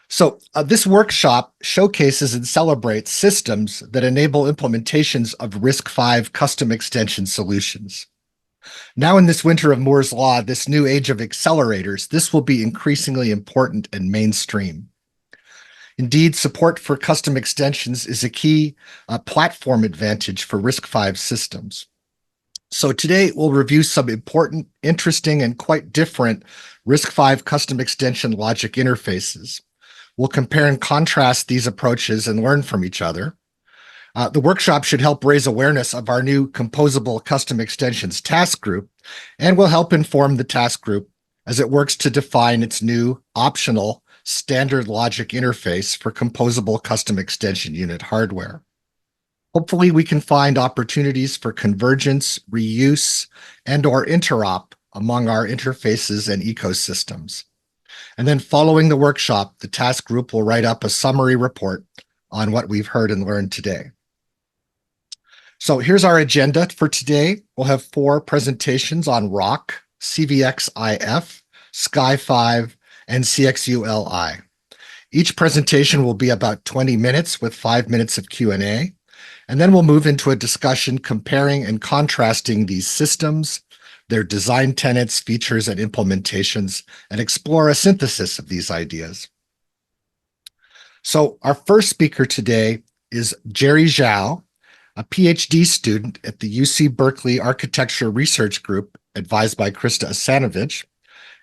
This workshop showcases and celebrates systems that enable implementations of RISC-V custom extension solutions. Now in this winter of Moore's Law, this new age of accelerators, this will be increasingly important and mainstream. Indeed, support for custom extensions is a key platform advantage for RISC-V systems. So today we'll review some important, interesting, and quite different RISC-V custom extension logic interfaces. We'll compare and contrast these approaches and learn from each other. The workshop should help raise awareness of our new Composable Custom Extensions task group, and will help inform the task group as it works to define its new optional standard logic interface for composable custom extension unit hardware. Hopefully, we can find opportunities for convergence, reuse, and/or interop among our interfaces and ecosystems. And then following the workshop, the task group will write up a summary report on what we've heard and learned today. So here's our agenda for today. We'll have 4 presentations on RoC, CVX-IF, SCAIE-V, and CXU-LI. Each presentation will be about 20 minutes with 5 minutes of Q&A. And then we'll move into a discussion comparing and contrasting these systems, their design tenets, features, and implementations, and explore a synthesis of these ideas. So our first speaker today is Jerry Zhao, a Ph.D. student at the UC Berkeley Architecture Research Group, advised by Krista Asanovich,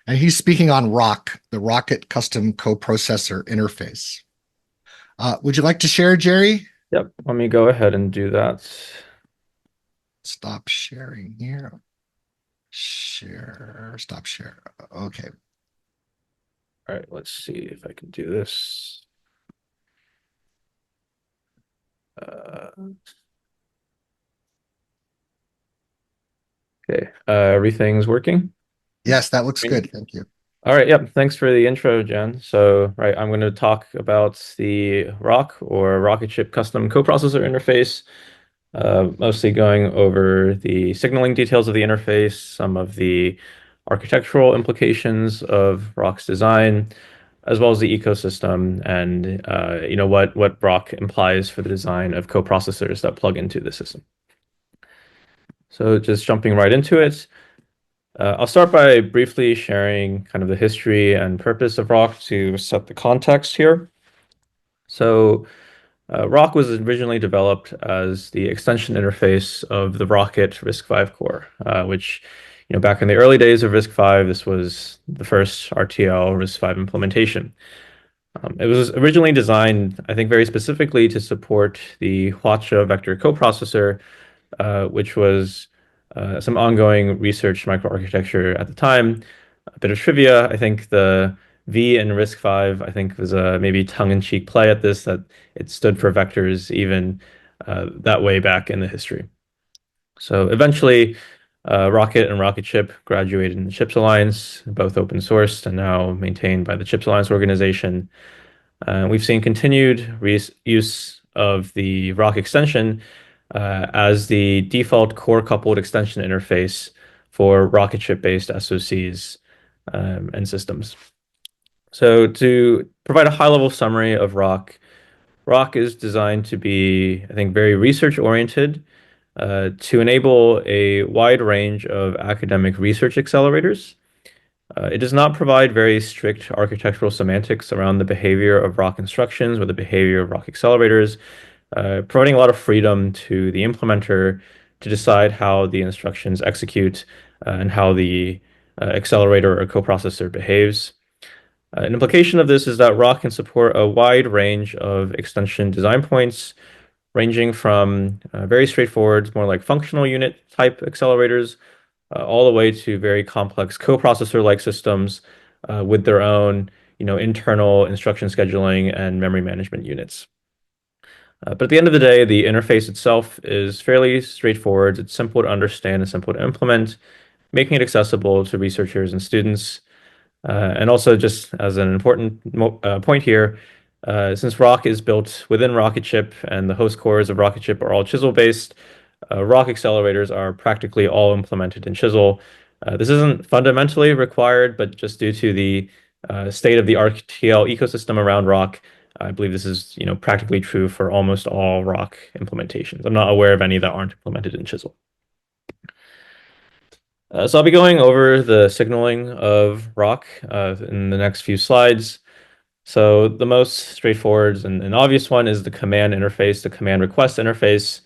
and he's speaking on RoC, the Rocket Custom Coprocessor Interface. Would you like to share, Jerry? Yep, let me go ahead and do that. Stop sharing here. Share, stop share. Okay. All right, let's see if I can do this. Okay, everything's working? Yes, that looks good. Thank you. All right, yep, thanks for the intro, Jen. So, right, I'm going to talk about the RoC, or Rocket Chip Custom Coprocessor Interface, mostly going over the signaling details of the interface, some of the architectural implications of RoC's design, as well as the ecosystem and what RoC implies for the design of coprocessors that plug into the system. So just jumping right into it. I'll start by briefly sharing kind of the history and purpose of RoC to set the context here. So RoC was originally developed as the extension interface of the Rocket RISC-V core, which, back in the early days of RISC-V, this was the first RTL RISC-V implementation. It was originally designed, I think, very specifically to support the Hwacha vector coprocessor, which was some ongoing research microarchitecture at the time. A bit of trivia, I think the V in RISC-V, I think, was a maybe tongue-in-cheek play at this, that it stood for vectors even that way back in the history. So eventually, Rocket and Rocket Chip graduated in the CHIPS Alliance, both open sourced and now maintained by the CHIPS Alliance organization. We've seen continued use of the RoC extension as the default core-coupled extension interface for rocket chip-based SoCs and systems. So to provide a high-level summary of RoC, RoC is designed to be, I think, very research-oriented to enable a wide range of academic research accelerators. It does not provide very strict architectural semantics around the behavior of RoC instructions or the behavior of RoC accelerators, providing a lot of freedom to the implementer to decide how the instructions execute and how the accelerator or coprocessor behaves. An implication of this is that RoC can support a wide range of extension design points, ranging from very straightforward, more like functional unit type accelerators, all the way to very complex coprocessor-like systems with their own, internal instruction scheduling and memory management units. But at the end of the day, the interface itself is fairly straightforward. It's simple to understand and simple to implement, making it accessible to researchers and students. And also, just as an important point here, since RoC is built within Rocket Chip and the host cores of Rocket Chip are all Chisel-based, RoC accelerators are practically all implemented in Chisel. This isn't fundamentally required, but just due to the state of the RTL ecosystem around RoC. I believe this is, practically true for almost all RoC implementations. I'm not aware of any that aren't implemented in Chisel. So I'll be going over the signaling of RoC in the next few slides. So the most straightforward and obvious one is the command interface, the command request interface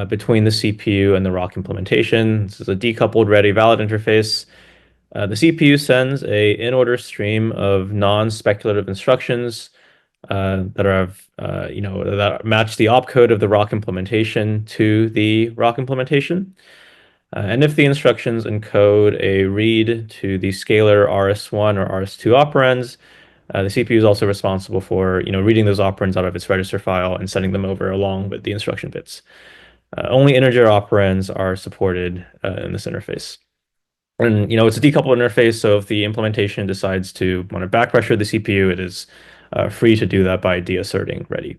between the CPU and the RoC implementation. This is a decoupled ready valid interface. The CPU sends a in-order stream of non-speculative instructions that match the opcode of the RoC implementation to the RoC implementation. And if the instructions encode a read to the scalar RS1 or RS2 operands, the CPU is also responsible for, reading those operands out of its register file and sending them over along with the instruction bits. Only integer operands are supported in this interface. And, it's a decoupled interface, so if the implementation decides to want to backpressure the CPU, it is free to do that by deasserting ready.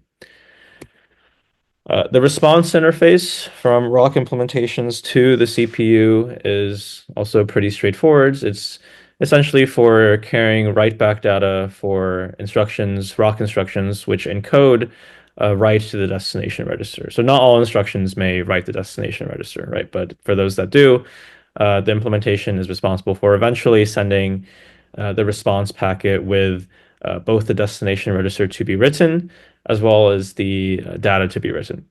The response interface from RoC implementations to the CPU is also pretty straightforward. It's essentially for carrying write-back data for instructions, RoC instructions, which encode write to the destination register. So not all instructions may write the destination register, right? But for those that do, the implementation is responsible for eventually sending the response packet with both the destination register to be written as well as the data to be written.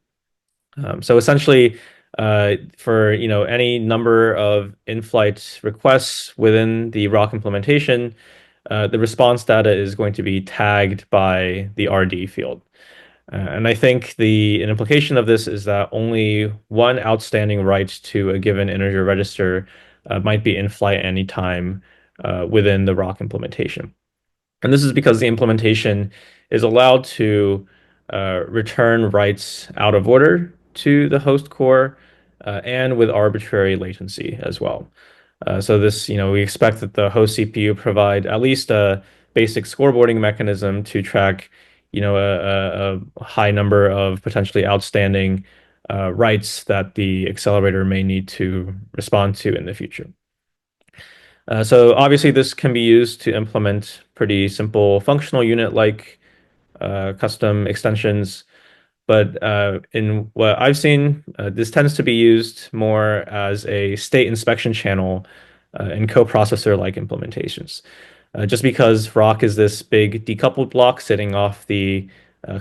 So essentially, for any number of in-flight requests within the RoC implementation, the response data is going to be tagged by the RD field. And I think an implication of this is that only one outstanding write to a given integer register might be in flight anytime within the RoC implementation. And this is because the implementation is allowed to return writes out of order to the host core and with arbitrary latency as well. So this, we expect that the host CPU provide at least a basic scoreboarding mechanism to track, a high number of potentially outstanding writes that the accelerator may need to respond to in the future. So obviously this can be used to implement pretty simple functional unit like custom extensions. But in what I've seen, this tends to be used more as a state inspection channel in coprocessor-like implementations. Just because RoC is this big decoupled block sitting off the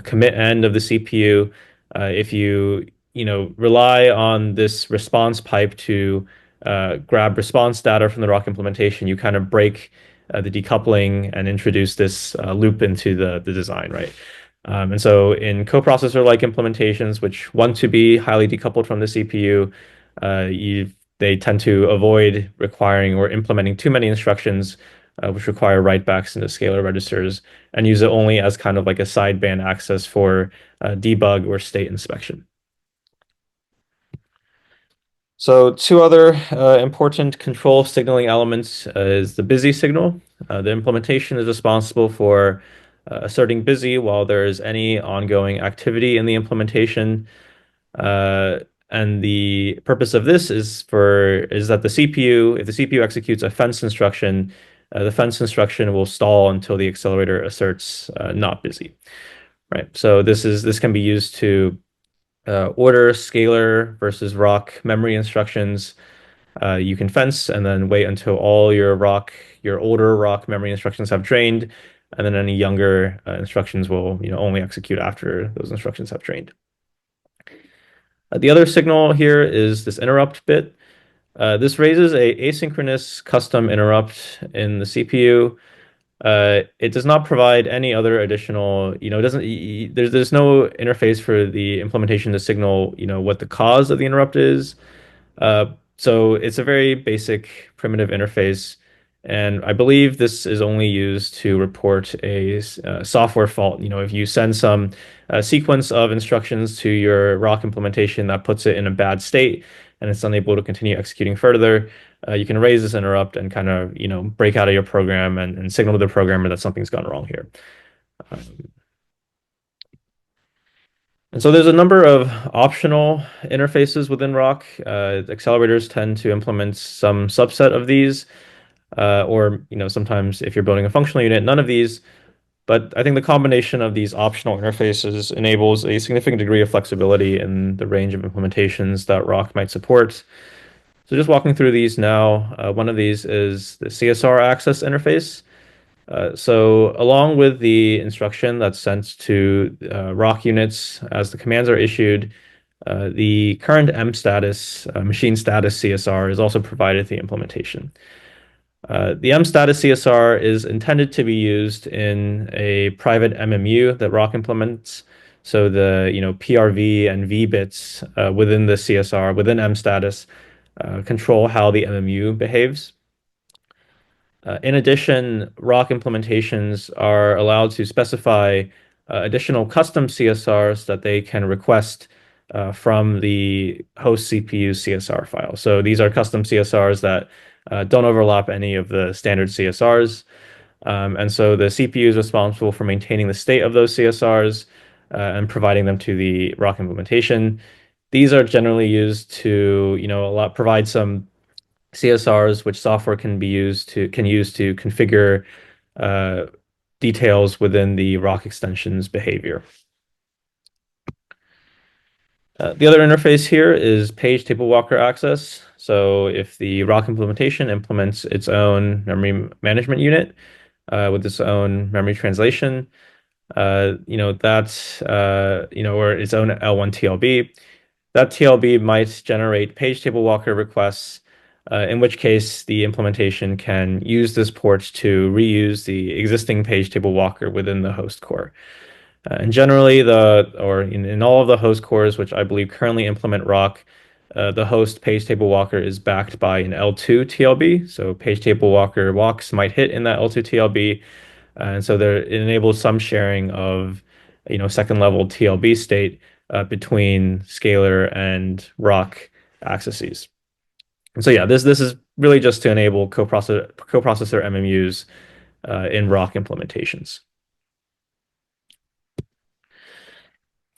commit end of the CPU, if you rely on this response pipe to grab response data from the RoC implementation, you kind of break the decoupling and introduce this loop into the design, right? And so in coprocessor-like implementations, which want to be highly decoupled from the CPU, they tend to avoid requiring or implementing too many instructions, which require writebacks into scalar registers, and use it only as kind of like a sideband access for debug or state inspection. So two other important control signaling elements is the busy signal. The implementation is responsible for asserting busy while there is any ongoing activity in the implementation. And the purpose of this is that the CPU, if the CPU executes a fence instruction, the fence instruction will stall until the accelerator asserts not busy. Right. So this can be used to order scalar versus RoC memory instructions. You can fence and then wait until all your older RoC memory instructions have drained, and then any younger instructions will only execute after those instructions have drained. The other signal here is this interrupt bit. This raises a asynchronous custom interrupt in the CPU. It does not provide any other additional, it doesn't, there's no interface for the implementation to signal, what the cause of the interrupt is. So it's a very basic primitive interface. And I believe this is only used to report a software fault. If you send some sequence of instructions to your RoC implementation that puts it in a bad state and it's unable to continue executing further, you can raise this interrupt and kind of, break out of your program and signal to the programmer that something's gone wrong here. And so there's a number of optional interfaces within RoC. Accelerators tend to implement some subset of these. or sometimes if you're building a functional unit, none of these. But I think the combination of these optional interfaces enables a significant degree of flexibility in the range of implementations that RoC might support. So just walking through these now, one of these is the CSR access interface. So along with the instruction that's sent to RoC units as the commands are issued, the current M status, machine status CSR is also provided to the implementation. The M status CSR is intended to be used in a private MMU that RoC implements. So the PRV and V bits within the CSR, within M status, control how the MMU behaves. In addition, RoC implementations are allowed to specify additional custom CSRs that they can request from the host CPU CSR file. So these are custom CSRs that don't overlap any of the standard CSRs. And so the CPU is responsible for maintaining the state of those CSRs and providing them to the RoC implementation. These are generally used to, provide some CSRs which software can use to configure details within the RoC extension's behavior. The other interface here is page table walker access. So if the RoC implementation implements its own memory management unit with its own memory translation, or its own L1 TLB, that TLB might generate page table walker requests, in which case the implementation can use this port to reuse the existing page table walker within the host core. And generally, in all of the host cores, which I believe currently implement RoC, the host page table walker is backed by an L2 TLB. So page table walker walks might hit in that L2 TLB, and so it enables some sharing of second level TLB state between Scalar and RoC accesses. And so yeah, this is really just to enable coprocessor MMUs in RoC implementations.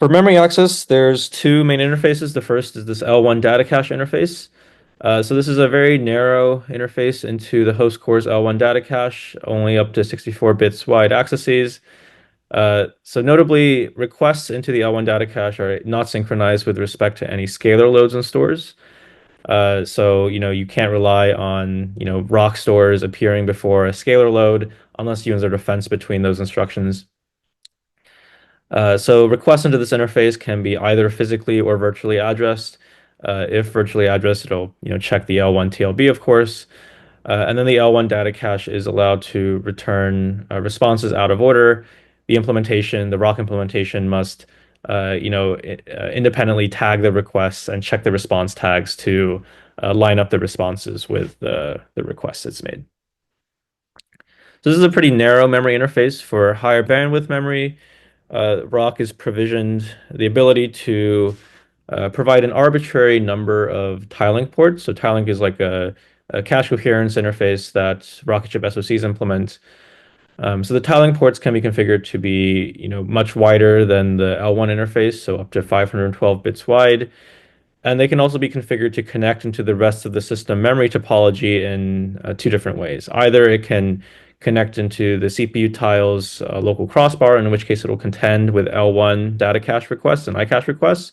For memory access, there's two main interfaces. The first is this L1 data cache interface. So this is a very narrow interface into the host core's L1 data cache, only up to 64 bits wide accesses. So notably, requests into the L1 data cache are not synchronized with respect to any scalar loads and stores. So you can't rely on RoC stores appearing before a scalar load unless you insert a fence between those instructions. So requests into this interface can be either physically or virtually addressed. If virtually addressed, it'll check the L1 TLB, of course. And then the L1 data cache is allowed to return responses out of order. The RoC implementation must independently tag the requests and check the response tags to line up the responses with the requests it's made. So this is a pretty narrow memory interface. For higher bandwidth memory, RoC is provisioned the ability to provide an arbitrary number of tie-link ports. So tie-link is like a cache coherence interface that Rocket chip SoCs implement. So the tie-link ports can be configured to be much wider than the L1 interface, so up to 512 bits wide. And they can also be configured to connect into the rest of the system memory topology in two different ways. Either it can connect into the CPU tile's local crossbar, in which case it'll contend with L1 data cache requests and iCache requests,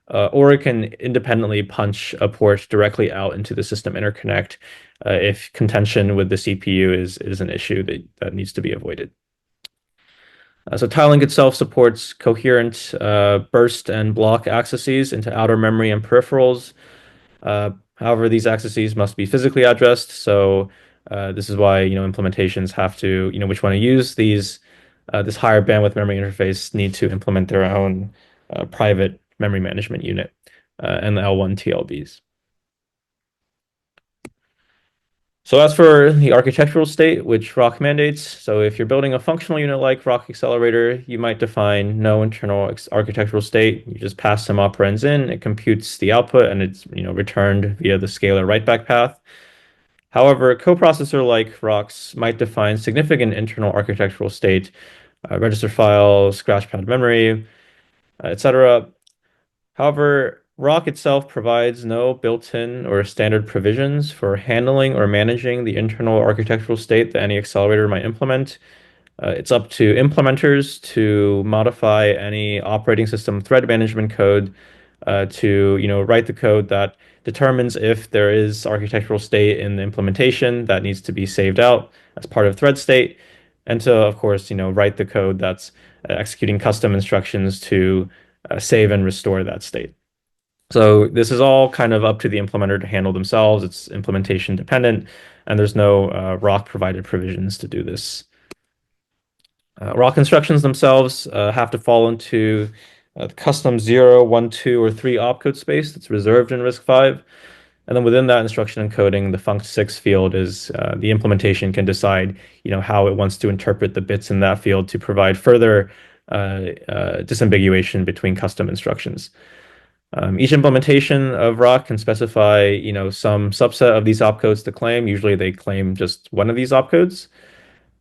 or it can independently punch a port directly out into the system interconnect if contention with the CPU is an issue that needs to be avoided. So tie-link itself supports coherent burst and block accesses into outer memory and peripherals. However, these accesses must be physically addressed. So this is why implementations have to which want to use this higher bandwidth memory interface need to implement their own private memory management unit and the L1 TLBs. So as for the architectural state, which RoC mandates, so if you're building a functional unit like RoC Accelerator, you might define no internal architectural state. You just pass some operands in, it computes the output, and it's returned via the scalar write-back path. However, a coprocessor like RoCs might define significant internal architectural state, register file, scratchpad memory, etc. However, RoC itself provides no built-in or standard provisions for handling or managing the internal architectural state that any accelerator might implement. It's up to implementers to modify any operating system thread management code to write the code that determines if there is architectural state in the implementation that needs to be saved out as part of thread state, and to of course write the code that's executing custom instructions to save and restore that state. So this is all kind of up to the implementer to handle themselves. It's implementation dependent, and there's no RoC provided provisions to do this. RoC instructions themselves have to fall into the custom 0, 1, 2, or 3 opcode space that's reserved in RISC-V. And then within that instruction encoding, the funct6 field is the implementation can decide, how it wants to interpret the bits in that field to provide further disambiguation between custom instructions. Each implementation of RoC can specify, some subset of these opcodes to claim. Usually they claim just one of these opcodes.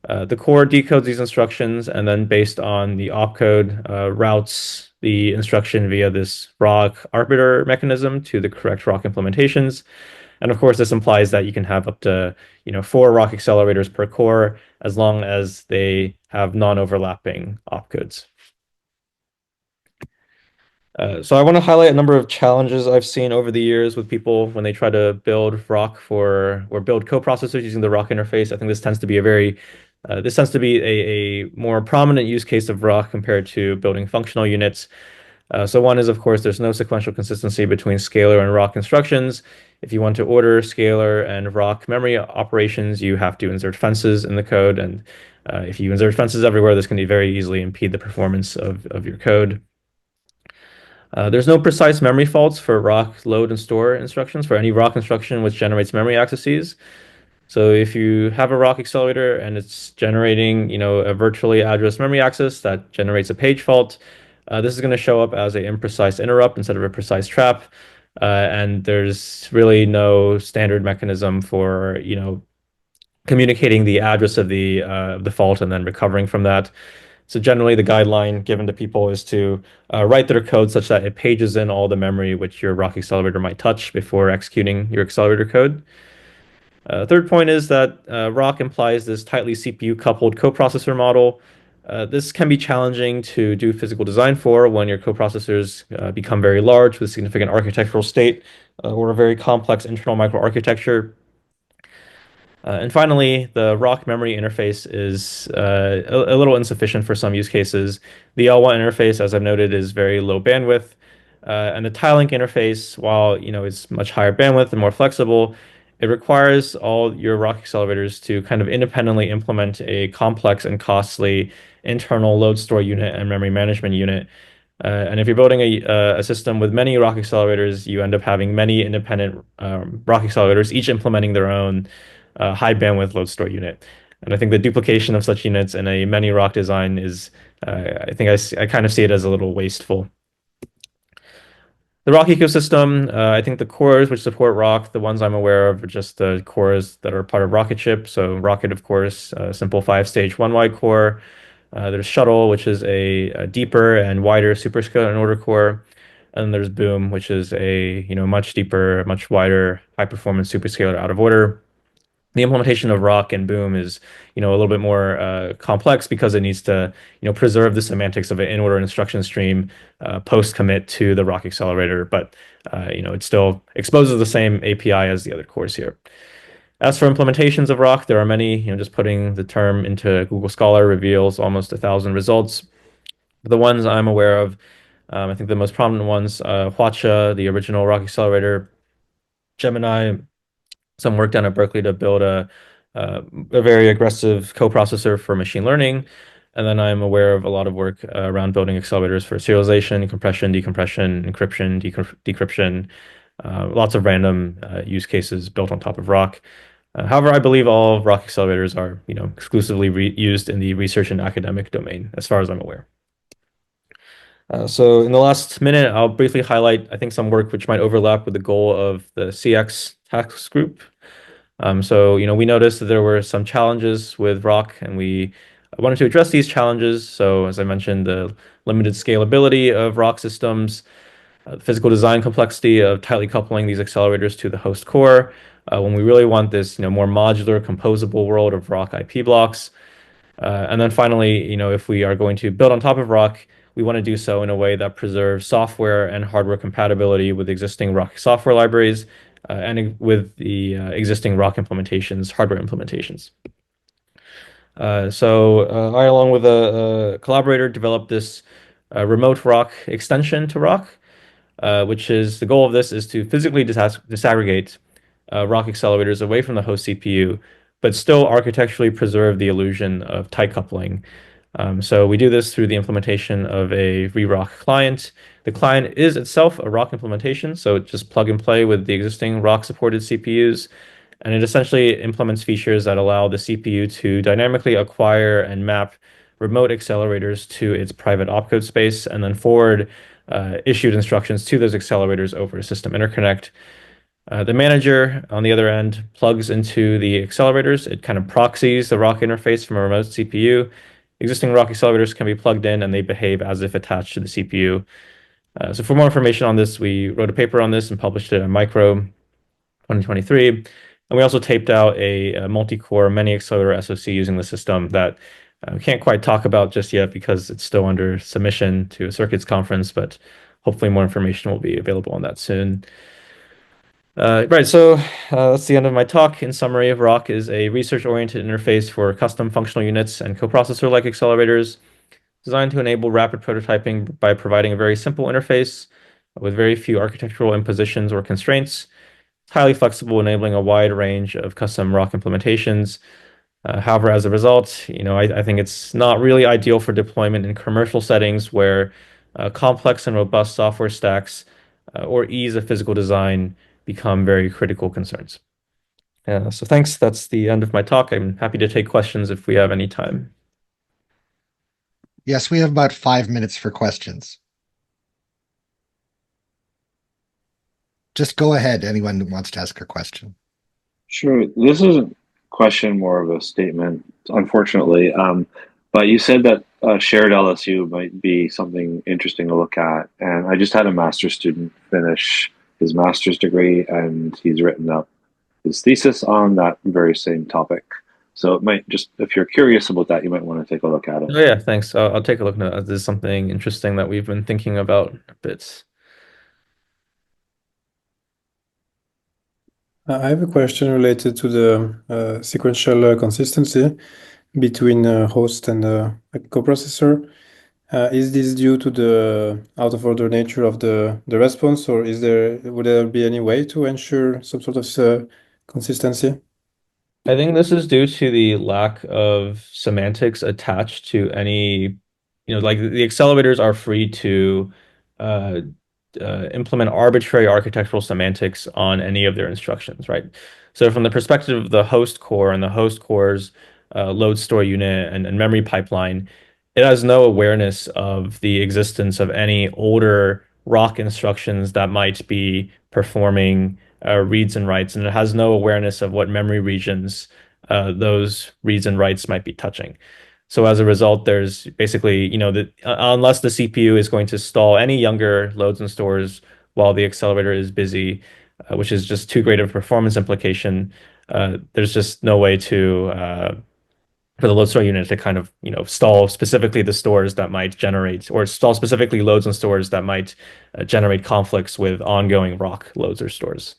The core decodes these instructions and then based on the opcode routes the instruction via this RoC arbiter mechanism to the correct RoC implementations. And of course, this implies that you can have up to 4 RoC accelerators per core as long as they have non-overlapping opcodes. So I want to highlight a number of challenges I've seen over the years with people when they try to build RoC or build coprocessors using the RoC interface. I think this tends to be a more prominent use case of RoC compared to building functional units. So one is, of course, there's no sequential consistency between scalar and RoC instructions. If you want to order scalar and RoC memory operations, you have to insert fences in the code. And if you insert fences everywhere, this can very easily impede the performance of your code. There's no precise memory faults for RoC load and store instructions for any RoC instruction which generates memory accesses. So if you have a RoC accelerator and it's generating, a virtually address memory access that generates a page fault, this is going to show up as an imprecise interrupt instead of a precise trap. And there's really no standard mechanism for, communicating the address of the fault and then recovering from that. So generally, the guideline given to people is to write their code such that it pages in all the memory which your RoC accelerator might touch before executing your accelerator code. Third point is that RoC implies this tightly CPU-coupled coprocessor model. This can be challenging to do physical design for when your coprocessors become very large with significant architectural state or a very complex internal microarchitecture. And finally, the RoC memory interface is a little insufficient for some use cases. The L1 interface, as I've noted, is very low bandwidth. And the tie-link interface, while it's much higher bandwidth and more flexible, it requires all your RoC accelerators to kind of independently implement a complex and costly internal load store unit and memory management unit. And if you're building a system with many RoC accelerators, you end up having many independent RoC accelerators, each implementing their own high bandwidth load store unit. And I think the duplication of such units in a many RoC design is, I think I kind of see it as a little wasteful. The RoC ecosystem, I think the cores which support RoC, the ones I'm aware of are just the cores that are part of Rocket chip. So Rocket, of course, simple 5-stage 1-wide core. There's Shuttle, which is a deeper and wider superscalar and order core. And there's Boom, which is a much deeper, much wider, high-performance superscalar out of order. The implementation of RoC and Boom is, a little bit more complex because it needs to, preserve the semantics of an in-order instruction stream post-commit to the RoC accelerator, but it still exposes the same API as the other cores here. As for implementations of RoC, there are many. Just putting the term into Google Scholar reveals almost 1,000 results. The ones I'm aware of, I think the most prominent ones, Hwacha, the original RoC accelerator, Gemini. Some work done at Berkeley to build a very aggressive coprocessor for machine learning. And then I'm aware of a lot of work around building accelerators for serialization, compression, decompression, encryption, decryption, lots of random use cases built on top of RoC. However, I believe all RoC accelerators are, exclusively used in the research and academic domain, as far as I'm aware. So in the last minute, I'll briefly highlight, I think, some work which might overlap with the goal of the CX task group. So, we noticed that there were some challenges with RoC, and we wanted to address these challenges. So, as I mentioned, the limited scalability of RoC systems, the physical design complexity of tightly coupling these accelerators to the host core, when we really want this, more modular, composable world of RoC IP blocks. And then finally, if we are going to build on top of RoC, we want to do so in a way that preserves software and hardware compatibility with existing RoC software libraries and with the existing RoC implementations, hardware implementations. I, along with a collaborator, developed this remote RoC extension to RoC, which is the goal of this is to physically disaggregate RoC accelerators away from the host CPU, but still architecturally preserve the illusion of tight coupling. So we do this through the implementation of a ReRoC client. The client is itself a RoC implementation, so it just plug and play with the existing RoC supported CPUs. And it essentially implements features that allow the CPU to dynamically acquire and map remote accelerators to its private opcode space and then forward issued instructions to those accelerators over a system interconnect. The manager, on the other end, plugs into the accelerators. It kind of proxies the RoC interface from a remote CPU. Existing RoC accelerators can be plugged in and they behave as if attached to the CPU. So for more information on this, we wrote a paper on this and published it in Micro 2023. And we also taped out a multi-core many accelerator SoC using the system that we can't quite talk about just yet because it's still under submission to a circuits conference, but hopefully more information will be available on that soon. Right, so that's the end of my talk. In summary, RoC is a research-oriented interface for custom functional units and coprocessor-like accelerators designed to enable rapid prototyping by providing a very simple interface with very few architectural impositions or constraints. It's highly flexible, enabling a wide range of custom RoC implementations. However, as a result, I think it's not really ideal for deployment in commercial settings where complex and robust software stacks or ease of physical design become very critical concerns. So thanks. That's the end of my talk. I'm happy to take questions if we have any time. Yes, we have about 5 minutes for questions. Just go ahead, anyone who wants to ask a question. Sure. This is a question, more of a statement, unfortunately. But you said that shared LSU might be something interesting to look at. And I just had a master's student finish his master's degree, and he's written up his thesis on that very same topic. So it might just, if you're curious about that, you might want to take a look at it. Oh yeah, thanks. I'll take a look now. This is something interesting that we've been thinking about a bit. I have a question related to the sequential consistency between host and coprocessor. Is this due to the out-of-order nature of the response, or would there be any way to ensure some sort of consistency? I think this is due to the lack of semantics attached to any, like the accelerators are free to uh, implement arbitrary architectural semantics on any of their instructions, right? So from the perspective of the host core and the host core's load store unit and memory pipeline, it has no awareness of the existence of any older RoC instructions that might be performing reads and writes, and it has no awareness of what memory regions those reads and writes might be touching. So as a result, there's basically, unless the CPU is going to stall any younger loads and stores while the accelerator is busy, which is just too great of a performance implication, there's just no way for the load store unit to kind of, stall specifically the stores that might generate, or stall specifically loads and stores that might generate conflicts with ongoing RoC loads or stores.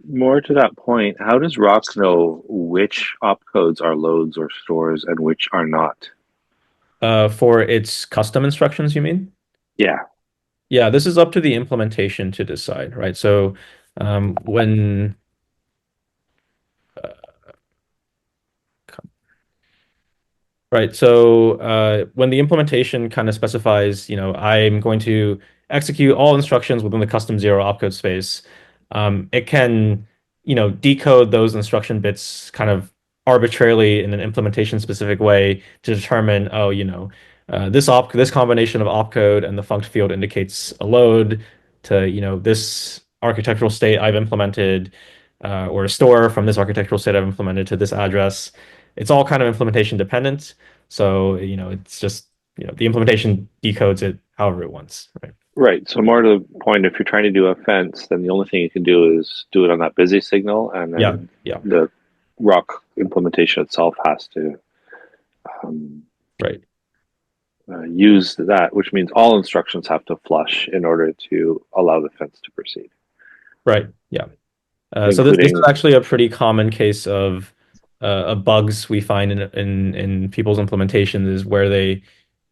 More to that point, how does RoC know which opcodes are loads or stores and which are not? For its custom instructions, you mean? Yeah. Yeah, this is up to the implementation to decide, right? So when Right. So when the implementation kind of specifies, I'm going to execute all instructions within the custom zero opcode space, it can, decode those instruction bits kind of arbitrarily in an implementation specific way to determine, oh, this combination of opcode and the funct field indicates a load to, this architectural state I've implemented, or a store from this architectural state I've implemented to this address. It's all kind of implementation dependent. So, it's just, the implementation decodes it however it wants, right? Right. So more to the point, if you're trying to do a fence, then the only thing you can do is do it on that busy signal, and then Yeah. the ROC implementation itself has to um, Right. use that, which means all instructions have to flush in order to allow the fence to proceed. Right. Yeah. So this is Including actually a pretty common case of bugs we find in people's implementations, is where they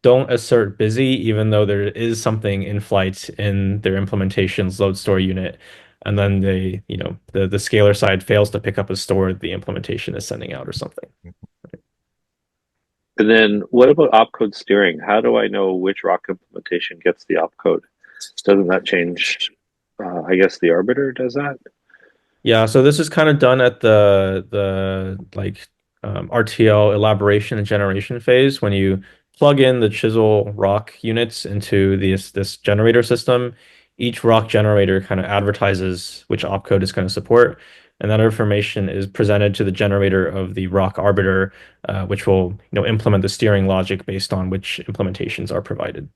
don't assert busy, even though there is something in flight in their implementation's load store unit. And then they, the scalar side fails to pick up a store the implementation is sending out or something. And then what about opcode steering? How do I know which ROC implementation gets the opcode? Doesn't that change? I guess the arbiter does that. Yeah, so this is kind of done at the RTL elaboration and generation phase, when you plug in the chisel ROC units into this generator system. Each ROC generator kind of advertises which opcode it's going to support, and that information is presented to the generator of the ROC arbiter, which will implement the steering logic based on which implementations are provided.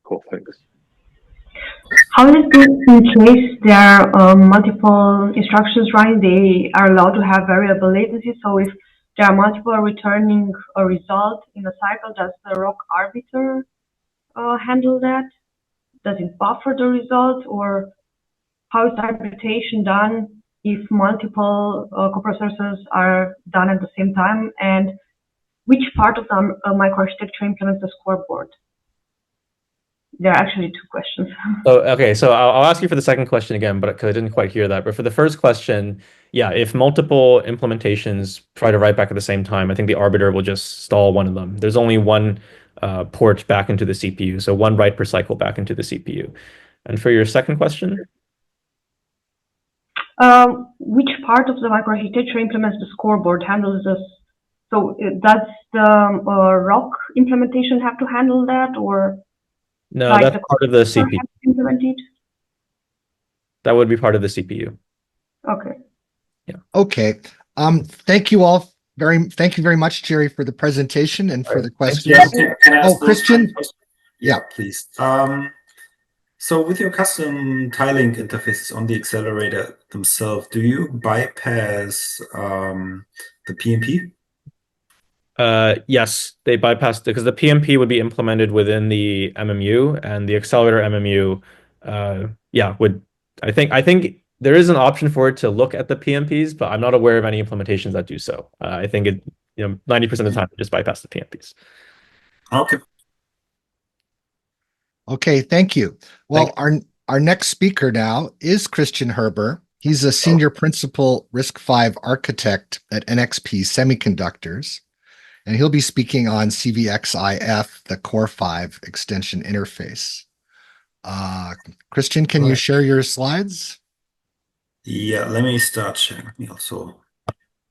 Cool, thanks. How is it good in case there are multiple instructions running? They are allowed to have variable latency. So if there are multiple returning a result in a cycle, does the ROC arbiter handle that? Does it buffer the result, or how is the interpretation done if multiple coprocessors are done at the same time? And which part of the microarchitecture implements the scoreboard? There are actually two questions. So I'll ask you for the second question again, but because I didn't quite hear that. But for the first question, yeah, if multiple implementations try to write back at the same time, I think the arbiter will just stall one of them. There's only one port back into the CPU, so one write per cycle back into the CPU. And for your second question? Which part of the microarchitecture implements the scoreboard, handles this? So does the ROC implementation have to handle that, or? No, Like that's part of the CPU. Implemented? That would be part of the CPU. Okay. Yeah. Okay. Thank you very much, Jerry, for the presentation and for the questions. Can I ask Christian? Yeah, please. So with your custom tiling interfaces on the accelerator themselves, do you bypass the PMP? Yes, they bypassed it because the PMP would be implemented within the MMU, and the accelerator MMU, would. I think there is an option for it to look at the PMPs, but I'm not aware of any implementations that do so. I think 90% of the time, it just bypass the PMPs. Okay. Okay, thank you. Well, our next speaker now is Christian Herber. He's a senior principal RISC-V architect at NXP Semiconductors, and he'll be speaking on CVXIF, the Core 5 extension interface. Christian, can you share your slides? Yeah, let me start sharing. Me also,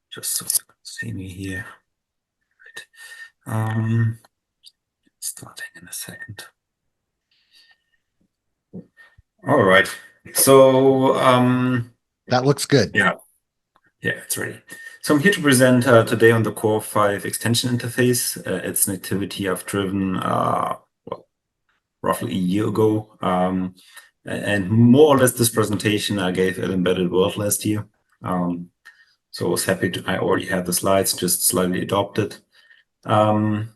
just so you can see me here. Right. Starting in a second. All right. So that looks good. Yeah, it's ready. So I'm here to present today on the Core 5 extension interface. It's an activity I've driven roughly a year ago. And more or less this presentation I gave at Embedded World last year. So I was happy I already had the slides, just slightly adopted. In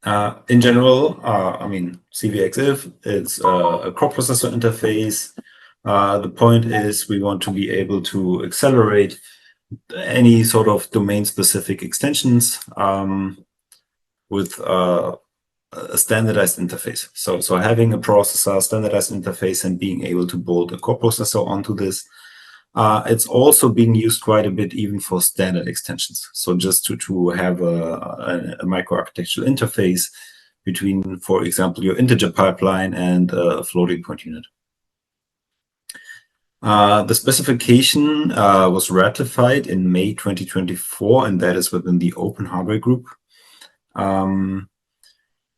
general, CVXIF, it's a coprocessor interface. The point is we want to be able to accelerate any sort of domain-specific extensions with a standardized interface. So having a processor, standardized interface, and being able to bolt a coprocessor onto this. It's also being used quite a bit even for standard extensions. So just to have a microarchitectural interface between, for example, your integer pipeline and a floating point unit. The specification was ratified in May 2024, and that is within the Open Hardware Group.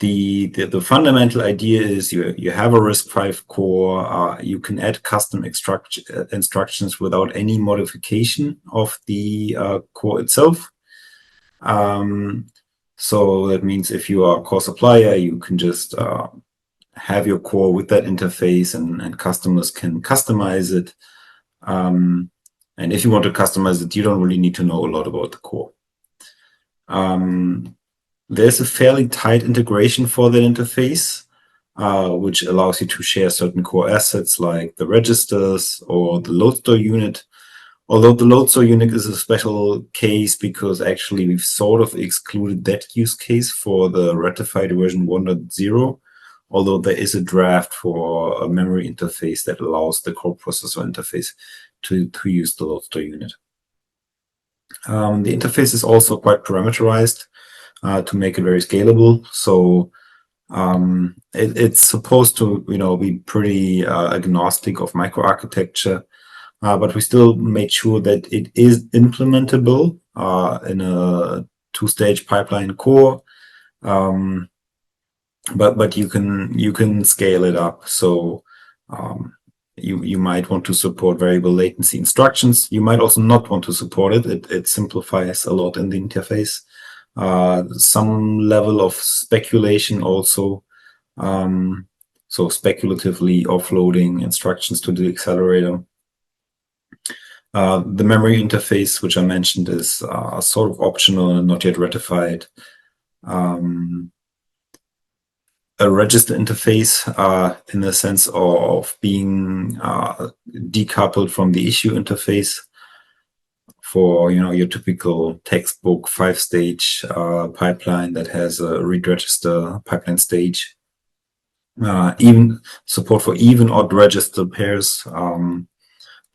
The fundamental idea is you have a RISC-V core, you can add custom instructions without any modification of the core itself. So that means if you are a core supplier, you can just have your core with that interface, and customers can customize it. And if you want to customize it, you don't really need to know a lot about the core. There's a fairly tight integration for that interface, which allows you to share certain core assets like the registers or the load store unit. Although the load store unit is a special case because actually we've sort of excluded that use case for the ratified version 1.0, although there is a draft for a memory interface that allows the coprocessor interface to use the load store unit. The interface is also quite parameterized to make it very scalable. So it's supposed to, be pretty agnostic of microarchitecture, but we still made sure that it is implementable in a two-stage pipeline core. But you can scale it up. So you might want to support variable latency instructions. You might also not want to support it. It simplifies a lot in the interface. Some level of speculation also. So speculatively offloading instructions to the accelerator. The memory interface, which I mentioned, is sort of optional and not yet ratified. A register interface in the sense of being decoupled from the issue interface for your typical textbook 5-stage pipeline that has a read register pipeline stage. Even support for even odd register pairs.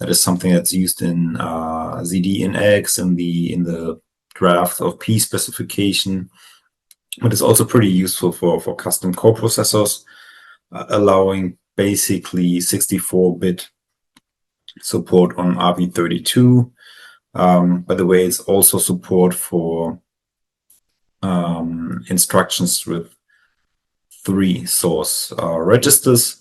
That is something that's used in ZD-INX in the draft of P specification. But it's also pretty useful for custom coprocessors, allowing basically 64-bit support on RV32. By the way, it's also support for instructions with 3 source registers.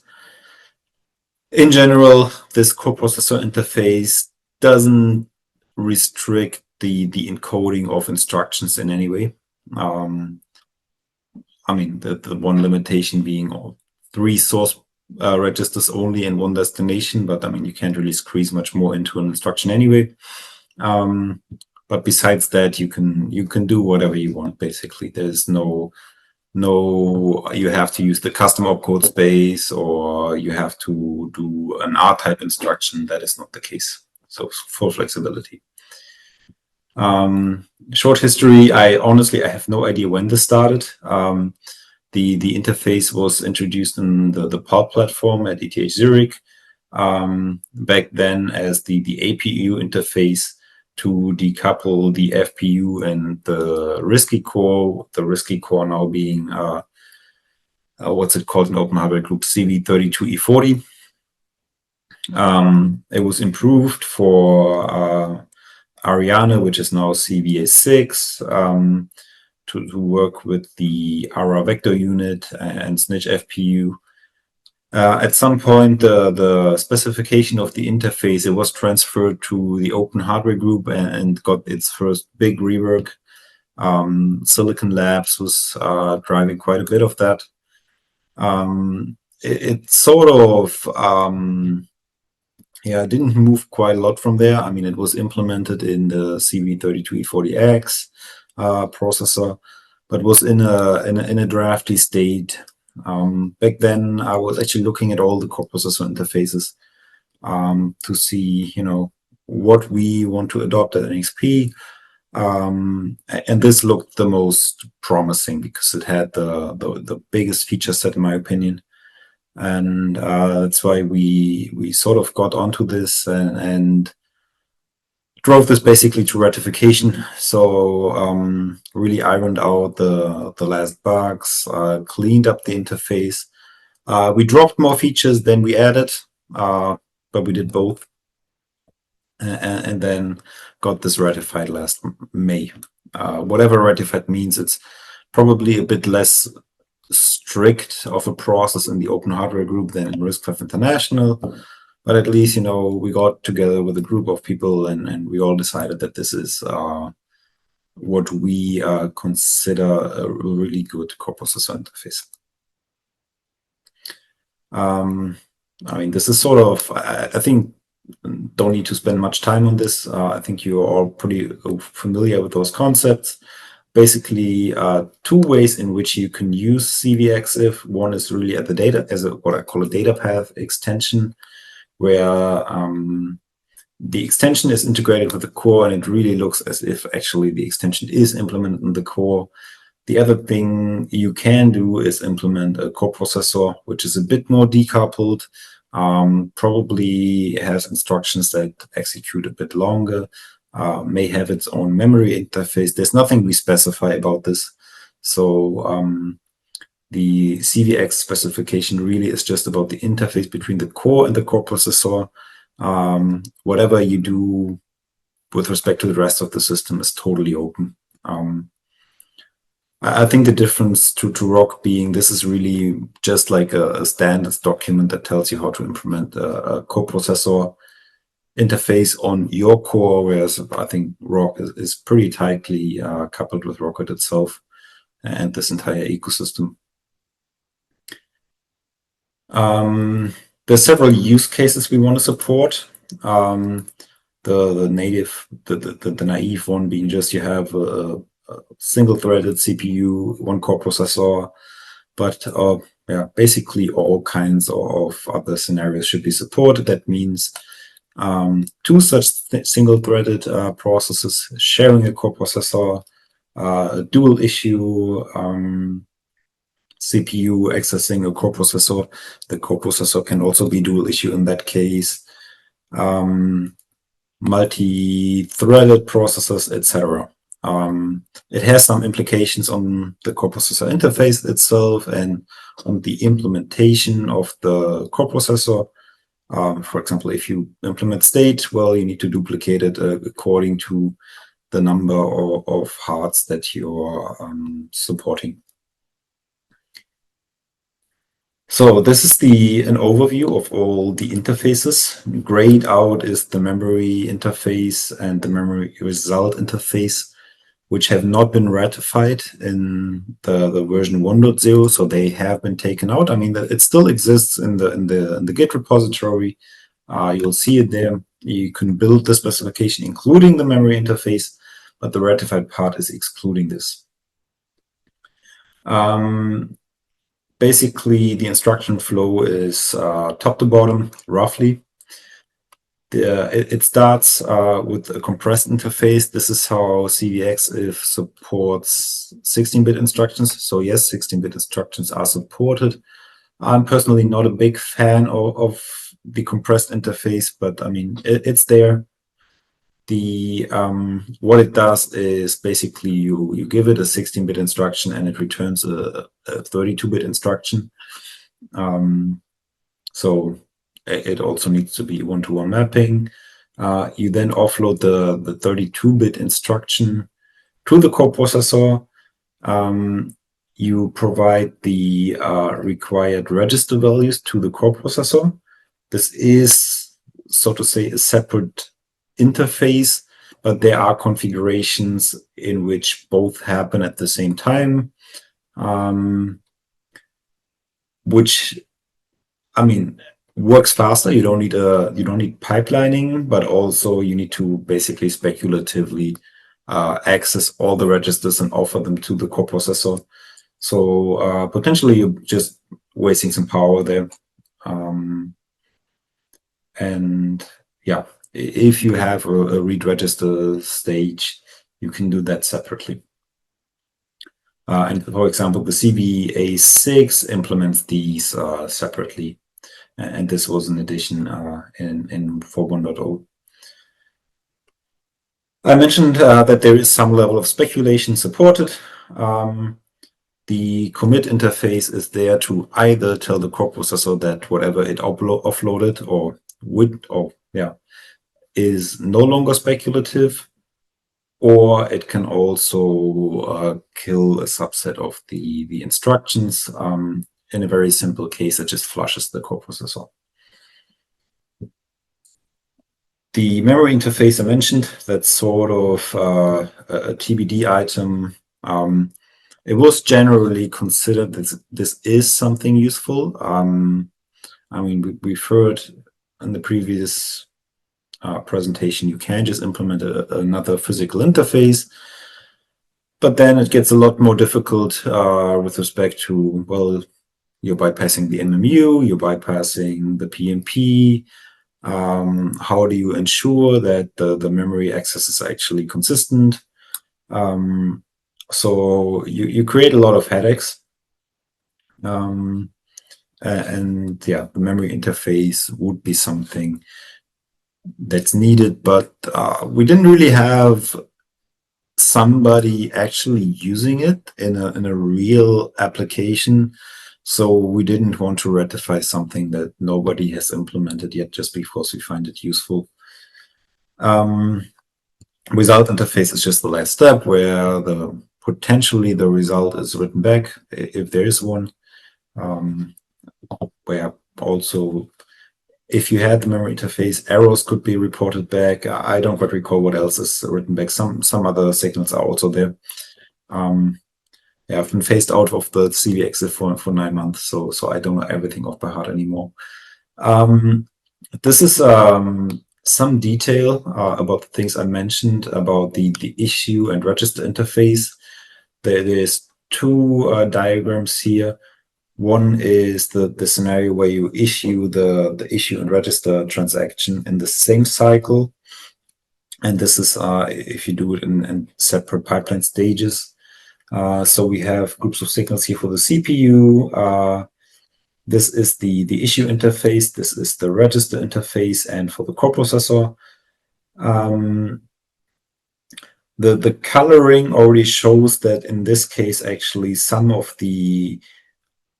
In general, this coprocessor interface doesn't restrict the encoding of instructions in any way. The one limitation being 3 source registers only and 1 destination, but you can't really squeeze much more into an instruction anyway. But besides that, you can do whatever you want. Basically, there's no you have to use the custom opcode space or you have to do an R-type instruction. That is not the case. So full flexibility. Short history, I have no idea when this started. The interface was introduced in the PULP platform at ETH Zurich back then as the APU interface to decouple the FPU and the RISC-V core. The RISC-V core now being what's it called in Open Hardware Group, CV32E40. It was improved for Ariane, which is now CVA6, to work with the ARA vector unit and Snitch FPU. At some point, the specification of the interface, it was transferred to the Open Hardware Group and got its first big rework. Silicon Labs was driving quite a bit of that. It sort of didn't move quite a lot from there. It was implemented in the CV32E40X processor, but was in a drafty state. Back then, I was actually looking at all the coprocessor interfaces to see, what we want to adopt at NXP. And this looked the most promising because it had the biggest feature set, in my opinion. And that's why we sort of got onto this and drove this basically to ratification. So really ironed out the last bugs, cleaned up the interface. We dropped more features than we added, but we did both. And then got this ratified last May. Whatever ratified means, it's probably a bit less strict of a process in the Open Hardware Group than in RISC-V International. But at least, we got together with a group of people and we all decided that this is what we consider a really good coprocessor interface. I mean, this is sort of, I think, don't need to spend much time on this. I think you're all pretty familiar with those concepts. Basically, two ways in which you can use CVExif. One is really at the data, as what I call a data path extension, where the extension is integrated with the core, and it really looks as if actually the extension is implemented in the core. The other thing you can do is implement a coprocessor, which is a bit more decoupled, probably has instructions that execute a bit longer, may have its own memory interface. There's nothing we specify about this. So the CVX specification really is just about the interface between the core and the coprocessor. Whatever you do with respect to the rest of the system is totally open. I think the difference to RoC being this is really just like a standards document that tells you how to implement a coprocessor interface on your core, whereas I think RoC is pretty tightly coupled with Rocket itself and this entire ecosystem. There's several use cases we want to support. The naive one being just you have a single-threaded CPU, one core processor, but yeah, basically all kinds of other scenarios should be supported. That means two such single-threaded processes sharing a core processor, dual issue CPU accessing a core processor. The core processor can also be dual issue in that case. Multi-threaded processors, etc. It has some implications on the coprocessor interface itself and on the implementation of the coprocessor. For example, if you implement state, well, you need to duplicate it according to the number of hearts that you're supporting. So this is an overview of all the interfaces. Grayed out is the memory interface and the memory result interface, which have not been ratified in the version 1.0, so they have been taken out. I mean, it still exists in the Git repository. You'll see it there. You can build the specification, including the memory interface, but the ratified part is excluding this. Basically, the instruction flow is top to bottom, roughly. It starts with a compressed interface. This is how CVExif supports 16-bit instructions. So yes, 16-bit instructions are supported. I'm personally not a big fan of the compressed interface, but I mean, it's there. What it does is basically you give it a 16-bit instruction and it returns a 32-bit instruction. So it also needs to be one-to-one mapping. You then offload the 32-bit instruction to the coprocessor. You provide the required register values to the coprocessor. This is, so to say, a separate interface, but there are configurations in which both happen at the same time, which, I mean, works faster. You don't need pipelining, but also you need to basically speculatively access all the registers and offer them to the coprocessor. So potentially you're just wasting some power there. And yeah, if you have a read register stage, you can do that separately. And for example, the CVA6 implements these separately. And this was an addition in 4.1.0. I mentioned that there is some level of speculation supported. The commit interface is there to either tell the coprocessor that whatever it offloaded or is no longer speculative, or it can also kill a subset of the instructions. In a very simple case, it just flushes the coprocessor. The memory interface I mentioned, that's sort of a TBD item. It was generally considered that this is something useful. I mean, we've heard in the previous presentation, you can just implement another physical interface, but then it gets a lot more difficult with respect to, well, you're bypassing the MMU, you're bypassing the PMP. How do you ensure that the memory access is actually consistent? So you create a lot of headaches. And yeah, the memory interface would be something that's needed, but we didn't really have somebody actually using it in a real application. So we didn't want to ratify something that nobody has implemented yet just because we find it useful. Result interface is just the last step where potentially the result is written back if there is one. Where also, if you had the memory interface, errors could be reported back. I don't quite recall what else is written back. Some other signals are also there. Yeah, I've been phased out of the CV-EXIF for 9 months, so I don't know everything off by heart anymore. This is some detail about the things I mentioned about the issue and register interface. There's 2 diagrams here. One is the scenario where you issue the issue and register transaction in the same cycle. And this is if you do it in separate pipeline stages. So we have groups of signals here for the CPU. This is the issue interface. This is the register interface, and for the coprocessor. The coloring already shows that in this case, actually, some of the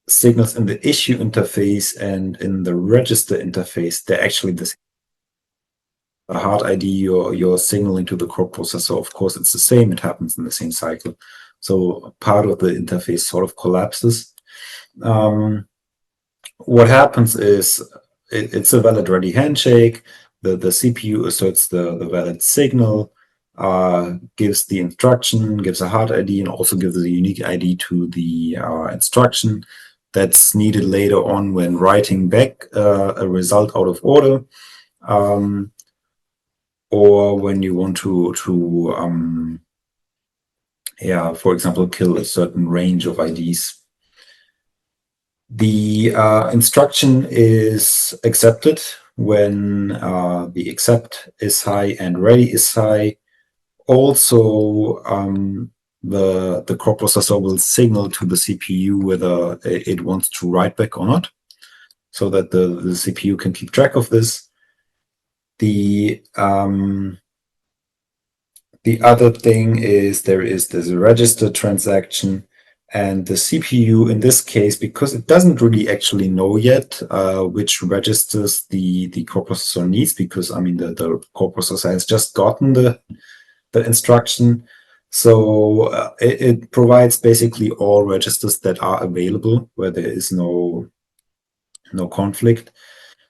signals in the issue interface and in the register interface, they're actually the same. A hard ID, you're signaling to the coprocessor, of course, it's the same. It happens in the same cycle. So part of the interface sort of collapses. What happens is it's a valid ready handshake. The CPU asserts the valid signal, gives the instruction, gives a hard ID, and also gives a unique ID to the instruction that's needed later on when writing back a result out of order, or when you want to for example, kill a certain range of IDs. The instruction is accepted when the accept is high and ready is high. Also, the coprocessor will signal to the CPU whether it wants to write back or not, so that the CPU can keep track of this. The other thing is there's a register transaction, and the CPU in this case, because it doesn't really actually know yet which registers the coprocessor needs, because I mean the coprocessor has just gotten the instruction, so it provides basically all registers that are available where there is no conflict.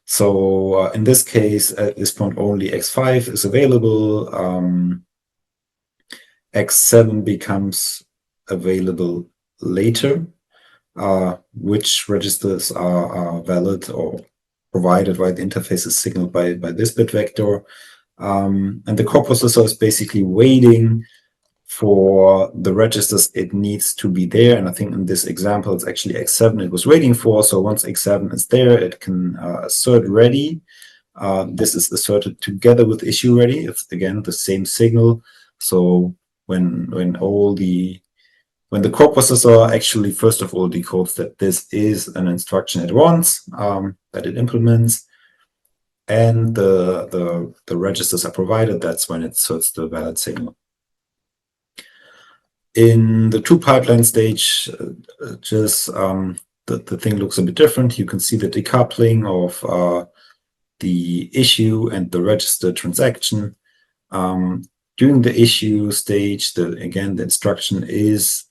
So in this case, at this point, only X5 is available. X7 becomes available later. Which registers are valid or provided by the interface is signaled by this bit vector. And the coprocessor is basically waiting for the registers it needs to be there. And I think in this example, it's actually X7 it was waiting for. So once X7 is there, it can assert ready. This is asserted together with issue ready. It's again the same signal. So when the coprocessor actually first of all decodes that this is an instruction it wants, that it implements, and the registers are provided, that's when it asserts the valid signal. In the 2 pipeline stage, the thing looks a bit different. You can see the decoupling of the issue and the register transaction. During the issue stage, again, the instruction is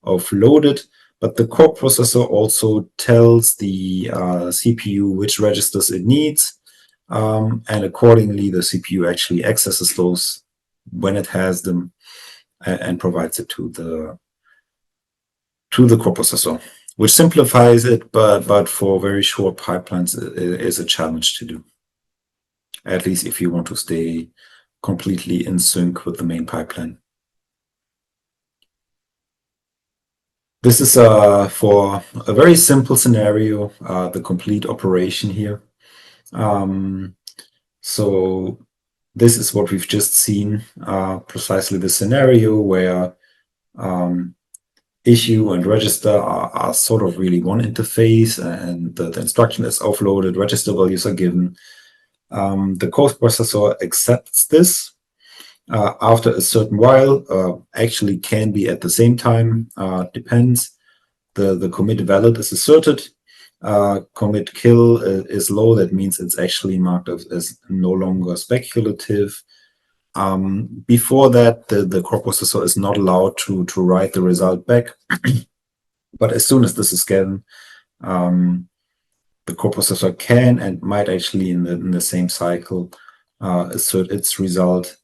offloaded, but the coprocessor also tells the CPU which registers it needs. and accordingly the CPU actually accesses those when it has them and provides it to the coprocessor, which simplifies it, but for very short pipelines it is a challenge to do, at least if you want to stay completely in sync with the main pipeline. This is for a very simple scenario, the complete operation here. So this is what we've just seen, precisely the scenario where issue and register are sort of really one interface, and the instruction is offloaded, register values are given. The coprocessor accepts this after a certain while, actually can be at the same time, depends. The commit valid is asserted. Commit kill is low, that means it's actually marked as no longer speculative. Before that, the coprocessor is not allowed to write the result back. But as soon as this is given, the coprocessor can and might actually in the same cycle assert its result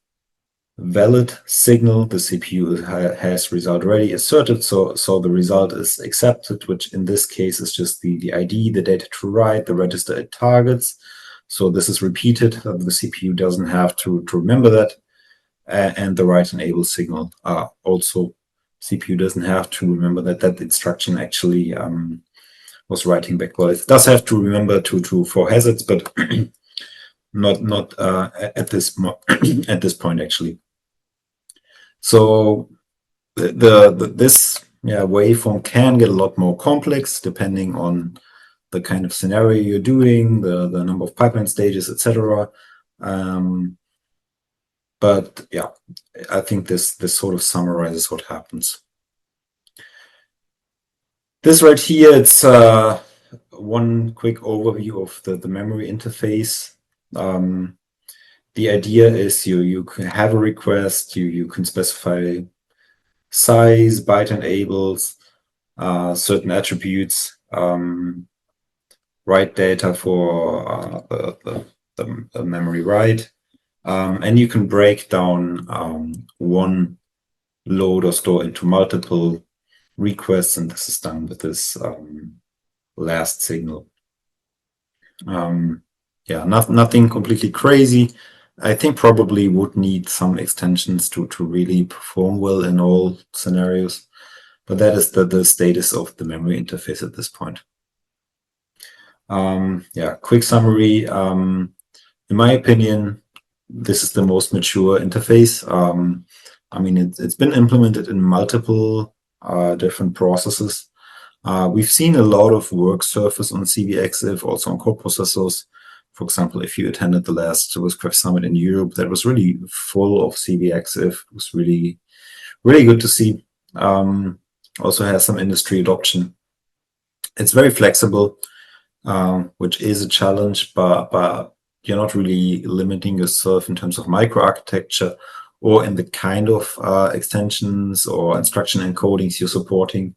valid signal. The CPU has result ready asserted, so the result is accepted, which in this case is just the ID, the data to write, the register it targets. So this is repeated. The CPU doesn't have to remember that. And the write enable signal also, CPU doesn't have to remember that instruction actually was writing back. Well, it does have to remember for hazards, but not at this point actually. So this waveform can get a lot more complex depending on the kind of scenario you're doing, the number of pipeline stages, etc. But yeah, I think this sort of summarizes what happens. This right here, it's one quick overview of the memory interface. The idea is you can have a request, you can specify size, byte enables, certain attributes, write data for the memory write, and you can break down one load or store into multiple requests, and this is done with this last signal. Yeah, nothing completely crazy. I think probably would need some extensions to really perform well in all scenarios, but that is the status of the memory interface at this point. Yeah, quick summary. In my opinion, this is the most mature interface. I mean, it's been implemented in multiple different processes. We've seen a lot of work surface on CVXF, also on coprocessors. For example, if you attended the last RISC-V Summit in Europe, that was really full of CVXF. It was really, really good to see. Also has some industry adoption. It's very flexible, which is a challenge, but you're not really limiting yourself in terms of microarchitecture or in the kind of extensions or instruction encodings you're supporting.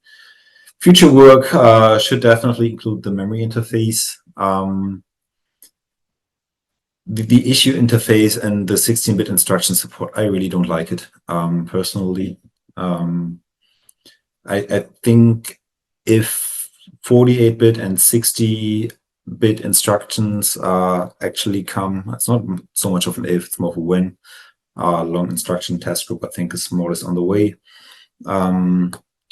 Future work should definitely include the memory interface. The issue interface and the 16-bit instruction support, I really don't like it, personally. I think if 48-bit and 60-bit instructions actually come, it's not so much of an if, it's more of a when. Long instruction test group, I think, is more or less on the way.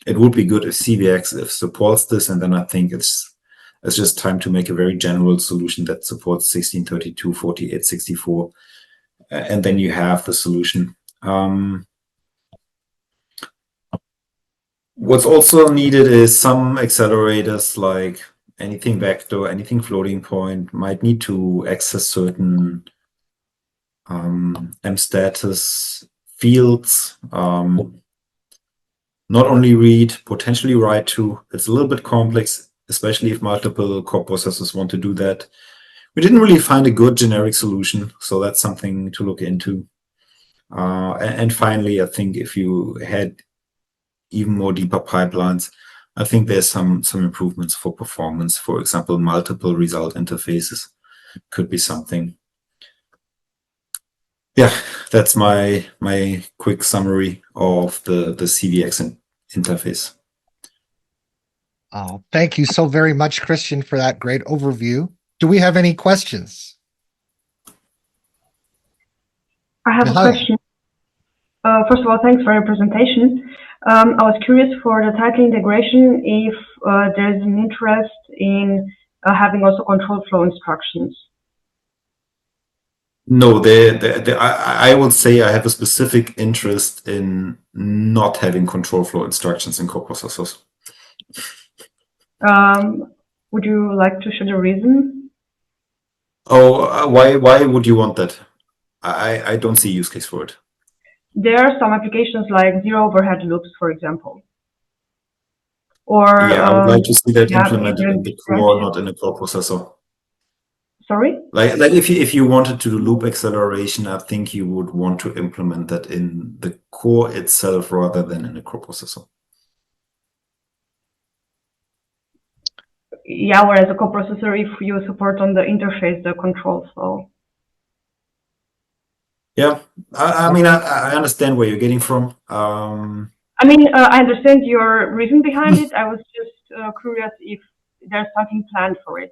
It would be good if CVXF supports this, and then I think it's just time to make a very general solution that supports 1632, 48, 64, and then you have the solution. What's also needed is some accelerators, like anything vector, anything floating point, might need to access certain mStatus fields. Not only read, potentially write to. It's a little bit complex, especially if multiple coprocessors want to do that. We didn't really find a good generic solution, so that's something to look into. And finally, I think if you had even more deeper pipelines, I think there's some improvements for performance. For example, multiple result interfaces could be something. Yeah, that's my quick summary of the CVX interface. Oh, thank you so very much, Christian, for that great overview. Do we have any questions? I have a Hi. question. First of all, thanks for your presentation. I was curious for the title integration if there's an interest in having also control flow instructions. No, I would say I have a specific interest in not having control flow instructions in coprocessors. Would you like to share the reason? Oh, why would you want that? I don't see use case for it. There are some applications like zero overhead loops, for example. Or Yeah, I would like to see that yeah, implemented in the core, not in a coprocessor. Sorry? Like if you wanted to do loop acceleration, I think you would want to implement that in the core itself rather than in a coprocessor. Yeah, whereas a coprocessor, if you support on the interface the control flow. Yeah, I mean, I understand where you're getting from. I mean, I understand your reason behind it. I was just curious if there's something planned for it.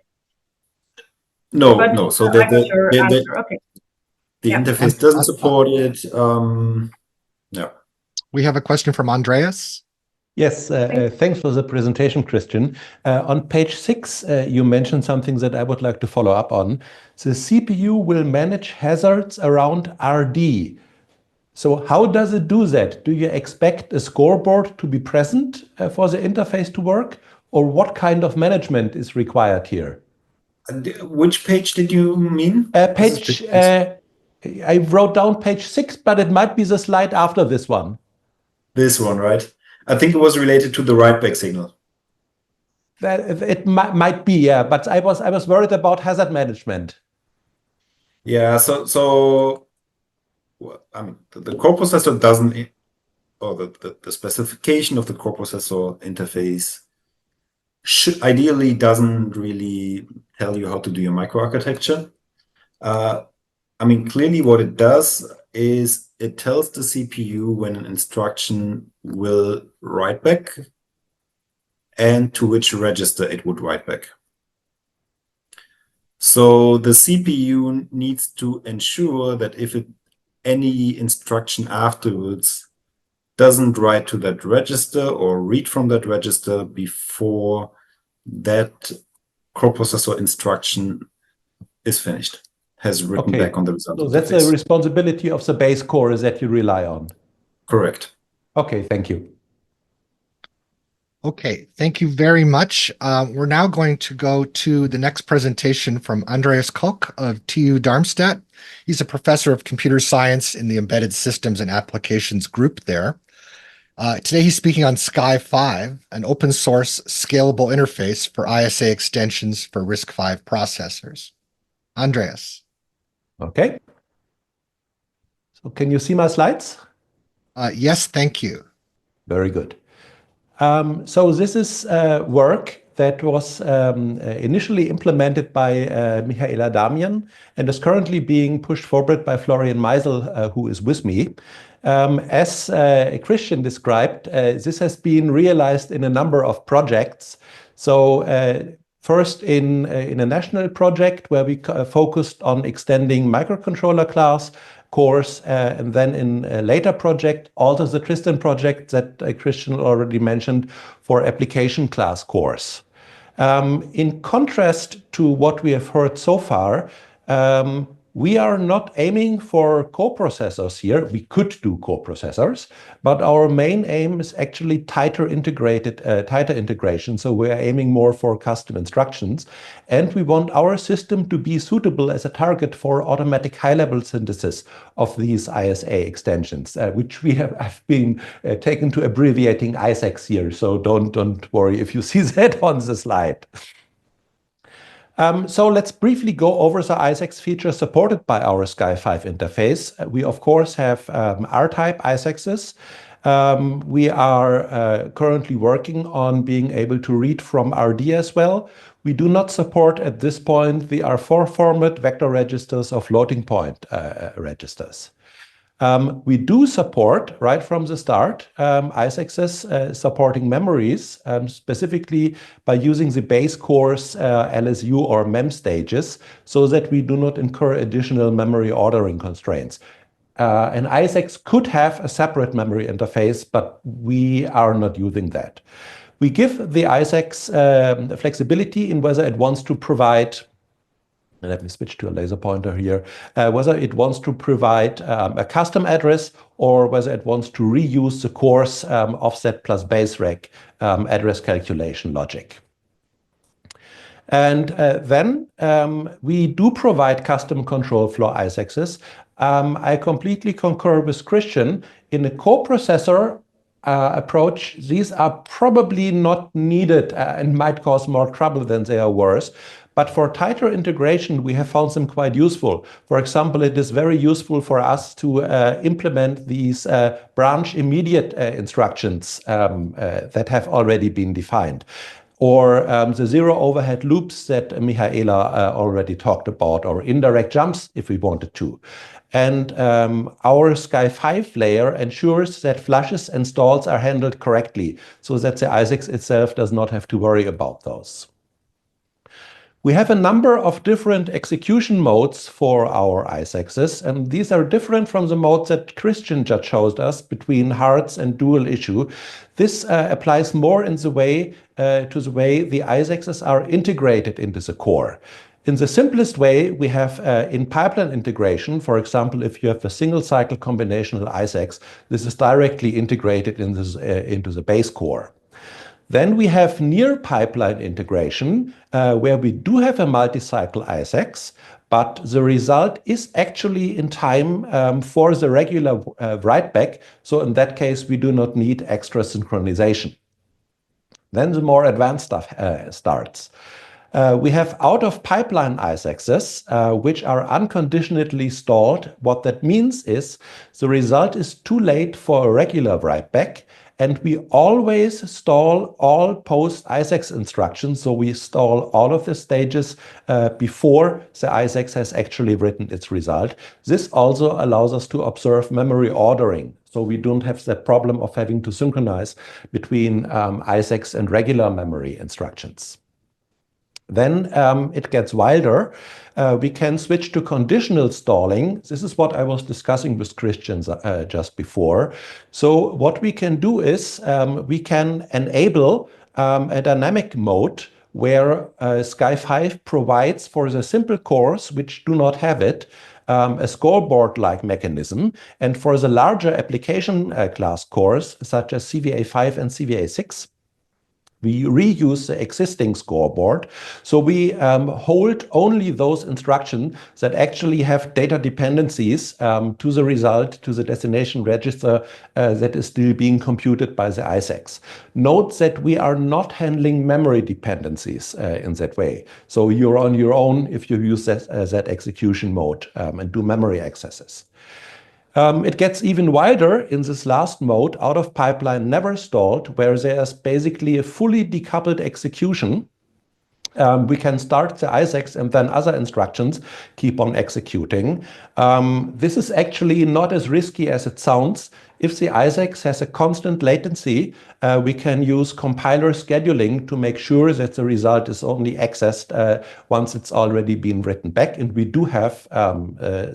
No, But no. So I got your answer. Okay. the Yeah. interface doesn't support it. Yeah. We have a question from Andreas. Yes, thanks for the presentation, Christian. On page 6, you mentioned something that I would like to follow up on. The CPU will manage hazards around RD. So how does it do that? Do you expect a scoreboard to be present for the interface to work? Or what kind of management is required here? Which page did you mean? I wrote down page 6, but it might be the slide after this one. This one, right? I think it was related to the write-back signal. It might be, yeah, but I was worried about hazard management. Yeah, so I mean, the coprocessor doesn't, or the specification of the coprocessor interface ideally doesn't really tell you how to do your microarchitecture. I mean, clearly what it does is it tells the CPU when an instruction will write back and to which register it would write back. So the CPU needs to ensure that if any instruction afterwards doesn't write to that register or read from that register before that coprocessor instruction is finished, has written back on the result. So that's a responsibility of the base core that you rely on. Correct. Okay, thank you. Okay, thank you very much. We're now going to go to the next presentation from Andreas Koch of TU Darmstadt. He's a professor of computer science in the Embedded Systems and Applications group there. Today he's speaking on SCAIE-V, an open source scalable interface for ISA extensions for RISC-V processors. Andreas. Okay. So can you see my slides? Yes, thank you. Very good. So this is work that was initially implemented by Michaela Damian and is currently being pushed forward by Florian Meisel, who is with me. As Christian described, this has been realized in a number of projects. So first in a national project where we focused on extending microcontroller class cores, and then in a later project, also the Tristan project that Christian already mentioned for application class cores. In contrast to what we have heard so far, we are not aiming for coprocessors here. We could do coprocessors, but our main aim is actually tighter integration. So we're aiming more for custom instructions, and we want our system to be suitable as a target for automatic high-level synthesis of these ISA extensions, which we have been taken to abbreviating ISACs here. So don't worry if you see that on the slide. So let's briefly go over the ISACs features supported by our SCAIE-V interface. We, of course, have R-type ISACs. We are currently working on being able to read from RD as well. We do not support at this point the R4 format vector registers or floating point registers. We do support, right from the start, ISACs supporting memories, specifically by using the base course LSU or MEM stages, so that we do not incur additional memory ordering constraints. And ISACs could have a separate memory interface, but we are not using that. We give the ISACs flexibility in whether it wants to provide, let me switch to a laser pointer here, whether it wants to provide a custom address or whether it wants to reuse the course offset plus base rec address calculation logic. And then we do provide custom control flow ISACs. I completely concur with Christian. In a coprocessor approach, these are probably not needed and might cause more trouble than they are worth. But for tighter integration, we have found them quite useful. For example, it is very useful for us to implement these branch immediate instructions that have already been defined. Or the zero overhead loops that Michaela already talked about, or indirect jumps if we wanted to. And our SCAIE-V layer ensures that flushes and stalls are handled correctly so that the ISACs itself does not have to worry about those. We have a number of different execution modes for our ISACs, and these are different from the modes that Christian just showed us between hearts and dual issue. This applies more in the way to the way the ISACs are integrated into the core. In the simplest way, we have in pipeline integration, for example, if you have a single cycle combinational ISACs, this is directly integrated in this, into the base core. Then we have near pipeline integration, where we do have a multi-cycle ISACs, but the result is actually in time for the regular write back. So in that case, we do not need extra synchronization. Then the more advanced stuff starts. We have out-of-pipeline ISACs, which are unconditionally stalled. What that means is the result is too late for a regular write back, and we always stall all post-ISACs instructions. So we stall all of the stages before the ISACs has actually written its result. This also allows us to observe memory ordering. So we don't have the problem of having to synchronize between ISACs and regular memory instructions. Then it gets wilder. We can switch to conditional stalling. This is what I was discussing with Christian just before. So what we can do is we can enable a dynamic mode where SCAIE-V provides for the simple cores which do not have it, a scoreboard-like mechanism. And for the larger application class cores, such as CVA5 and CVA6, we reuse the existing scoreboard. So we hold only those instructions that actually have data dependencies to the result, to the destination register that is still being computed by the ISACs. Note that we are not handling memory dependencies in that way. So you're on your own if you use that execution mode and do memory accesses. It gets even wilder in this last mode, out of pipeline never stalled, where there's basically a fully decoupled execution. We can start the ISACs and then other instructions keep on executing. This is actually not as risky as it sounds. If the ISACs has a constant latency, we can use compiler scheduling to make sure that the result is only accessed once it's already been written back. And we do have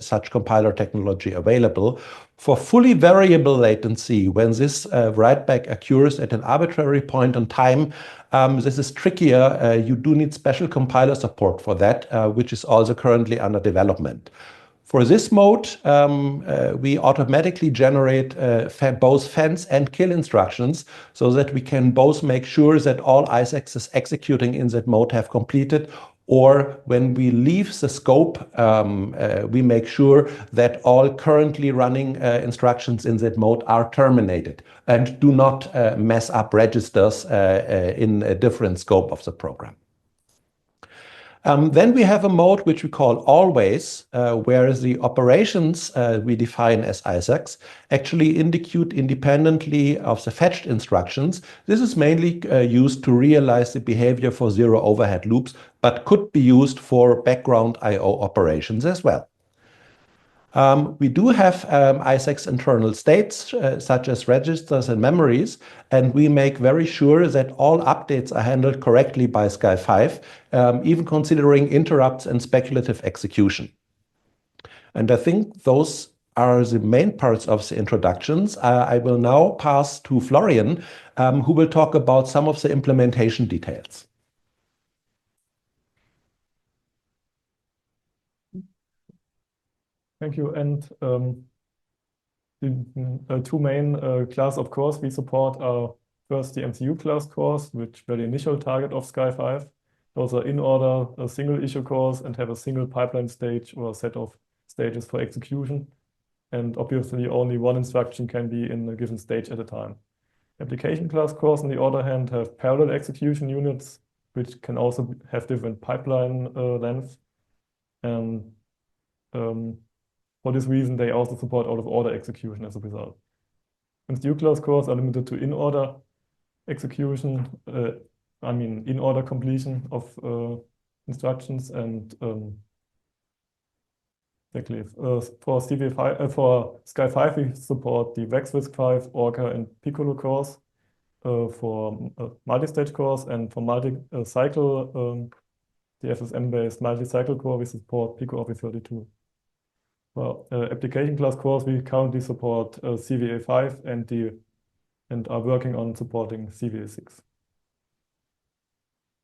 such compiler technology available. For fully variable latency, when this write back occurs at an arbitrary point in time, this is trickier. You do need special compiler support for that, which is also currently under development. For this mode, we automatically generate both fence and kill instructions so that we can both make sure that all ISACs executing in that mode have completed, or when we leave the scope, we make sure that all currently running instructions in that mode are terminated and do not mess up registers in a different scope of the program. Then we have a mode which we call always, where the operations we define as ISACs actually execute independently of the fetched instructions. This is mainly used to realize the behavior for zero overhead loops, but could be used for background I/O operations as well. We do have ISACs internal states, such as registers and memories, and we make very sure that all updates are handled correctly by SCAIE-V, even considering interrupts and speculative execution. And I think those are the main parts of the introductions. I will now pass to Florian, who will talk about some of the implementation details. Thank you. And the two main class of cores we support are first the MCU class cores, which were the initial target of SCAIE-V. Those are in order single issue cores and have a single pipeline stage or a set of stages for execution. And obviously only one instruction can be in a given stage at a time. Application class cores, on the other hand, have parallel execution units, which can also have different pipeline lengths. And for this reason, they also support out-of-order execution as a result. MCU class cores are limited to in-order execution, in-order completion of instructions, and exactly for SCAIE-V, we support the RISC-V, Orca, and Piccolo cores for multi-stage cores, and for multi-cycle, the FSM-based multi-cycle core, we support Pico OP32. For application class cores, we currently support CVA5 and are working on supporting CVA6.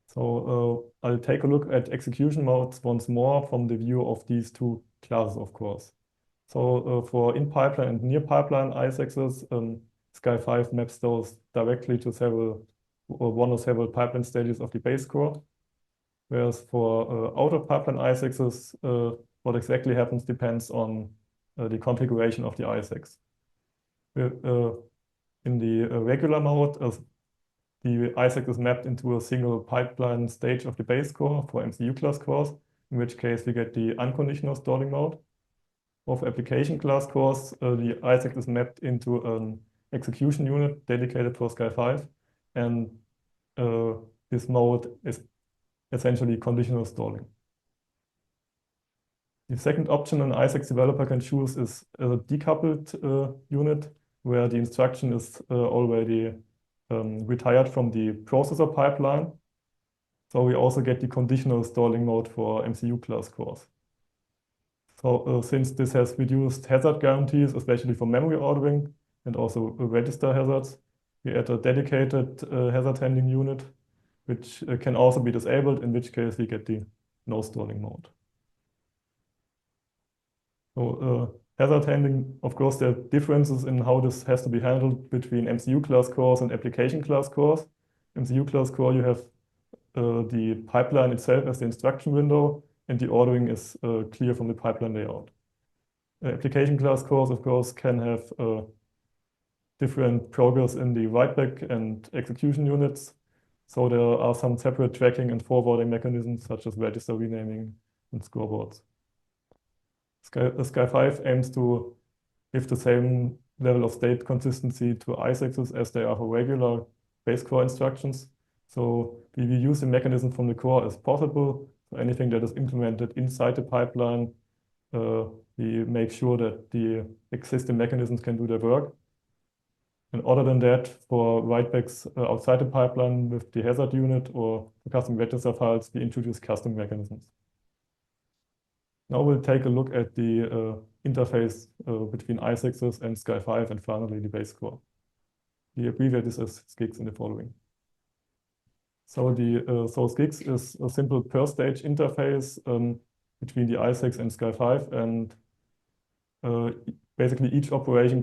So I'll take a look at execution modes once more from the view of these two classes of cores. So for in-pipeline and near-pipeline ISACs, SCAIE-V maps those directly to one or several pipeline stages of the base core. Whereas for out-of-pipeline ISACs, what exactly happens depends on the configuration of the ISACs. In the regular mode, the ISAC is mapped into a single pipeline stage of the base core for MCU class cores, in which case we get the unconditional stalling mode. Or for application class cores, the ISAC is mapped into an execution unit dedicated for SCAIE-V, and this mode is essentially conditional stalling. The second option an ISAC developer can choose is a decoupled unit, where the instruction is already retired from the processor pipeline. So we also get the conditional stalling mode for MCU class cores. So since this has reduced hazard guarantees, especially for memory ordering and also register hazards, we add a dedicated hazard handling unit, which can also be disabled, in which case we get the no stalling mode. So hazard handling, of course, there are differences in how this has to be handled between MCU class cores and application class cores. MCU class core, you have the pipeline itself as the instruction window, and the ordering is clear from the pipeline layout. Application class cores, of course, can have different progress in the write-back and execution units. So there are some separate tracking and forwarding mechanisms, such as register renaming and scoreboards. SCAIE-V aims to give the same level of state consistency to ISACs as they are for regular base core instructions. So we use the mechanism from the core as possible. So anything that is implemented inside the pipeline, we make sure that the existing mechanisms can do their work. And other than that, for writebacks outside the pipeline with the hazard unit or the custom register files, we introduce custom mechanisms. Now we'll take a look at the interface between ISACs and SCAIE-V and finally the base core. We abbreviate this as SCICS in the following. So SCICS is a simple per stage interface between the ISACs and SCAIE-V, and basically each operation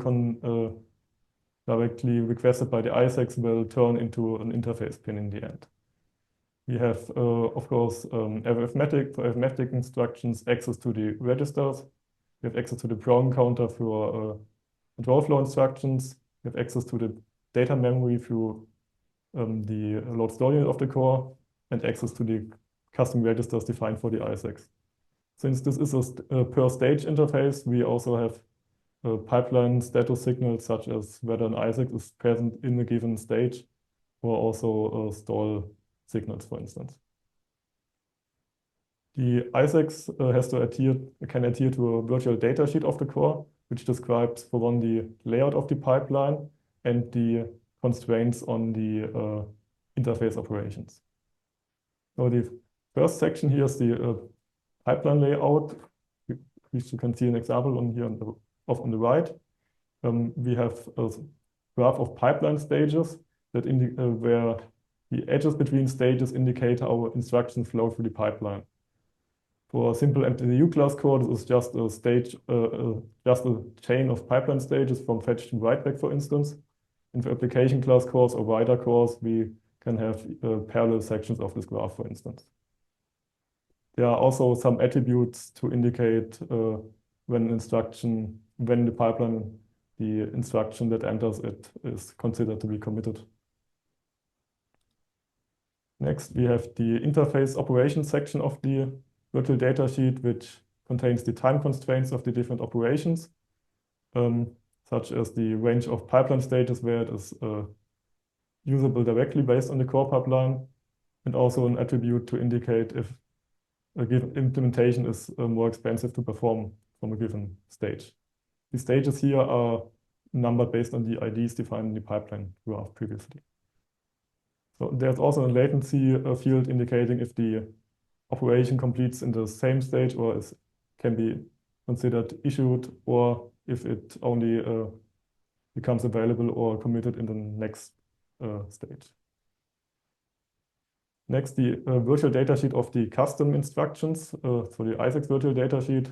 directly requested by the ISACs will turn into an interface pin in the end. We have, of course, arithmetic instructions, access to the registers. We have access to the program counter for control flow instructions. We have access to the data memory through the load store unit of the core, and access to the custom registers defined for the ISACs. Since this is a per stage interface, we also have pipeline status signals such as whether an ISAC is present in a given stage, or also stall signals, for instance. The ISACs can adhere to a virtual data sheet of the core, which describes, for one, the layout of the pipeline and the constraints on the interface operations. So the first section here is the pipeline layout, which you can see an example on here on the right. We have a graph of pipeline stages that where the edges between stages indicate how instructions flow through the pipeline. For a simple MTU class core, this is just a stage, just a chain of pipeline stages from fetch to write back, for instance. And for application class cores or wider cores, we can have parallel sections of this graph, for instance. There are also some attributes to indicate when the pipeline, the instruction that enters it is considered to be committed. Next, we have the interface operation section of the virtual data sheet, which contains the time constraints of the different operations, such as the range of pipeline stages where it is usable directly based on the core pipeline, and also an attribute to indicate if a given implementation is more expensive to perform from a given stage. The stages here are numbered based on the IDs defined in the pipeline graph previously. So there's also a latency field indicating if the operation completes in the same stage or can be considered issued, or if it only becomes available or committed in the next stage. Next, the virtual datasheet of the custom instructions. So the ISACs virtual datasheet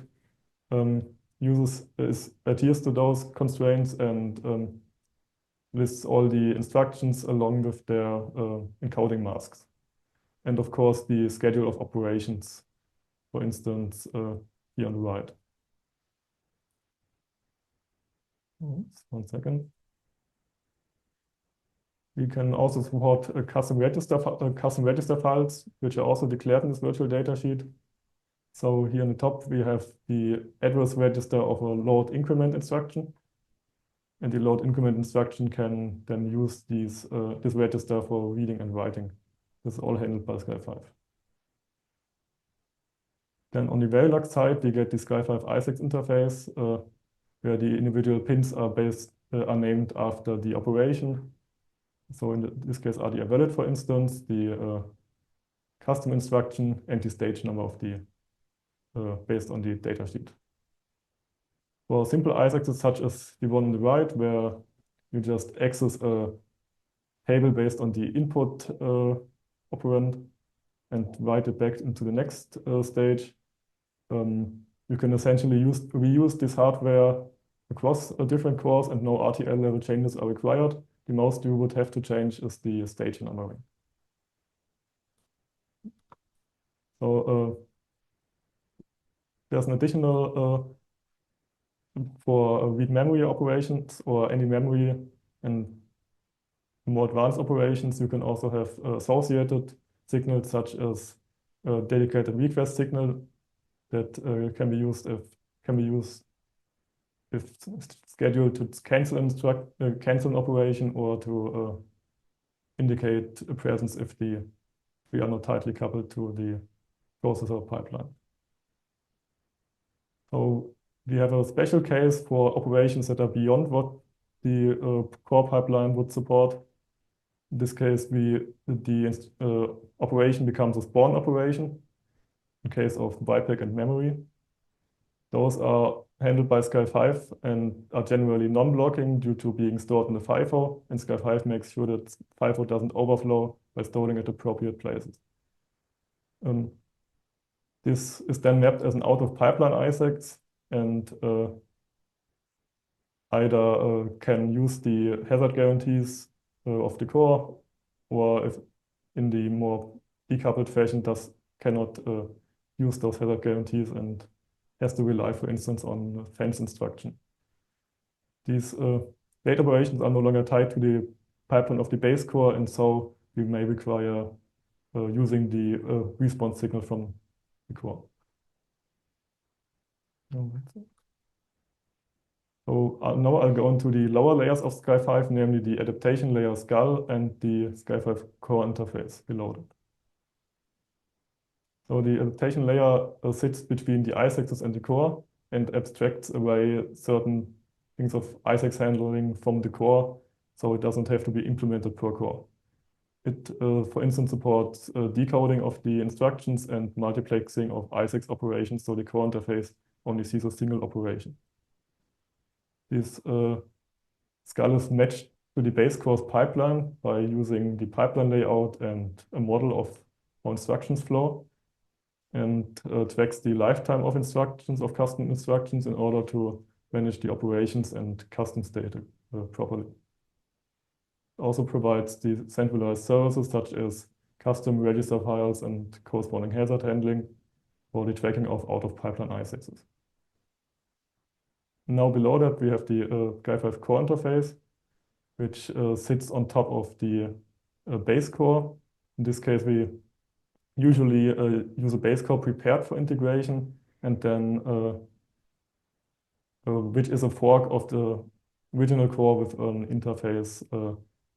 adheres to those constraints and lists all the instructions along with their encoding masks. And of course, the schedule of operations, for instance, here on the right. Oops, 1 second. We can also support custom register files, which are also declared in this virtual datasheet. So here on the top, we have the address register of a load increment instruction. And the load increment instruction can then use this register for reading and writing. This is all handled by SCAIE-V. Then on the Verilog side, we get the SCAIE-V ISACs interface, where the individual pins are named after the operation. So in this case, RD valid, for instance, the custom instruction and the stage number of the based on the datasheet. For simple ISACs, such as the one on the right, where you just access a table based on the input operand and write it back into the next stage, you can essentially reuse this hardware across different cores, and no RTL level changes are required. The most you would have to change is the stage numbering. So there's an additional for read memory operations or any memory and more advanced operations. You can also have associated signals such as a dedicated request signal that can be used if scheduled to cancel an operation, or to indicate a presence if we are not tightly coupled to the processor pipeline. So we have a special case for operations that are beyond what the core pipeline would support. In this case, the operation becomes a spawn operation in case of write back and memory. Those are handled by SCAIE-V and are generally non-blocking due to being stored in the FIFO, and SCAIE-V makes sure that FIFO doesn't overflow by storing at appropriate places. This is then mapped as an out-of-pipeline ISACs, and either can use the hazard guarantees of the core, or if in the more decoupled fashion cannot use those hazard guarantees and has to rely, for instance, on fence instruction. These data operations are no longer tied to the pipeline of the base core, and so we may require using the response signal from the core. So now I'll go into the lower layers of SCAIE-V, namely the adaptation layer SCAL and the SCAIE-V core interface below it. So the adaptation layer sits between the ISACs and the core and abstracts away certain things of ISACs handling from the core, so it doesn't have to be implemented per core. It, for instance, supports decoding of the instructions and multiplexing of ISACs operations, so the core interface only sees a single operation. This SCAL is matched to the base course pipeline by using the pipeline layout and a model of how instructions flow, and tracks the lifetime of instructions, of custom instructions, in order to manage the operations and custom state properly. It also provides the centralized services such as custom register files and corresponding hazard handling for the tracking of out-of-pipeline ISACs. Now below that we have the SCAIE-V core interface, which sits on top of the base core. In this case, we usually use a base core prepared for integration, and then which is a fork of the original core with an interface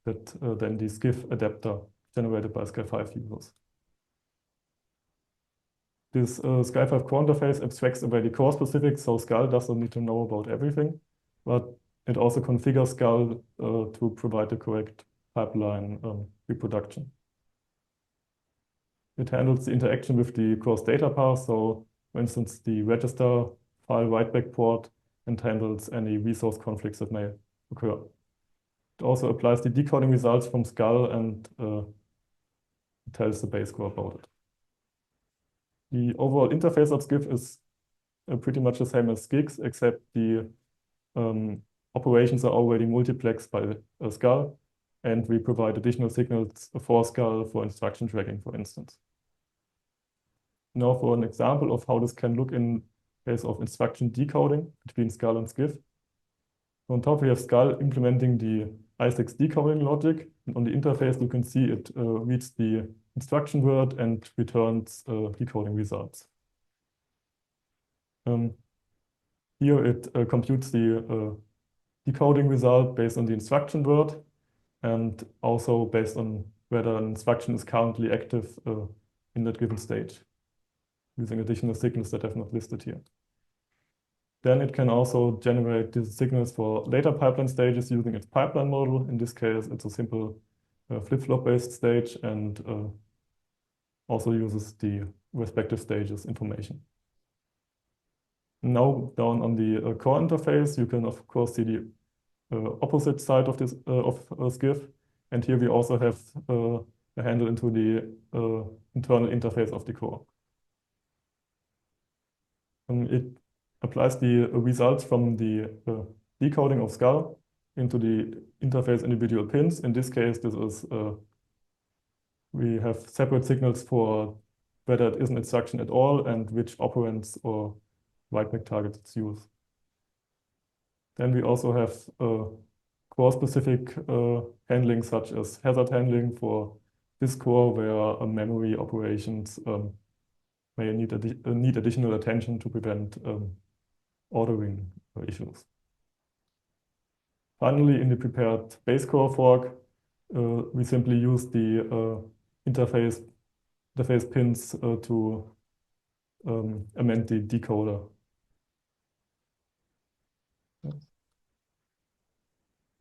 that then the SCIF adapter generated by SCAIE-V uses. This SCAIE-V core interface abstracts away the core specifics, so SCAL doesn't need to know about everything, but it also configures SCAL to provide the correct pipeline reproduction. It handles the interaction with the course data path, so for instance, the register file write-back port, and handles any resource conflicts that may occur. It also applies the decoding results from SCAL and tells the base core about it. The overall interface of SCIF is pretty much the same as SCIX, except the operations are already multiplexed by SCAL, and we provide additional signals for SCAL for instruction tracking, for instance. Now for an example of how this can look in case of instruction decoding between SCAL and SCIF. So on top we have SCAL implementing the ISACs decoding logic, and on the interface you can see it reads the instruction word and returns decoding results. Here it computes the decoding result based on the instruction word, and also based on whether an instruction is currently active in that given stage, using additional signals that I've not listed here. Then it can also generate the signals for later pipeline stages using its pipeline model. In this case, it's a simple flip-flop based stage, and also uses the respective stages information. Now down on the core interface, you can of course see the opposite side of this SCIF, and here we also have a handle into the internal interface of the core. It applies the results from the decoding of SCAL into the interface individual pins. In this case, this is we have separate signals for whether it is an instruction at all and which operands or write-back targets it's used. Then we also have core-specific handling, such as hazard handling for this core, where memory operations may need additional attention to prevent ordering issues. Finally, in the prepared base core fork, we simply use the interface pins to amend the decoder.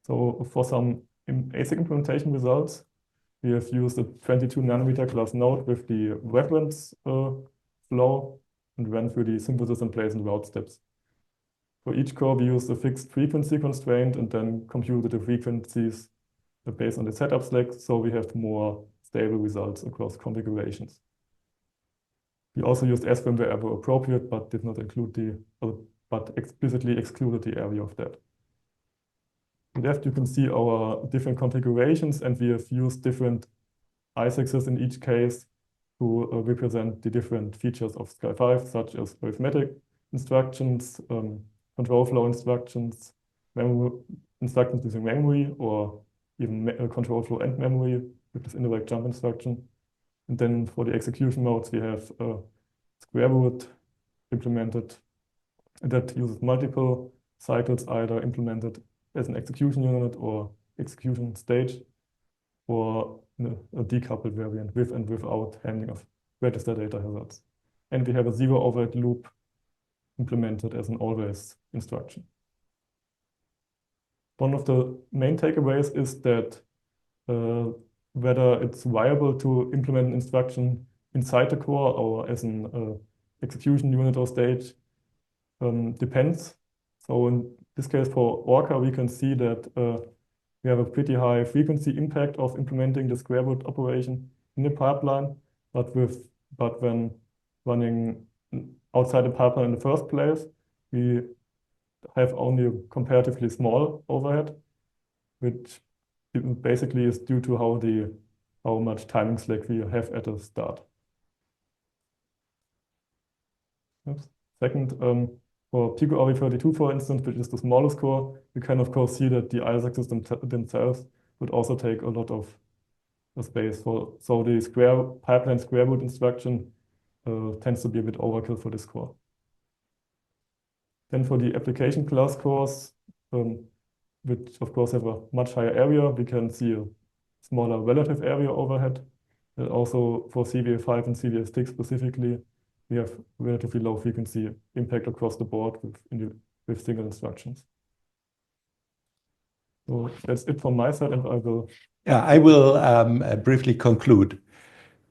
So for some ASIC implementation results, we have used a 22 nanometer class node with the reference flow and ran through the synthesis and place and route steps. For each core, we used a fixed frequency constraint and then computed the frequencies based on the setup slack, so we have more stable results across configurations. We also used SVM wherever appropriate, but did not include but explicitly excluded the area of that. On the left, you can see our different configurations, and we have used different ISACs in each case to represent the different features of SCAIE-V, such as arithmetic instructions, control flow instructions, memory instructions using memory, or even control flow and memory with this indirect jump instruction, And then for the execution modes, we have square root implemented that uses multiple cycles, either implemented as an execution unit or execution stage, or a decoupled variant with and without handling of register data hazards. And we have a zero overhead loop implemented as an always instruction. One of the main takeaways is that whether it's viable to implement an instruction inside the core or as an execution unit or stage depends. So in this case for Orca, we can see that we have a pretty high frequency impact of implementing the square root operation in the pipeline, but when running outside the pipeline in the first place, we have only a comparatively small overhead, which basically is due to how much timing slack we have at the start. Oops. Second, for Pico RE32, for instance, which is the smallest core, we can of course see that the ISACs themselves would also take a lot of space. So the pipeline square root instruction tends to be a bit overkill for this core. Then for the application class cores, which of course have a much higher area, we can see a smaller relative area overhead. And also for CVA5 and CVA6 specifically, we have relatively low frequency impact across the board with single instructions. So that's it from my side, and I will briefly conclude.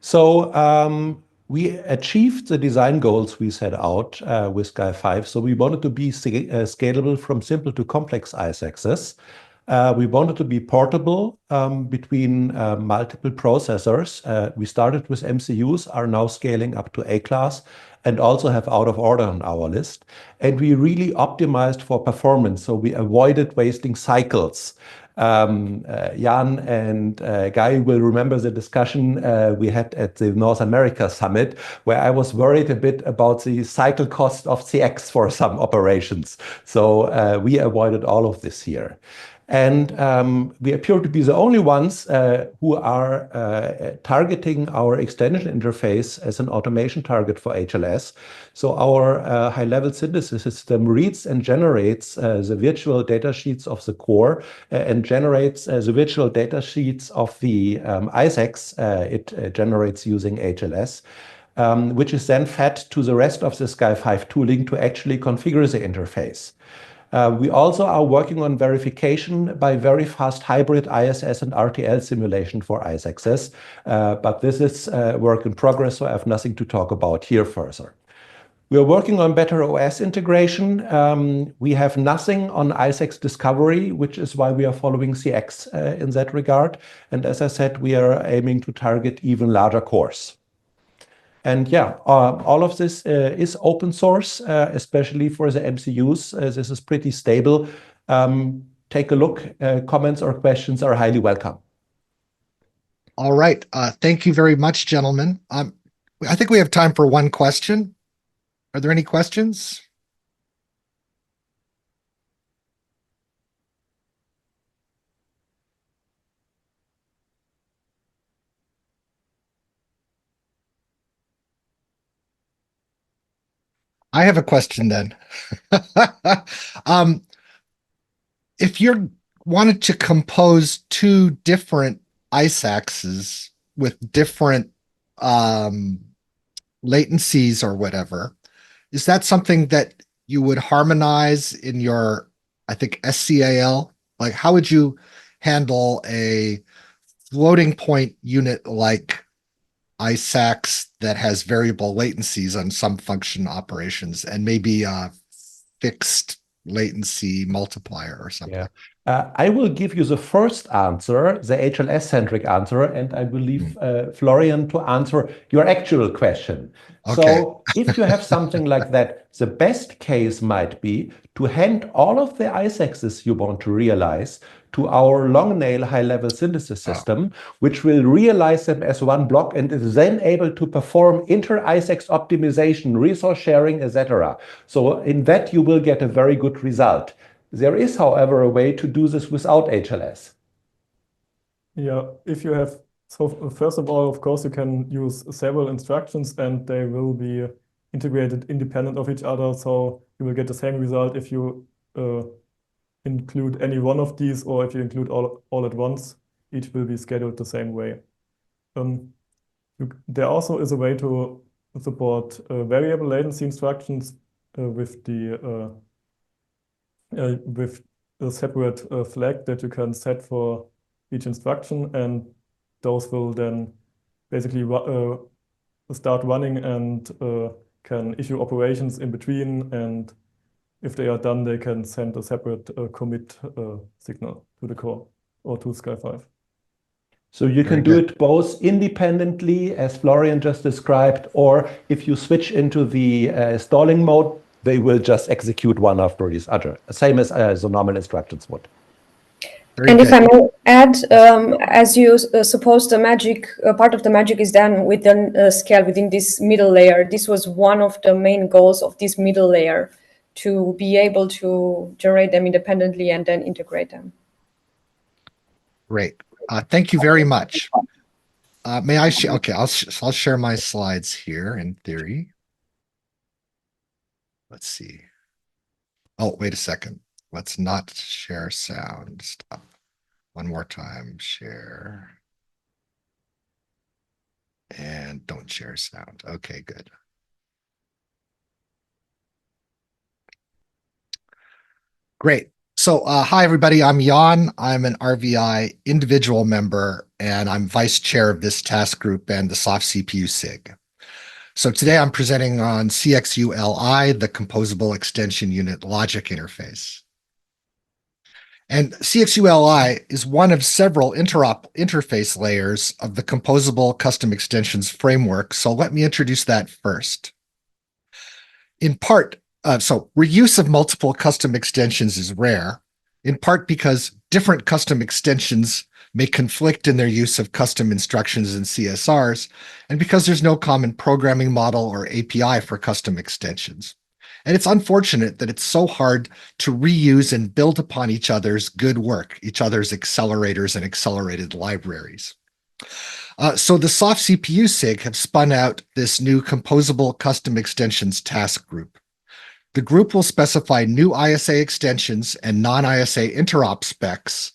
So we achieved the design goals we set out with SCAIE-V. So we wanted to be scalable from simple to complex ISACs. We wanted to be portable between multiple processors. We started with MCUs, are now scaling up to A-class, and also have out of order on our list. And we really optimized for performance, so we avoided wasting cycles. Jan and Guy will remember the discussion we had at the North America Summit, where I was worried a bit about the cycle cost of CX for some operations. So we avoided all of this here. And we appear to be the only ones who are targeting our extension interface as an automation target for HLS. So our high-level synthesis system reads and generates the virtual data sheets of the core and generates the virtual data sheets of the ISACs it generates using HLS. Which is then fed to the rest of the SCAIE-V tooling to actually configure the interface. We also are working on verification by very fast hybrid ISS and RTL simulation for ISACs, but this is work in progress, so I have nothing to talk about here further. We are working on better OS integration. We have nothing on ISACs discovery, which is why we are following CX in that regard. And as I said, we are aiming to target even larger cores. And yeah, all of this is open source, especially for the MCUs. This is pretty stable. Take a look. Comments or questions are highly welcome. All right. Thank you very much, gentlemen. I think we have time for one question. Are there any questions? I have a question then. If you wanted to compose two different ISACs with different latencies or whatever, is that something that you would harmonize in your, I think, SCAL? Like, how would you handle a floating point unit like ISACs that has variable latencies on some function operations and maybe a fixed latency multiplier or something? Yeah. I will give you the first answer, the HLS-centric answer, and I will leave Florian to answer your actual question. Okay. So if you have something like that, the best case might be to hand all of the ISACs you want to realize to our long-nail high-level synthesis system, which will realize them as one block and is then able to perform inter-ISACs optimization, resource sharing, etc. So in that, you will get a very good result. There is, however, a way to do this without HLS. Yeah, if you have So first of all, of course, you can use several instructions and they will be integrated independent of each other. So you will get the same result if you include any one of these, or if you include all at once, each will be scheduled the same way. There also is a way to support variable latency instructions with a separate flag that you can set for each instruction, and those will then basically start running and can issue operations in between, and if they are done, they can send a separate commit signal to the core or to SCAIE-V. So you can do it both independently, as Florian just described, or if you switch into the stalling mode, they will just execute one after the other, same as the normal instructions would. And if I may add, as you suppose the magic, part of the magic is done within Scale, within this middle layer. This was one of the main goals of this middle layer, to be able to generate them independently and then integrate them. Great. Thank you very much. May I share? Okay, I'll share my slides here in theory. Let's see. Oh, wait a second. Let's not share sound. Stop. One more time. Share. And don't share sound. Okay, good. Great. So, hi, everybody. I'm Jan. I'm an RVI individual member, and I'm vice chair of this task group and the soft CPU SIG. So today I'm presenting on CXU-LI, the Composable Extension Unit Logic Interface. And CXU-LI is one of several interface layers of the Composable Custom Extensions framework. So let me introduce that first. In part, so reuse of multiple custom extensions is rare, in part because different custom extensions may conflict in their use of custom instructions and CSRs, and because there's no common programming model or API for custom extensions. And it's unfortunate that it's so hard to reuse and build upon each other's good work, each other's accelerators and accelerated libraries. So the soft CPU SIG have spun out this new Composable Custom Extensions task group. The group will specify new ISA extensions and non-ISA interop specs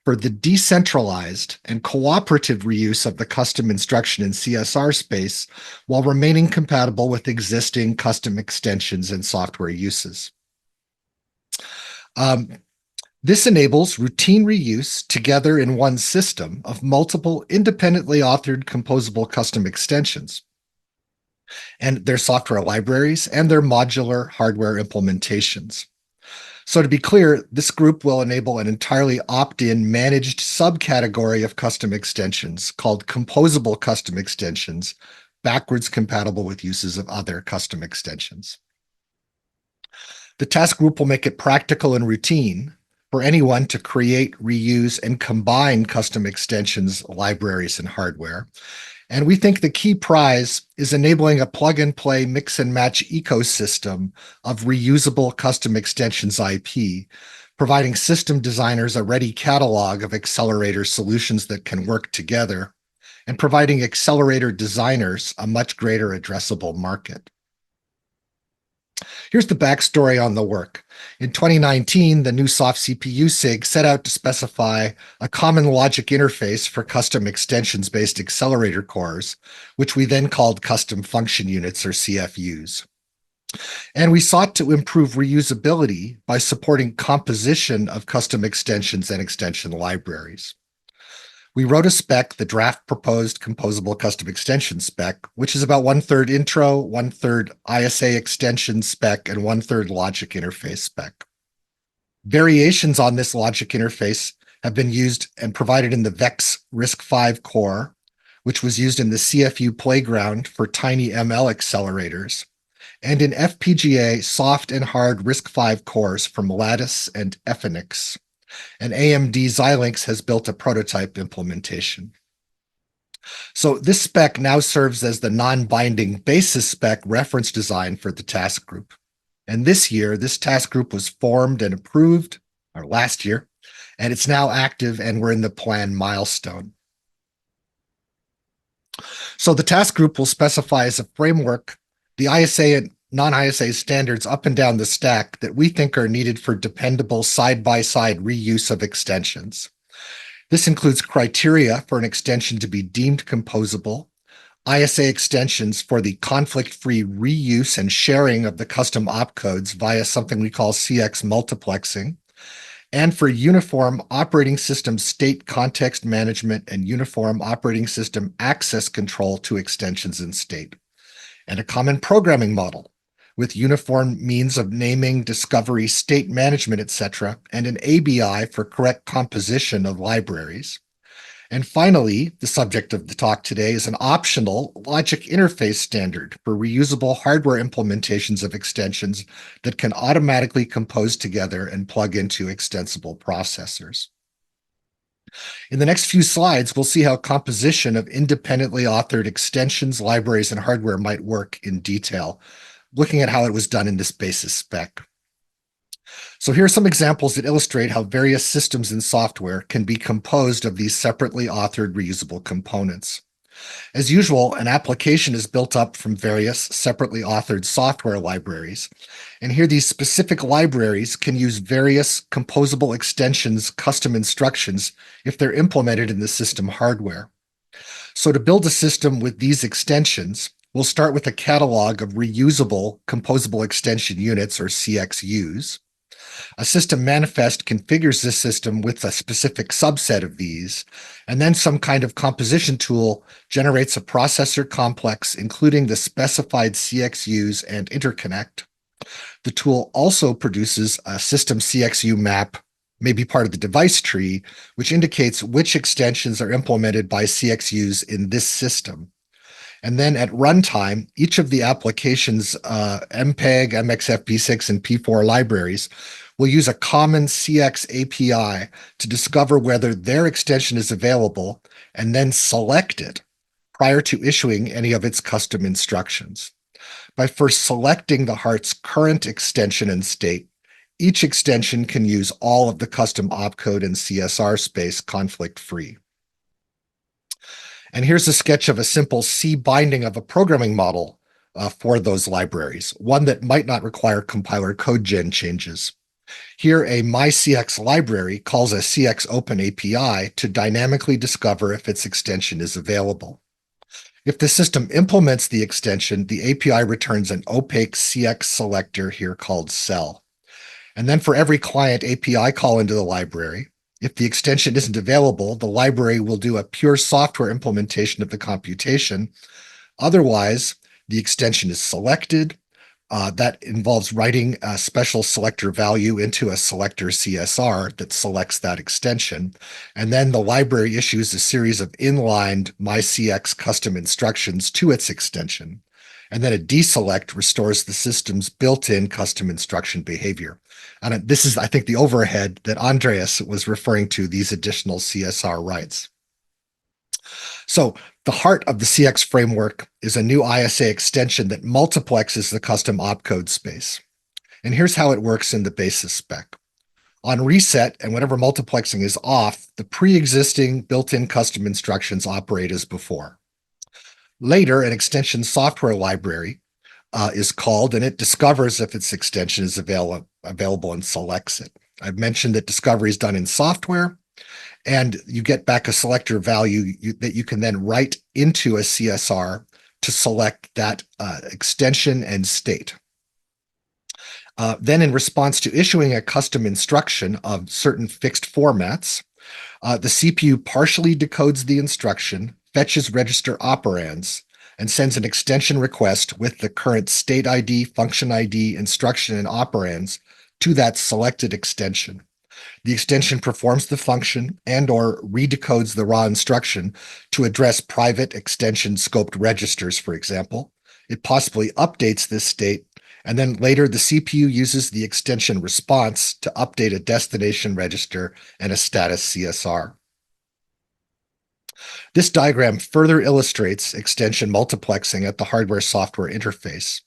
for the decentralized and cooperative reuse of the custom instruction in CSR space while remaining compatible with existing custom extensions and software uses. This enables routine reuse together in one system of multiple independently authored composable custom extensions and their software libraries and their modular hardware implementations. So to be clear, this group will enable an entirely opt-in managed subcategory of custom extensions called composable custom extensions, backwards compatible with uses of other custom extensions. The task group will make it practical and routine for anyone to create, reuse, and combine custom extensions, libraries, and hardware. And we think the key prize is enabling a plug-and-play mix-and-match ecosystem of reusable custom extensions IP, providing system designers a ready catalog of accelerator solutions that can work together, and providing accelerator designers a much greater addressable market. Here's the backstory on the work. In 2019, the new soft CPU SIG set out to specify a common logic interface for custom extensions-based accelerator cores, which we then called custom function units or CFUs. And we sought to improve reusability by supporting composition of custom extensions and extension libraries. We wrote a spec, the draft proposed composable custom extension spec, which is about 1/3 intro, 1/3 ISA extension spec, and 1/3 logic interface spec. Variations on this logic interface have been used and provided in the VEX RISC-V core, which was used in the CFU playground for tiny ML accelerators, and in FPGA soft and hard RISC-V cores from Lattice and Efinix. And AMD Xilinx has built a prototype implementation. So this spec now serves as the non-binding basis spec reference design for the task group. And this year, this task group was formed and approved, or last year, and it's now active and we're in the planned milestone. So the task group will specify as a framework the ISA and non-ISA standards up and down the stack that we think are needed for dependable side-by-side reuse of extensions. This includes criteria for an extension to be deemed composable, ISA extensions for the conflict-free reuse and sharing of the custom opcodes via something we call CX multiplexing, and for uniform operating system state context management and uniform operating system access control to extensions in state, and a common programming model with uniform means of naming, discovery, state management, etc., and an ABI for correct composition of libraries. And finally, the subject of the talk today is an optional logic interface standard for reusable hardware implementations of extensions that can automatically compose together and plug into extensible processors. In the next few slides, we'll see how composition of independently authored extensions, libraries, and hardware might work in detail, looking at how it was done in this basis spec. So here are some examples that illustrate how various systems and software can be composed of these separately authored reusable components. As usual, an application is built up from various separately authored software libraries. And here these specific libraries can use various composable extensions, custom instructions, if they're implemented in the system hardware. So to build a system with these extensions, we'll start with a catalog of reusable composable extension units, or CXUs. A system manifest configures this system with a specific subset of these, and then some kind of composition tool generates a processor complex, including the specified CXUs and interconnect. The tool also produces a system CXU map, maybe part of the device tree, which indicates which extensions are implemented by CXUs in this system. And then at runtime, each of the application's MPEG, MXFP6, and P4 libraries will use a common CX API to discover whether their extension is available and then select it prior to issuing any of its custom instructions. By first selecting the heart's current extension and state, each extension can use all of the custom opcode and CSR space conflict-free. And here's a sketch of a simple C binding of a programming model for those libraries, one that might not require compiler code gen changes. Here, a MyCX library calls a CX Open API to dynamically discover if its extension is available. If the system implements the extension, the API returns an opaque CX selector here called cell. And then for every client API call into the library, if the extension isn't available, the library will do a pure software implementation of the computation. Otherwise, the extension is selected. That involves writing a special selector value into a selector CSR that selects that extension. And then the library issues a series of inlined MyCX custom instructions to its extension. And then a deselect restores the system's built-in custom instruction behavior. And this is, I think, the overhead that Andreas was referring to, these additional CSR rights. So the heart of the CX framework is a new ISA extension that multiplexes the custom opcode space. And here's how it works in the basis spec. On reset, and whenever multiplexing is off, the pre-existing built-in custom instructions operate as before. Later, an extension software library is called, and it discovers if its extension is available and selects it. I've mentioned that discovery is done in software, and you get back a selector value that you can then write into a CSR to select that extension and state. Then in response to issuing a custom instruction of certain fixed formats, the CPU partially decodes the instruction, fetches register operands, and sends an extension request with the current state ID, function ID, instruction, and operands to that selected extension. The extension performs the function and/or redecodes the raw instruction to address private extension scoped registers, for example. It possibly updates this state, and then later the CPU uses the extension response to update a destination register and a status CSR. This diagram further illustrates extension multiplexing at the hardware-software interface.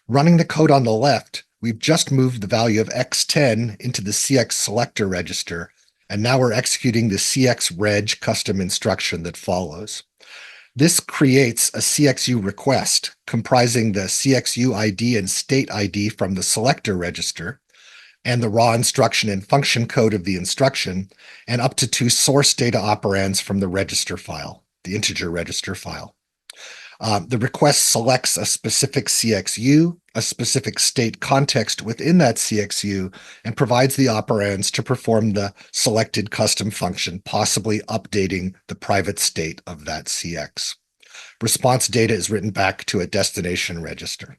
Running the code on the left, we've just moved the value of X10 into the CX selector register, and now we're executing the CX reg custom instruction that follows. This creates a CXU request comprising the CXU ID and state ID from the selector register and the raw instruction and function code of the instruction, and up to 2 source data operands from the register file, the integer register file. The request selects a specific CXU, a specific state context within that CXU, and provides the operands to perform the selected custom function, possibly updating the private state of that CX. Response data is written back to a destination register.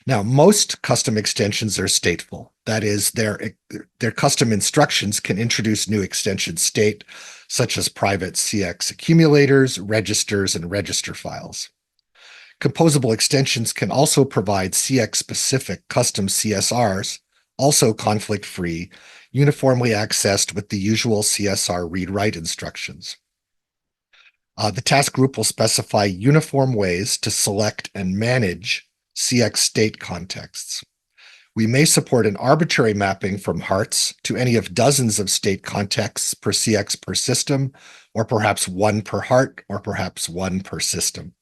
Now, most custom extensions are stateful. That is, their custom instructions can introduce new extension state, such as private CX accumulators, registers, and register files. Composable extensions can also provide CX-specific custom CSRs, also conflict-free, uniformly accessed with the usual CSR read-write instructions. The task group will specify uniform ways to select and manage CX state contexts. We may support an arbitrary mapping from hearts to any of dozens of state contexts per CX per system, or perhaps 1 per heart, or perhaps 1 per system.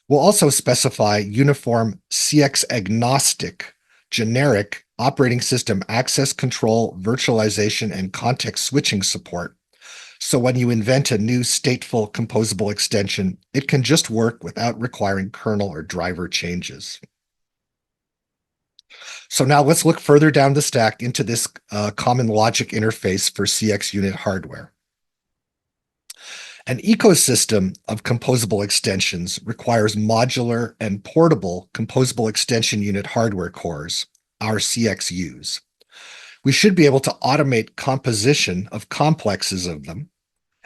We'll also specify uniform CX agnostic, generic operating system access control, virtualization, and context switching support. So when you invent a new stateful composable extension, it can just work without requiring kernel or driver changes. So now let's look further down the stack into this common logic interface for CX unit hardware. An ecosystem of composable extensions requires modular and portable composable extension unit hardware cores, our CXUs. We should be able to automate composition of complexes of them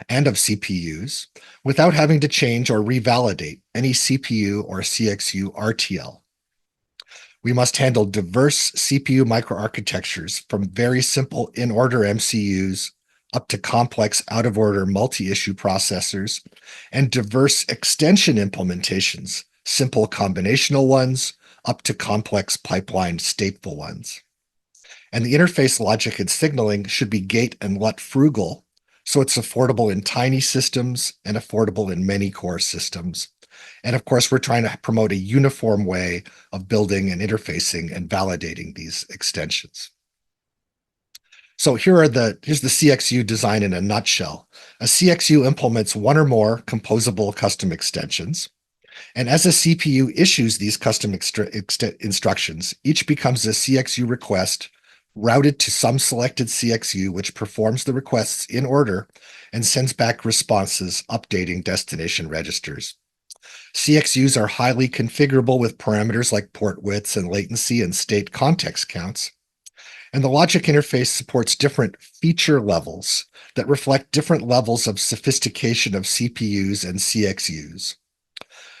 and of CPUs without having to change or revalidate any CPU or CXU RTL. We must handle diverse CPU microarchitectures from very simple in-order MCUs up to complex out-of-order multi-issue processors and diverse extension implementations, simple combinational ones up to complex pipelined stateful ones. And the interface logic and signaling should be gate and LUT frugal, so it's affordable in tiny systems and affordable in many core systems. And of course, we're trying to promote a uniform way of building and interfacing and validating these extensions. So here's the CXU design in a nutshell. A CXU implements 1 or more composable custom extensions. And as a CPU issues these custom instructions, each becomes a CXU request routed to some selected CXU, which performs the requests in order and sends back responses updating destination registers. CXUs are highly configurable with parameters like port widths and latency and state context counts. And the logic interface supports different feature levels that reflect different levels of sophistication of CPUs and CXUs.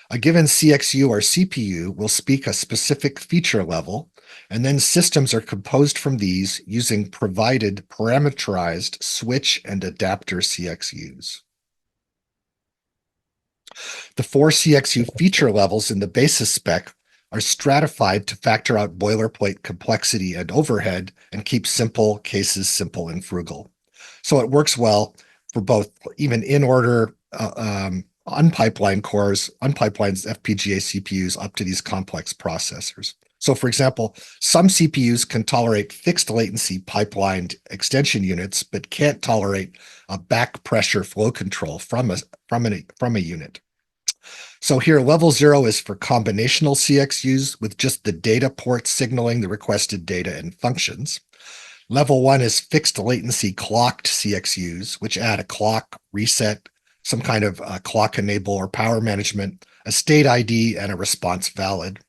A given CXU or CPU will speak a specific feature level, and then systems are composed from these using provided parameterized switch and adapter CXUs. The 4 CXU feature levels in the basis spec are stratified to factor out boilerplate complexity and overhead and keep simple cases simple and frugal. So it works well for both even in-order unpipelined cores, unpipelined FPGA CPUs up to these complex processors. So for example, some CPUs can tolerate fixed latency pipelined extension units, but can't tolerate a back pressure flow control from a unit. So here, level 0 is for combinational CXUs with just the data port signaling the requested data and functions. Level 1 is fixed latency clocked CXUs, which add a clock, reset, some kind of clock enable or power management, a state ID, and a response valid.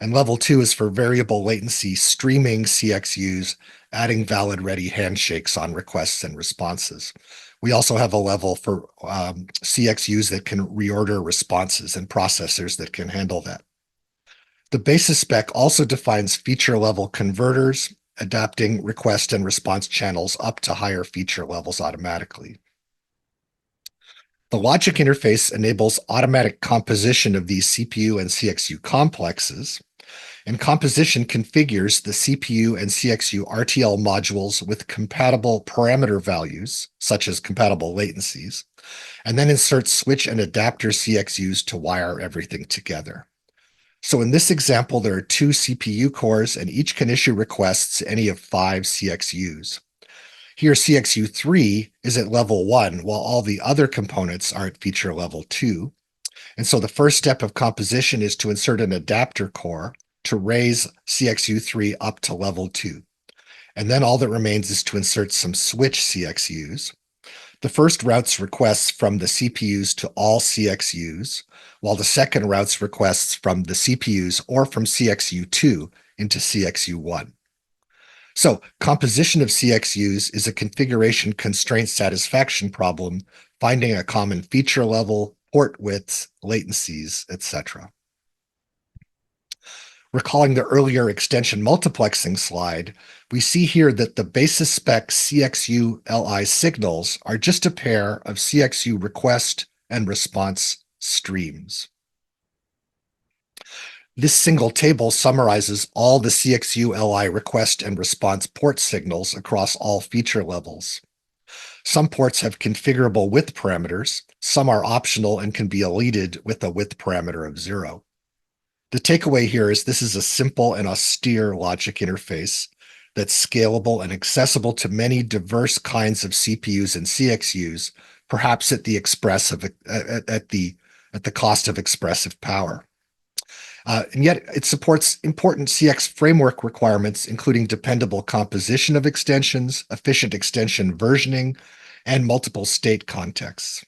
And level 2 is for variable latency streaming CXUs, adding valid ready handshakes on requests and responses. We also have a level for CXUs that can reorder responses and processors that can handle that. The basis spec also defines feature level converters, adapting request and response channels up to higher feature levels automatically. The logic interface enables automatic composition of these CPU and CXU complexes. And composition configures the CPU and CXU RTL modules with compatible parameter values, such as compatible latencies, and then inserts switch and adapter CXUs to wire everything together. So in this example, there are 2 CPU cores, and each can issue requests to any of 5 CXUs. Here, CXU3 is at level 1, while all the other components are at feature level 2. And so the first step of composition is to insert an adapter core to raise CXU3 up to level 2. And then all that remains is to insert some switch CXUs. The first routes requests from the CPUs to all CXUs, while the second routes requests from the CPUs or from CXU2 into CXU1. So composition of CXUs is a configuration constraint satisfaction problem, finding a common feature level, port widths, latencies, etc. Recalling the earlier extension multiplexing slide, we see here that the basis spec CXU-LI signals are just a pair of CXU request and response streams. This single table summarizes all the CXU-LI request and response port signals across all feature levels. Some ports have configurable width parameters, some are optional and can be deleted with a width parameter of 0. The takeaway here is this is a simple and austere logic interface that's scalable and accessible to many diverse kinds of CPUs and CXUs, perhaps at the cost of expressive power. And yet it supports important CX framework requirements, including dependable composition of extensions, efficient extension versioning, and multiple state contexts.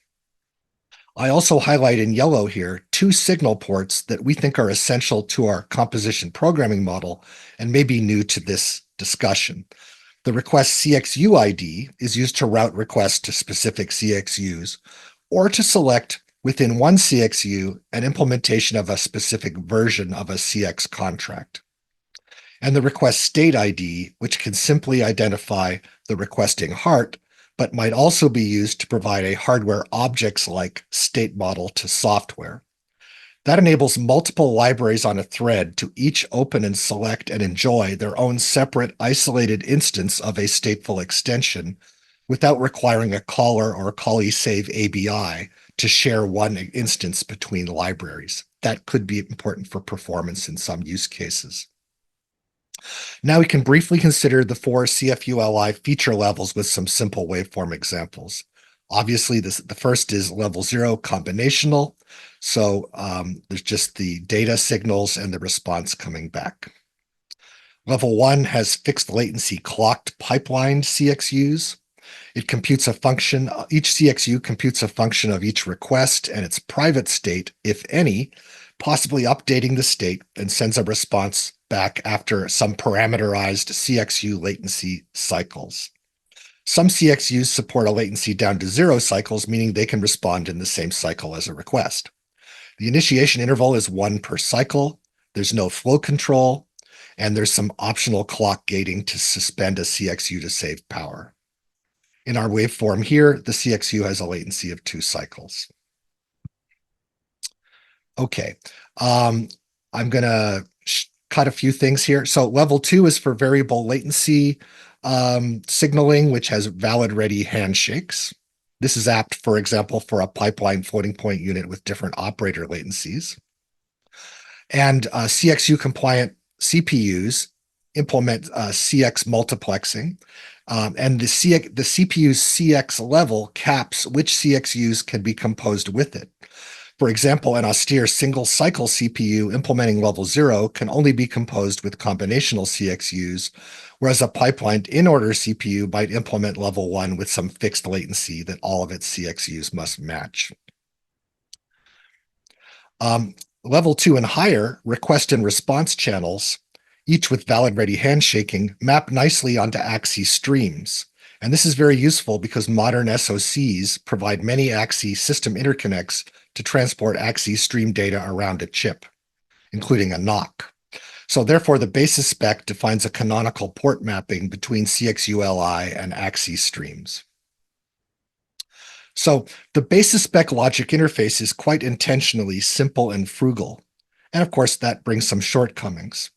I also highlight in yellow here 2 signal ports that we think are essential to our composition programming model and may be new to this discussion. The request CXU ID is used to route requests to specific CXUs or to select within one CXU an implementation of a specific version of a CX contract. And the request state ID, which can simply identify the requesting heart, but might also be used to provide a hardware objects-like state model to software. That enables multiple libraries on a thread to each open and select and enjoy their own separate isolated instance of a stateful extension without requiring a caller or callee save ABI to share one instance between libraries. That could be important for performance in some use cases. Now we can briefly consider the 4 CFU-LI feature levels with some simple waveform examples. Obviously, the first is level 0 combinational. So there's just the data signals and the response coming back. Level 1 has fixed latency clocked pipelined CXUs. It computes a function, each CXU computes a function of each request and its private state, if any, possibly updating the state, and sends a response back after some parameterized CXU latency cycles. Some CXUs support a latency down to 0 cycles, meaning they can respond in the same cycle as a request. The initiation interval is 1 per cycle. There's no flow control, and there's some optional clock gating to suspend a CXU to save power. In our waveform here, the CXU has a latency of 2 cycles. Okay, I'm going to cut a few things here. So level 2 is for variable latency signaling, which has valid ready handshakes. This is apt, for example, for a pipeline floating point unit with different operator latencies. And CXU compliant CPUs implement CX multiplexing. And the CPU's CX level caps which CXUs can be composed with it. For example, an austere single cycle CPU implementing level 0 can only be composed with combinational CXUs, whereas a pipelined in-order CPU might implement level 1 with some fixed latency that all of its CXUs must match. Level 2 and higher request and response channels, each with valid ready handshaking, map nicely onto AXI streams. And this is very useful because modern SoCs provide many AXI system interconnects to transport AXI stream data around a chip, including a NOC. So therefore, the basis spec defines a canonical port mapping between CXU-LI and AXI streams. So the basis spec logic interface is quite intentionally simple and frugal. And of course, that brings some shortcomings.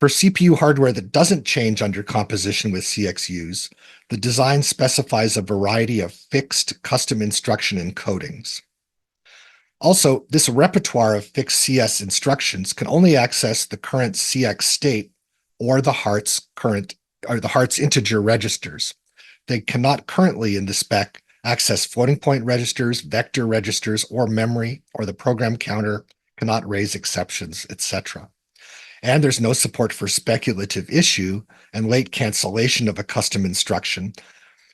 For CPU hardware that doesn't change under composition with CXUs, the design specifies a variety of fixed custom instruction encodings. Also, this repertoire of fixed CS instructions can only access the current CX state or the Hart's integer registers. They cannot currently in the spec access floating point registers, vector registers, or memory, or the program counter cannot raise exceptions, etc. And there's no support for speculative issue and late cancellation of a custom instruction.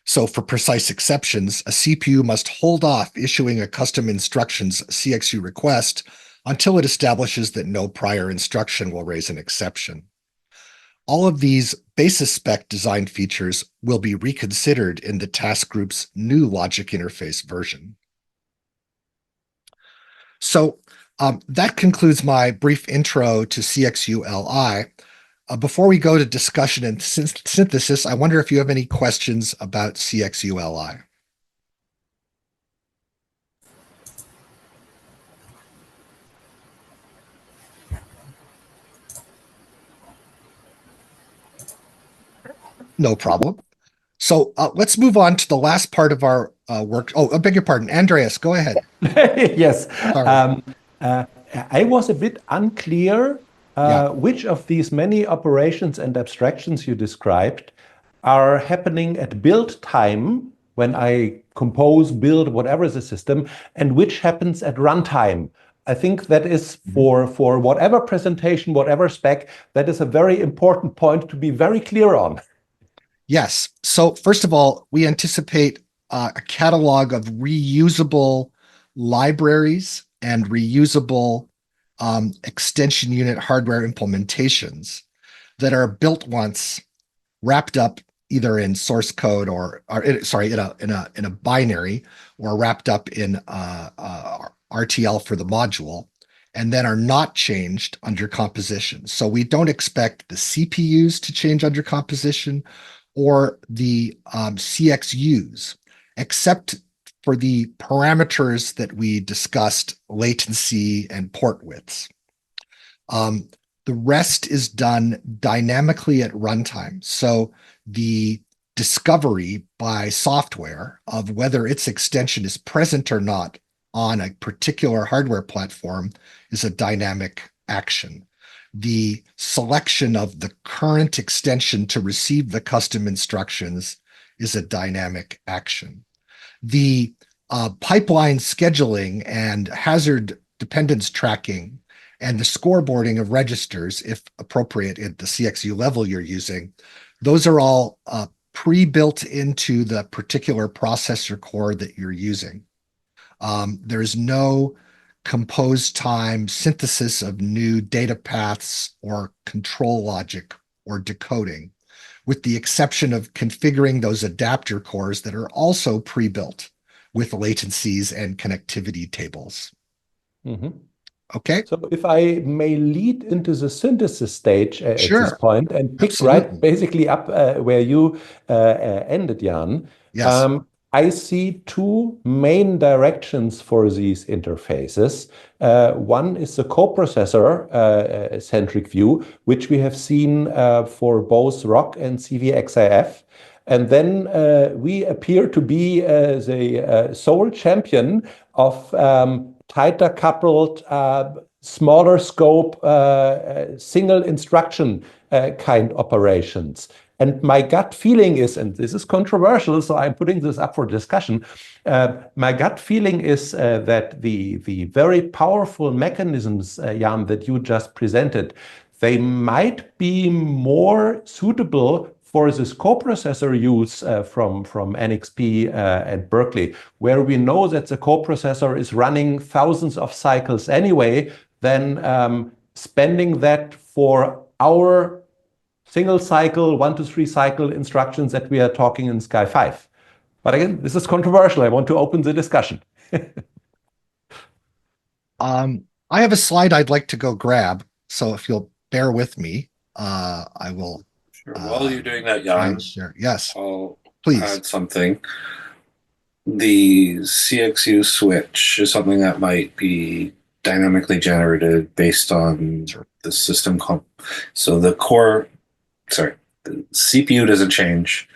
So for precise exceptions, a CPU must hold off issuing a custom instruction's CXU request until it establishes that no prior instruction will raise an exception. All of these basis spec design features will be reconsidered in the task group's new logic interface version. So that concludes my brief intro to CXU-LI. Before we go to discussion and synthesis, I wonder if you have any questions about CXU-LI. No problem. So let's move on to the last part of our work. Oh, I beg your pardon. Andreas, go ahead. Yes. I was a bit unclear which of these many operations and abstractions you described are happening at build time when I compose, build, whatever is the system, and which happens at runtime. I think that is for whatever presentation, whatever spec, that is a very important point to be very clear on. Yes. So first of all, we anticipate a catalog of reusable libraries and reusable extension unit hardware implementations that are built once, wrapped up either in source code or in a binary, or wrapped up in RTL for the module, and then are not changed under composition. So we don't expect the CPUs to change under composition or the CXUs, except for the parameters that we discussed, latency and port widths. The rest is done dynamically at runtime. So the discovery by software of whether its extension is present or not on a particular hardware platform is a dynamic action. The selection of the current extension to receive the custom instructions is a dynamic action. The pipeline scheduling and hazard dependence tracking and the scoreboarding of registers, if appropriate at the CXU level you're using, those are all pre-built into the particular processor core that you're using. There's no compose time synthesis of new data paths or control logic or decoding, with the exception of configuring those adapter cores that are also pre-built with latencies and connectivity tables. Okay. So if I may lead into the synthesis stage at this point and pick Absolutely. basically up where you ended, Jan. Yes. I see two main directions for these interfaces. One is the coprocessor centric view, which we have seen for both ROC and CVXIF. And then we appear to be the sole champion of tighter coupled, smaller scope, single instruction kind operations. And my gut feeling is, and this is controversial, so I'm putting this up for discussion. My gut feeling is that the very powerful mechanisms, Jan, that you just presented, they might be more suitable for this coprocessor use from NXP and Berkeley, where we know that the coprocessor is running thousands of cycles anyway, than spending that for our single cycle, 1 to 3 cycle instructions that we are talking in SCAIE-V. But again, this is controversial. I want to open the discussion. I have a slide I'd like to go grab, so if you'll bear with me, I will. Sure. While you're doing that, Jan, yes, I'll please add something. The CXU switch is something that might be dynamically generated based on the system comp. So the CPU doesn't change,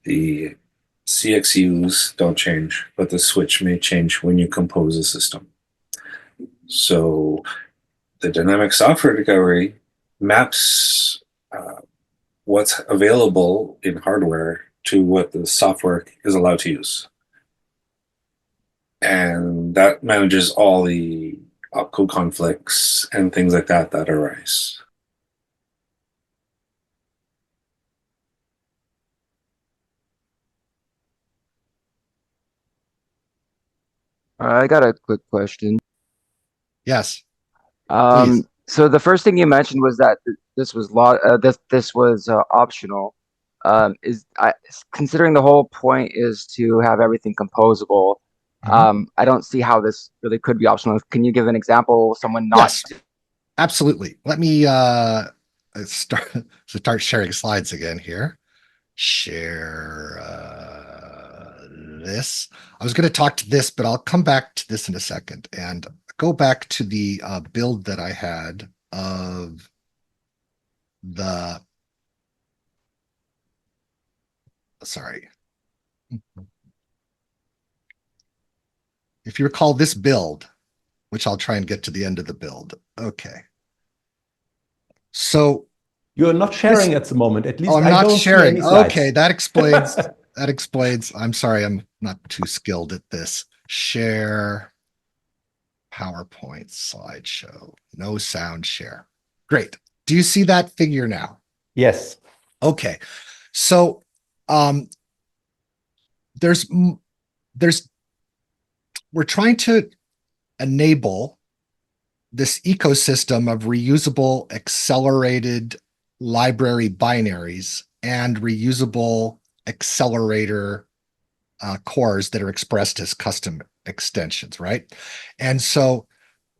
the CXUs don't change, but the switch may change when you compose a system. So the dynamic software recovery maps what's available in hardware to what the software is allowed to use. And that manages all the opcode conflicts and things like that that arise. I got a quick question. Yes. Please. So the first thing you mentioned was that this was optional. Considering the whole point is to have everything composable, I don't see how this really could be optional. Can you give an example? Someone not? Yes, absolutely. Let me start sharing slides again here. Share this. I was going to talk to this, but I'll come back to this in a second and go back to the build that I had of the. Sorry. If you recall this build, which I'll try and get to the end of the build. Okay. So you're not sharing at the moment, at least. I'm not sharing. Okay, that explains. That explains. I'm sorry, I'm not too skilled at this. Share PowerPoint slideshow. No sound share. Great. Do you see that figure now? Yes. Okay. So we're trying to enable this ecosystem of reusable accelerated library binaries and reusable accelerator cores that are expressed as custom extensions, right? And so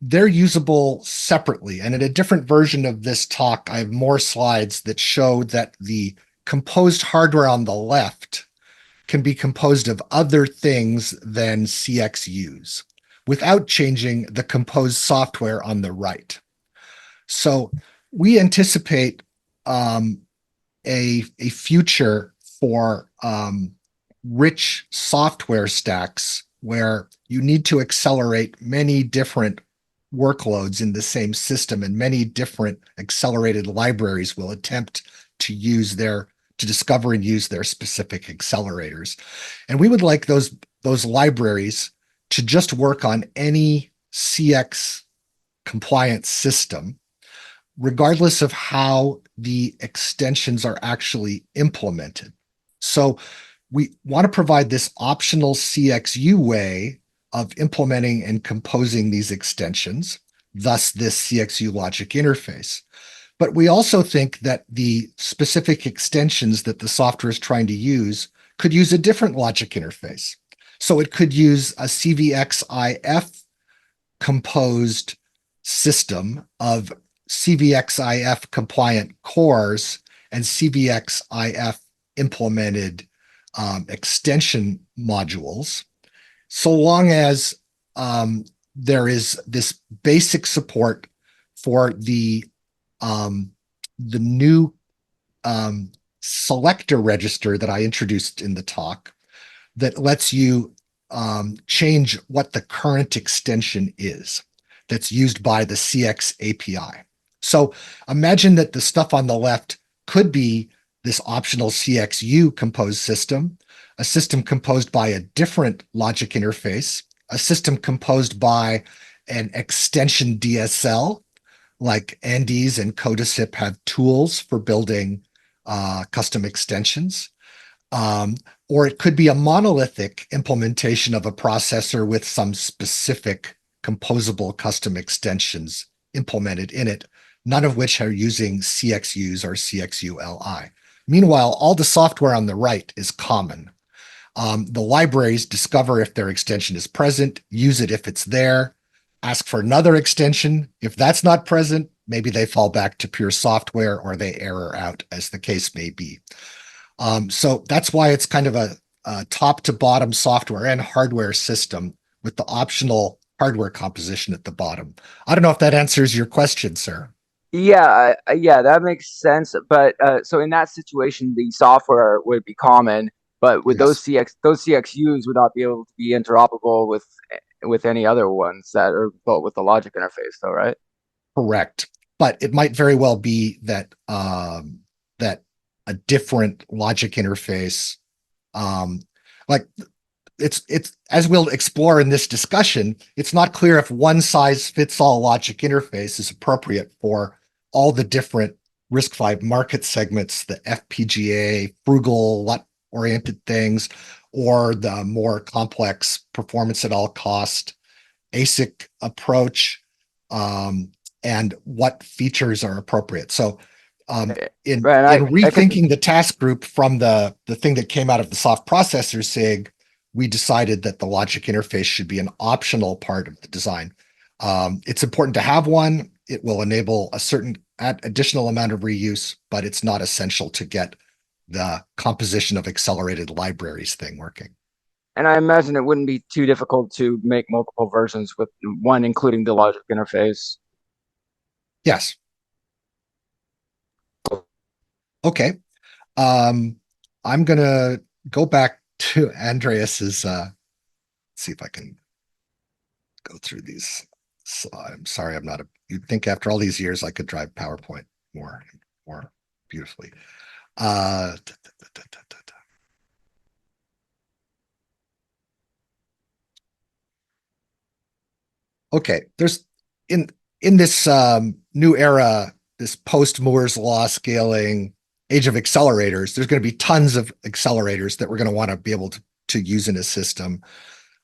they're usable separately. And in a different version of this talk, I have more slides that show that the composed hardware on the left can be composed of other things than CXUs without changing the composed software on the right. So we anticipate a future for rich software stacks where you need to accelerate many different workloads in the same system, and many different accelerated libraries will attempt to discover and use their specific accelerators. And we would like those libraries to just work on any CX compliant system, regardless of how the extensions are actually implemented. So we want to provide this optional CXU way of implementing and composing these extensions, thus this CXU logic interface. But we also think that the specific extensions that the software is trying to use could use a different logic interface. So it could use a CVXIF composed system of CVXIF compliant cores and CVXIF implemented extension modules, so long as there is this basic support for the new selector register that I introduced in the talk that lets you change what the current extension is that's used by the CX API. So imagine that the stuff on the left could be this optional CXU composed system, a system composed by a different logic interface, a system composed by an extension DSL, like Andes and Codasip have tools for building custom extensions. Or it could be a monolithic implementation of a processor with some specific composable custom extensions implemented in it, none of which are using CXUs or CXU-LI. Meanwhile, all the software on the right is common. The libraries discover if their extension is present, use it if it's there, ask for another extension. If that's not present, maybe they fall back to pure software or they error out, as the case may be. So that's why it's kind of a top to bottom software and hardware system with the optional hardware composition at the bottom. I don't know if that answers your question, sir. Yeah, yeah, that makes sense. But so in that situation, the software would be common, but with Yes. those CXUs would not be able to be interoperable with any other ones that are built with the logic interface, though, right? Correct. But it might very well be that that a different logic interface, like it's as we'll explore in this discussion, it's not clear if one size fits all logic interface is appropriate for all the different RISC-V market segments, the FPGA, frugal, LUT-oriented things, or the more complex performance at all cost ASIC approach, and what features are appropriate. So in rethinking the task group from the thing that came out of the soft processor SIG, we decided that the logic interface should be an optional part of the design. It's important to have one. It will enable a certain additional amount of reuse, but it's not essential to get the composition of accelerated libraries thing working. And I imagine it wouldn't be too difficult to make multiple versions with one including the logic interface. Yes. Okay. I'm going to go back to Andreas's, see if I can go through these. So I'm sorry, I'm not you'd think after all these years I could drive PowerPoint more beautifully. Okay, there's in this new era, this post-Moore's law scaling age of accelerators, there's going to be tons of accelerators that we're going to want to be able to use in a system.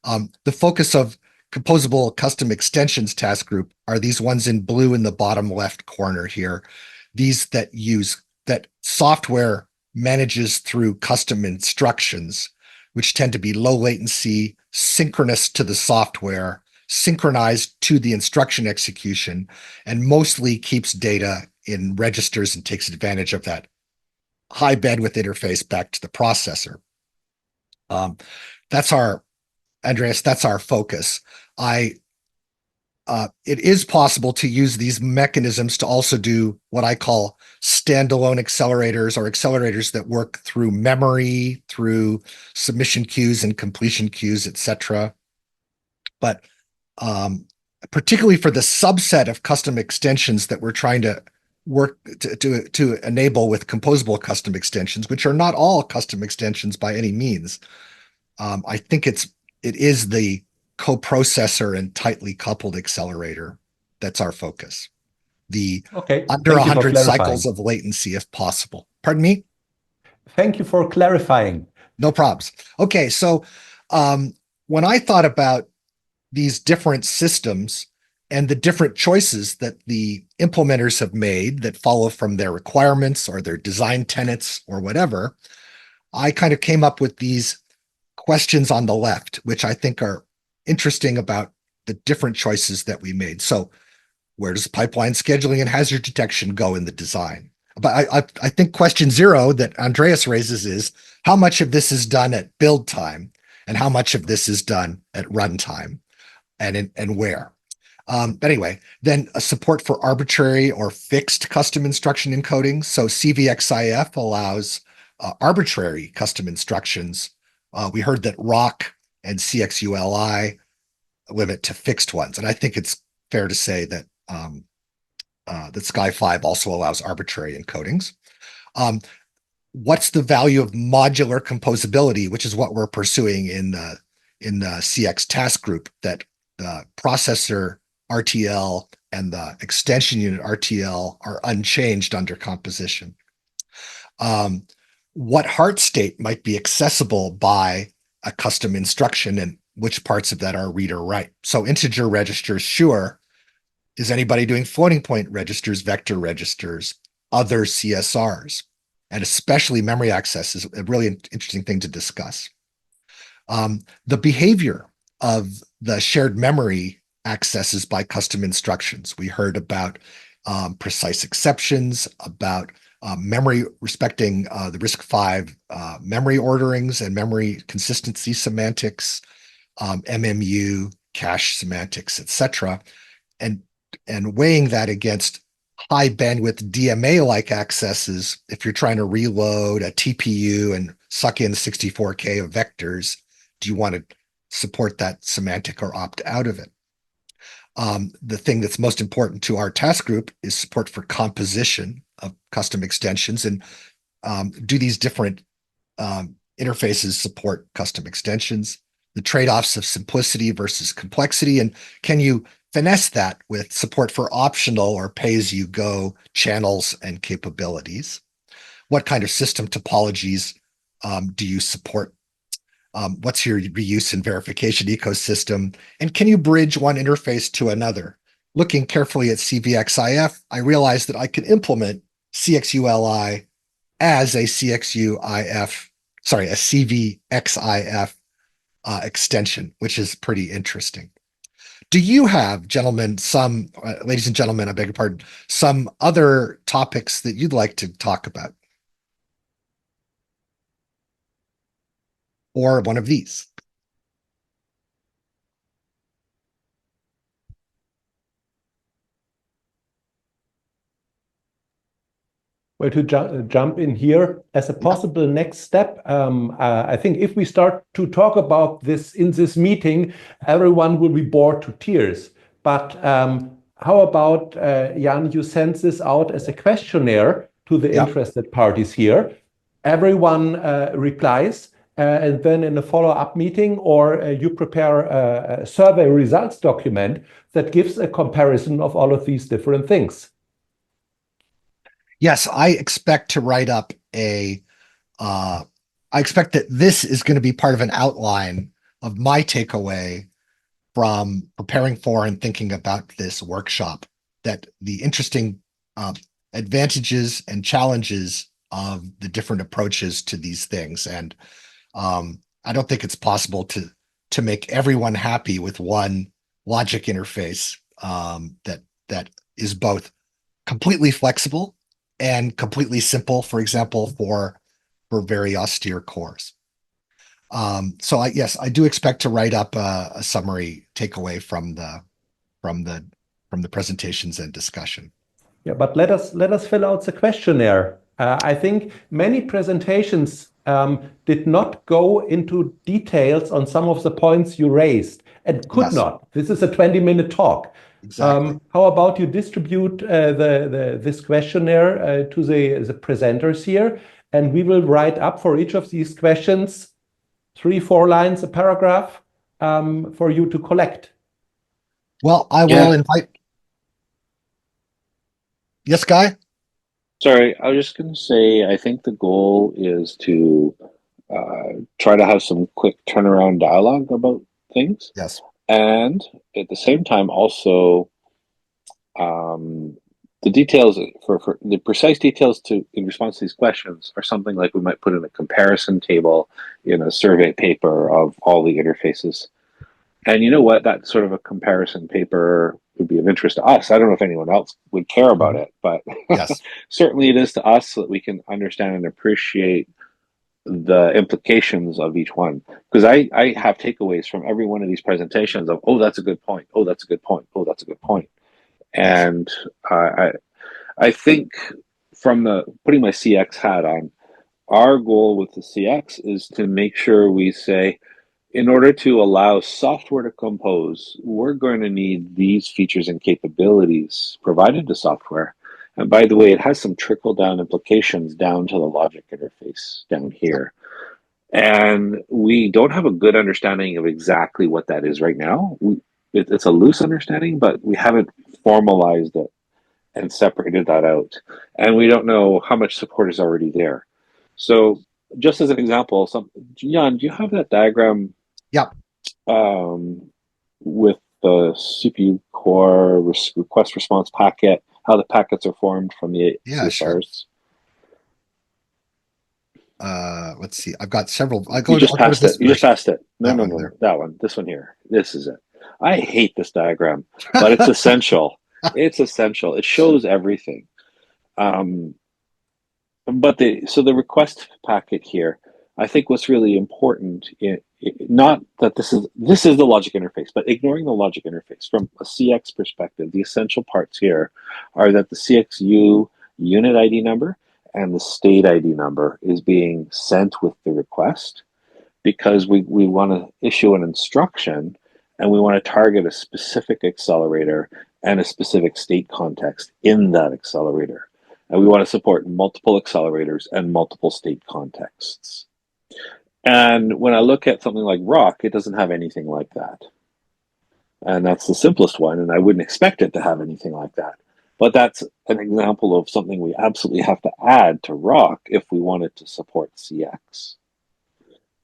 The focus of Composable Custom Extensions task group are these ones in blue in the bottom left corner here. These that software manages through custom instructions, which tend to be low latency, synchronous to the software, synchronized to the instruction execution, and mostly keeps data in registers and takes advantage of that high bandwidth interface back to the processor. That's our, Andreas, that's our focus. It is possible to use these mechanisms to also do what I call standalone accelerators, or accelerators that work through memory, through submission queues and completion queues, etc. But particularly for the subset of custom extensions that we're trying to work to enable with composable custom extensions, which are not all custom extensions by any means, I think it is the coprocessor and tightly coupled accelerator that's our focus. The under 100 cycles of latency if possible. Pardon me? Thank you for clarifying. No problems. Okay, so when I thought about these different systems and the different choices that the implementers have made that follow from their requirements or their design tenets or whatever, I kind of came up with these questions on the left, which I think are interesting about the different choices that we made. So where does pipeline scheduling and hazard detection go in the design? But I think question 0 that Andreas raises is, how much of this is done at build time and how much of this is done at runtime, and where? But anyway, then a support for arbitrary or fixed custom instruction encoding. So CVXIF allows arbitrary custom instructions. We heard that RoC and CXU-LI limit to fixed ones. And I think it's fair to say that that SCAIE-V also allows arbitrary encodings. What's the value of modular composability, which is what we're pursuing in the CX task group, that the processor RTL and the extension unit RTL are unchanged under composition. What heart state might be accessible by a custom instruction, and which parts of that are read or write? So integer registers, sure. Is anybody doing floating point registers, vector registers, other CSRs? And especially memory access is a really interesting thing to discuss. The behavior of the shared memory accesses by custom instructions. We heard about precise exceptions, about memory respecting the RISC-V memory orderings and memory consistency semantics, MMU, cache semantics, etc., and weighing that against high bandwidth DMA-like accesses. If you're trying to reload a TPU and suck in 64K of vectors, do you want to support that semantic or opt out of it? The thing that's most important to our task group is support for composition of custom extensions, and do these different interfaces support custom extensions, the trade-offs of simplicity versus complexity, and can you finesse that with support for optional or pay-as-you-go channels and capabilities? What kind of system topologies do you support? What's your reuse and verification ecosystem? And can you bridge one interface to another? Looking carefully at CVXIF, I realized that I could implement CXU-LI as a CVXIF extension, which is pretty interesting. Do you have, gentlemen, ladies and gentlemen, I beg your pardon, some other topics that you'd like to talk about? Or one of these? Well, to jump in here as a possible next step, I think if we start to talk about this in this meeting, everyone will be bored to tears. But how about, Jan, you send this out as a questionnaire to the interested parties here. Everyone replies, and then in a follow-up meeting, or you prepare a survey results document that gives a comparison of all of these different things. Yes, I expect to write up I expect that this is going to be part of an outline of my takeaway from preparing for and thinking about this workshop, that the interesting advantages and challenges of the different approaches to these things. And I don't think it's possible to make everyone happy with one logic interface that is both completely flexible and completely simple, for example, for very austere cores. So yes, I do expect to write up a summary takeaway from the presentations and discussion. Yeah, but let us fill out the questionnaire. I think many presentations did not go into details on some of the points you raised and could not. This is a 20-minute talk. Exactly. How about you distribute this questionnaire to the presenters here, and we will write up for each of these questions 3-4 lines, a paragraph for you to collect. Well, I will invite. Yes, Guy? Sorry, I was just going to say, I think the goal is to try to have some quick turnaround dialogue about things. Yes. And at the same time, also, the details for the precise details in response to these questions are something like we might put in a comparison table in a survey paper of all the interfaces. And you know what? That sort of a comparison paper would be of interest to us. I don't know if anyone else would care about it, but yes. Certainly it is to us so that we can understand and appreciate the implications of each one. Because I have takeaways from every one of these presentations of, oh, that's a good point. Oh, that's a good point. Oh, that's a good point. And I think from putting my CX hat on, our goal with the CX is to make sure we say, in order to allow software to compose, we're going to need these features and capabilities provided to software. And by the way, it has some trickle-down implications down to the logic interface down here. And we don't have a good understanding of exactly what that is right now. It's a loose understanding, but we haven't formalized it and separated that out. And we don't know how much support is already there. So just as an example, Jan, do you have that diagram? Yeah. With the CPU core request response packet, how the packets are formed from the CSRs? Sure. Let's see. I've got several. You just passed it. You just passed it. No, that one. This one here. This is it. I hate this diagram, but it's essential. It's essential. It shows everything. But the request packet here, I think what's really important not that this is the logic interface, but ignoring the logic interface from a CX perspective, the essential parts here are that the CXU unit ID number and the state ID number is being sent with the request, because we want to issue an instruction and we want to target a specific accelerator and a specific state context in that accelerator. And we want to support multiple accelerators and multiple state contexts. And when I look at something like RoC, it doesn't have anything like that. And that's the simplest one, and I wouldn't expect it to have anything like that. But that's an example of something we absolutely have to add to RoC if we wanted to support CX.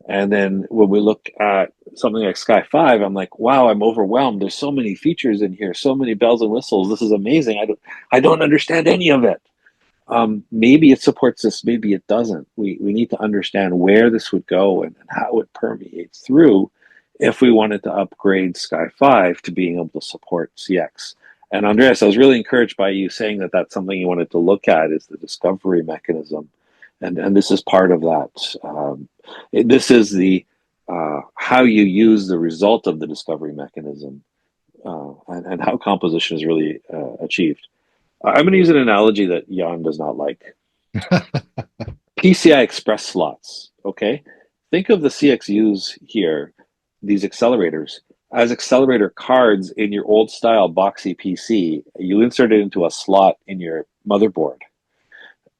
And then when we look at something like SCAIE-V, I'm like, wow, I'm overwhelmed. There's so many features in here, so many bells and whistles. This is amazing. I don't understand any of it. Maybe it supports this, maybe it doesn't. We need to understand where this would go and how it permeates through if we wanted to upgrade SCAIE-V to being able to support CX. And Andreas, I was really encouraged by you saying that that's something you wanted to look at, is the discovery mechanism. And this is part of that. This is the how you use the result of the discovery mechanism and how composition is really achieved. I'm going to use an analogy that Jan does not like. PCI Express slots, okay? Think of the CXUs here, these accelerators, as accelerator cards in your old style boxy PC. You insert it into a slot in your motherboard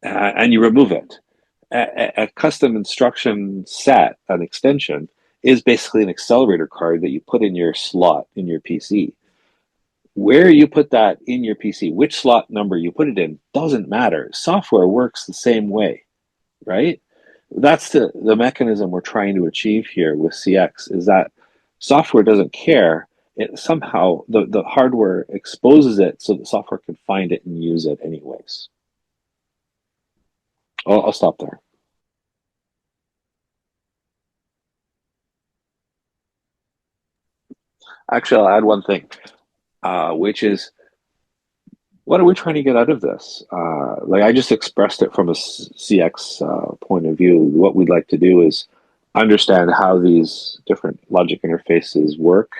and you remove it. A custom instruction set, an extension, is basically an accelerator card that you put in your slot in your PC. Where you put that in your PC, which slot number you put it in, doesn't matter. Software works the same way, right? That's the mechanism we're trying to achieve here with CX, is that software doesn't care. It somehow, the hardware exposes it so that software can find it and use it anyways. I'll stop there. Actually, I'll add one thing, which is, what are we trying to get out of this? Like I just expressed it from a CX point of view. What we'd like to do is understand how these different logic interfaces work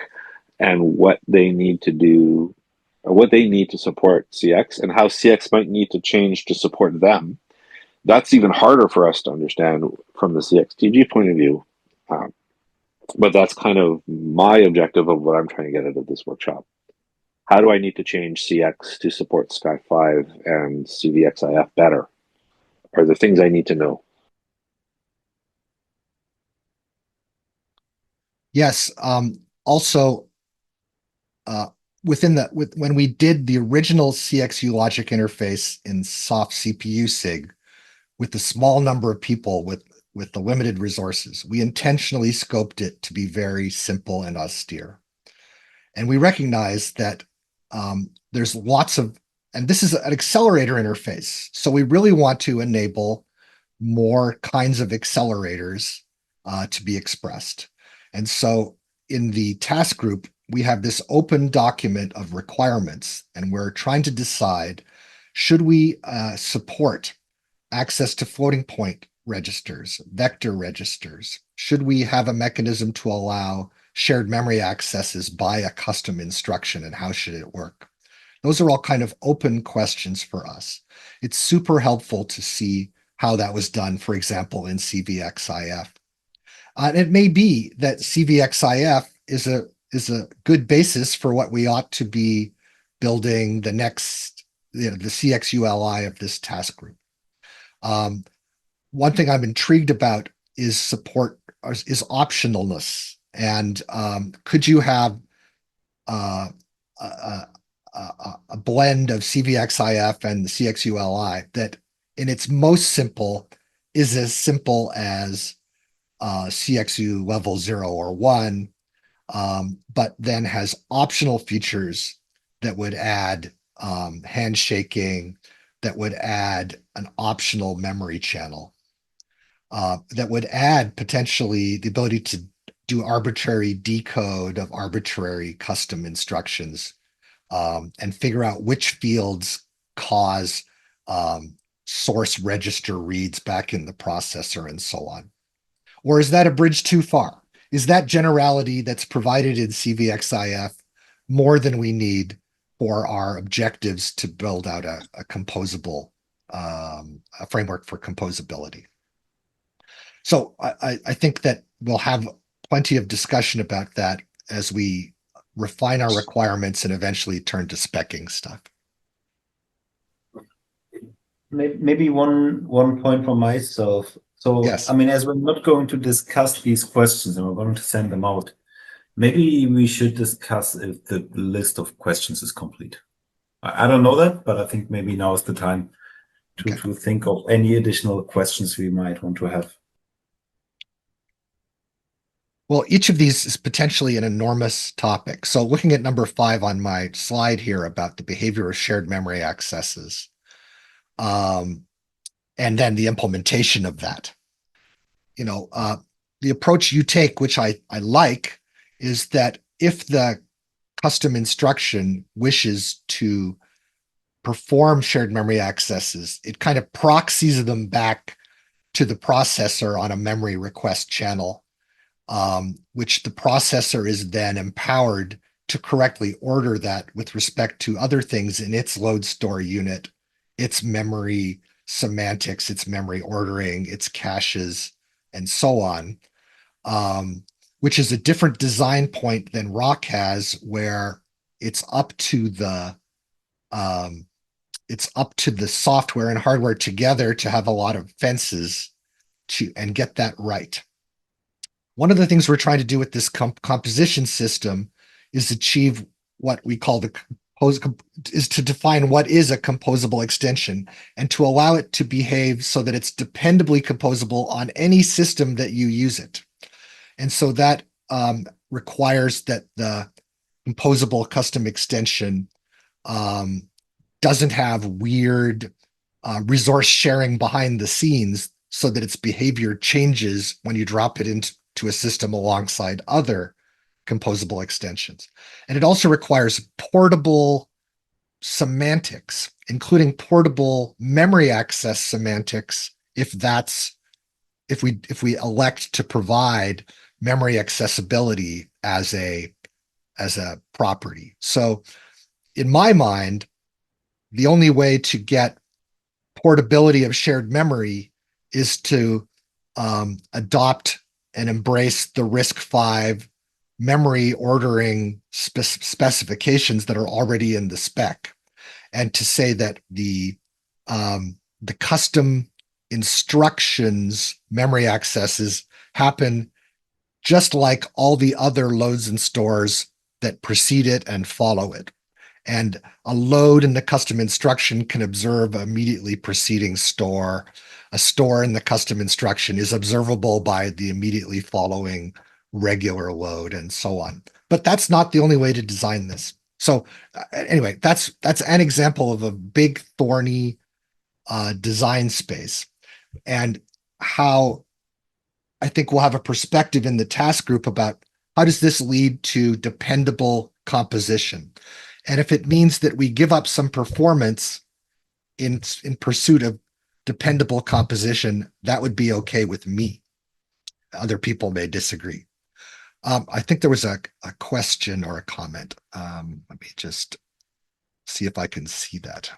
and what they need to do, or what they need to support CX, and how CX might need to change to support them. That's even harder for us to understand from the CXTG point of view. But that's kind of my objective of what I'm trying to get out of this workshop. How do I need to change CX to support SCAIE-V and CVXIF better? Are there things I need to know? Yes. Also, when we did the original CXU logic interface in soft CPU SIG with the small number of people with the limited resources, we intentionally scoped it to be very simple and austere. And we recognize that there's lots of, and this is an accelerator interface. So we really want to enable more kinds of accelerators to be expressed. And so in the task group, we have this open document of requirements, and we're trying to decide, should we support access to floating point registers, vector registers? Should we have a mechanism to allow shared memory accesses by a custom instruction, and how should it work? Those are all kind of open questions for us. It's super helpful to see how that was done, for example, in CVXIF. And it may be that CVXIF is a good basis for what we ought to be building the next, the CXU-LI of this task group. One thing I'm intrigued about is optionalness. And could you have a blend of CVXIF and CXU-LI that in its most simple is as simple as CXU level 0 or 1, but then has optional features that would add handshaking, that would add an optional memory channel, that would add potentially the ability to do arbitrary decode of arbitrary custom instructions, and figure out which fields cause source register reads back in the processor and so on? Or is that a bridge too far? is that generality that's provided in CVXIF more than we need for our objectives to build out a composable, a framework for composability? So I think that we'll have plenty of discussion about that as we refine our requirements and eventually turn to speccing stuff. Maybe one point from myself. So, Yes. I mean, as we're not going to discuss these questions and we're going to send them out, maybe we should discuss if the list of questions is complete. I don't know that, but I think maybe now is the time to think of any additional questions we might want to have. Well, each of these is potentially an enormous topic. So looking at number 5 on my slide here about the behavior of shared memory accesses, and then the implementation of that. You know, the approach you take, which I like, is that if the custom instruction wishes to perform shared memory accesses, it kind of proxies them back to the processor on a memory request channel, which the processor is then empowered to correctly order that with respect to other things in its load store unit, its memory semantics, its memory ordering, its caches, and so on, which is a different design point than RoC has, where it's up to the software and hardware together to have a lot of fences and get that right. One of the things we're trying to do with this composition system is achieve what we call is to define what is a composable extension and to allow it to behave so that it's dependably composable on any system that you use it. And so that requires that the composable custom extension doesn't have weird resource sharing behind the scenes so that its behavior changes when you drop it into a system alongside other composable extensions. And it also requires portable semantics, including portable memory access semantics, if we elect to provide memory accessibility as a property. So in my mind, the only way to get portability of shared memory is to adopt and embrace the RISC-V memory ordering specifications that are already in the spec, and to say that the custom instructions memory accesses happen just like all the other loads and stores that precede it and follow it. And a load in the custom instruction can observe immediately preceding store. A store in the custom instruction is observable by the immediately following regular load, and so on. But that's not the only way to design this. So anyway, that's an example of a big thorny design space, and how I think we'll have a perspective in the task group about how does this lead to dependable composition. And if it means that we give up some performance in pursuit of dependable composition, that would be okay with me. Other people may disagree. I think there was a question or a comment. Let me just see if I can see that.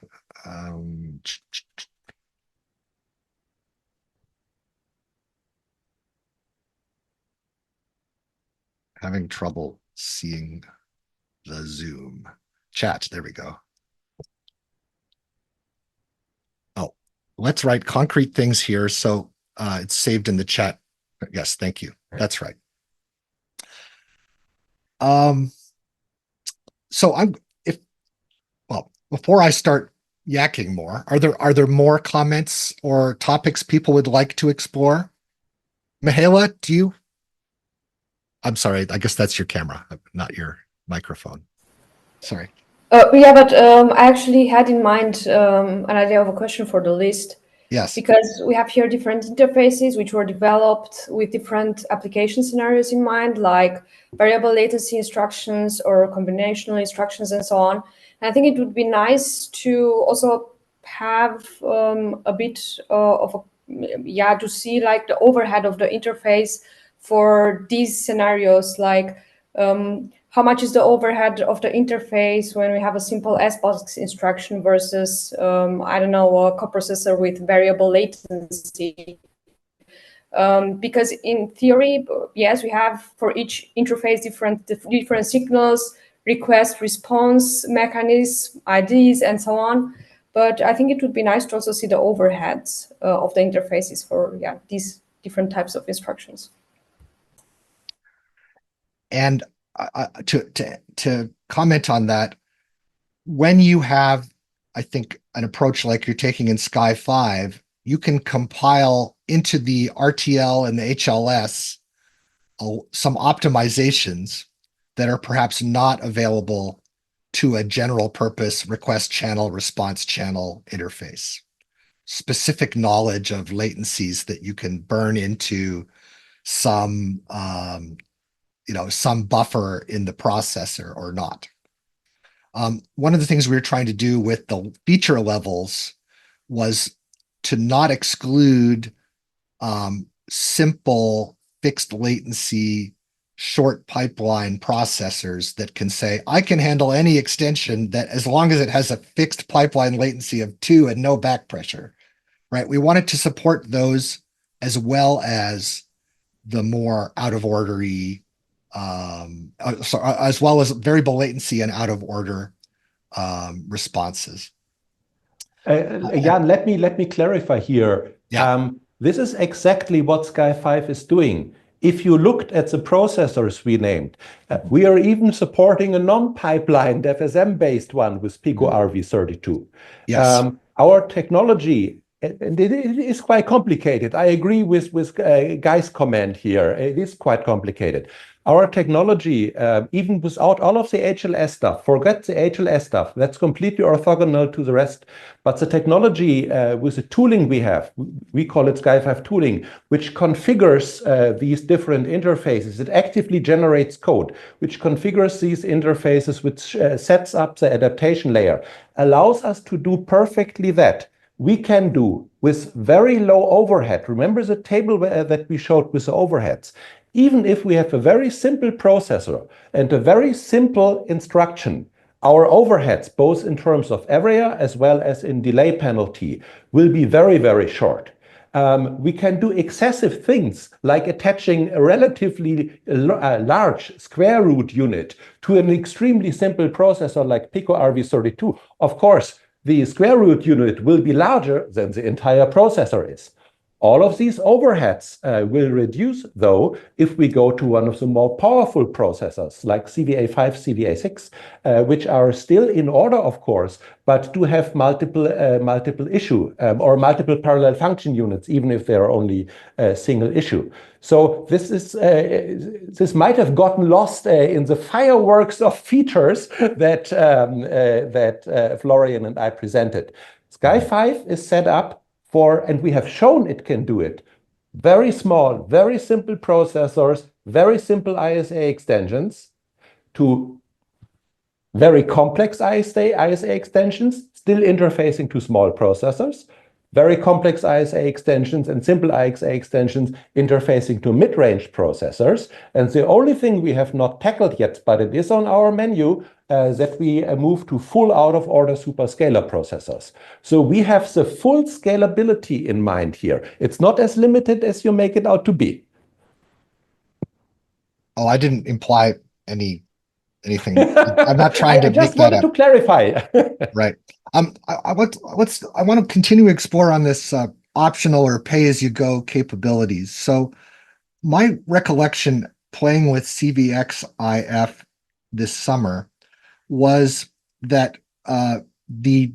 Having trouble seeing the Zoom chat. There we go. Oh, let's write concrete things here. So it's saved in the chat. Yes, thank you. That's right. So before I start yakking more, are there more comments or topics people would like to explore? Mihaela, do you? I'm sorry, I guess that's your camera, not your microphone. Sorry. Yeah, but I actually had in mind an idea of a question for the list. Yes. Because we have here different interfaces which were developed with different application scenarios in mind, like variable latency instructions or combinational instructions and so on. And I think it would be nice to also have a bit of to see like the overhead of the interface for these scenarios, like how much is the overhead of the interface when we have a simple SBox instruction versus, I don't know, a coprocessor with variable latency? Because in theory, yes, we have for each interface different signals, request response mechanisms, IDs, and so on. But I think it would be nice to also see the overheads of the interfaces for these different types of instructions. And to comment on that, when you have, I think, an approach like you're taking in SCAIE-V, you can compile into the RTL and the HLS some optimizations that are perhaps not available to a general purpose request channel, response channel interface. Specific knowledge of latencies that you can burn into some some buffer in the processor or not. One of the things we were trying to do with the feature levels was to not exclude simple fixed latency short pipeline processors that can say, I can handle any extension that as long as it has a fixed pipeline latency of 2 and no back pressure, right? We wanted to support those as well as the more out of order-y, as well as variable latency and out of order responses. Jan, let me clarify here. Yeah. This is exactly what SCAIE-V is doing. If you looked at the processors we named, we are even supporting a non-pipelined FSM-based one with Pico RV32. Yes. Our technology, and it is quite complicated. I agree with Guy's comment here. It is quite complicated. Our technology, even without all of the HLS stuff, forget the HLS stuff, that's completely orthogonal to the rest. But the technology with the tooling we have, we call it SCAIE-V tooling, which configures these different interfaces. It actively generates code, which configures these interfaces, which sets up the adaptation layer, allows us to do perfectly that. We can do with very low overhead. Remember the table that we showed with the overheads? Even if we have a very simple processor and a very simple instruction, our overheads, both in terms of area as well as in delay penalty, will be very, very short. We can do excessive things like attaching a relatively large square root unit to an extremely simple processor like Pico RV32. Of course, the square root unit will be larger than the entire processor is. All of these overheads will reduce, though, if we go to one of the more powerful processors like CVA5, CVA6, which are still in order, of course, but do have multiple issue or multiple parallel function units, even if they are only a single issue. So this might have gotten lost in the fireworks of features that Florian and I presented. SCAIE-V is set up for, and we have shown it can do it, very small, very simple processors, very simple ISA extensions to very complex ISA extensions, still interfacing to small processors, very complex ISA extensions and simple ISA extensions interfacing to mid-range processors. And the only thing we have not tackled yet, but it is on our menu, that we move to full out-of-order superscalar processors. So we have the full scalability in mind here. It's not as limited as you make it out to be. Oh, I didn't imply anything. I'm not trying to make that up. I just wanted to clarify. Right. I want to continue to explore on this optional or pay-as-you-go capabilities. So my recollection playing with CVX-IF this summer was that the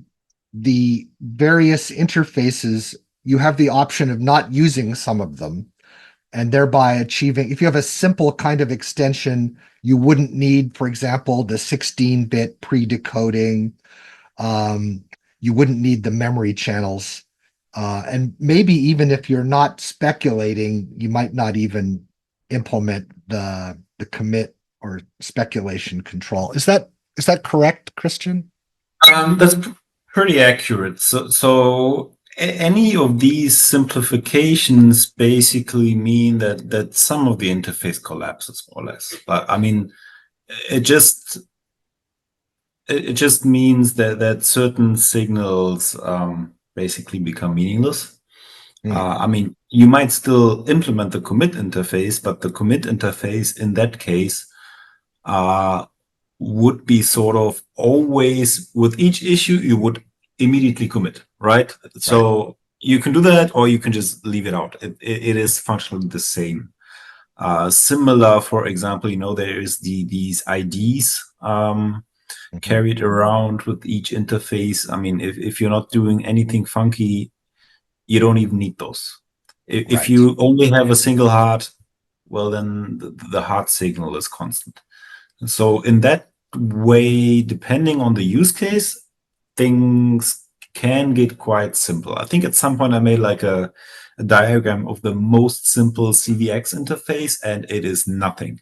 various interfaces, you have the option of not using some of them, and thereby achieving, if you have a simple kind of extension, you wouldn't need, for example, the 16-bit pre-decoding. You wouldn't need the memory channels. And maybe even if you're not speculating, you might not even implement the commit or speculation control. Is that correct, Christian? That's pretty accurate. So any of these simplifications basically mean that some of the interface collapses more or less. But I mean, it just means that certain signals basically become meaningless. I mean, you might still implement the commit interface, but the commit interface in that case would be sort of always, with each issue, you would immediately commit, right? So you can do that, or you can just leave it out. It is functionally the same. Similar, for example, there is these IDs carried around with each interface. I mean, if you're not doing anything funky, you don't even need those. If you only have a single heart, well, then the heart signal is constant. And so in that way, depending on the use case, things can get quite simple. I think at some point I made like a diagram of the most simple CVX interface, and it is nothing.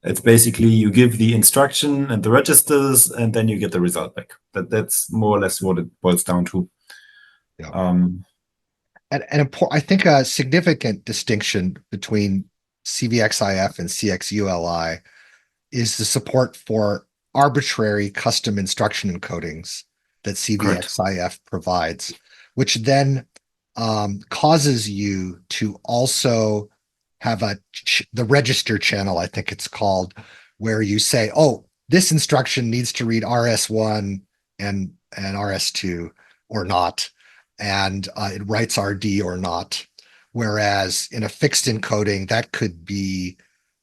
It's basically you give the instruction and the registers, and then you get the result back. That's more or less what it boils down to. I think a significant distinction between CVX-IF and CXU-LI is the support for arbitrary custom instruction encodings that CVX-IF provides, which then causes you to also have the register channel, I think it's called, where you say, oh, this instruction needs to read RS1 and RS2 or not, and it writes RD or not. Whereas in a fixed encoding, that could be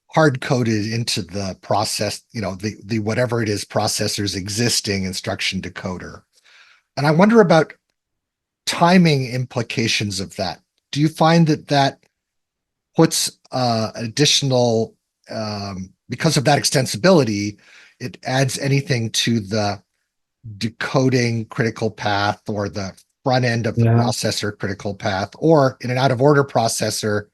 hard-coded into the process, the whatever it is processor's existing instruction decoder. And I wonder about timing implications of that. Do you find that puts additional, because of that extensibility, it adds anything to the decoding critical path or the front end of the processor critical path, or in an out-of-order processor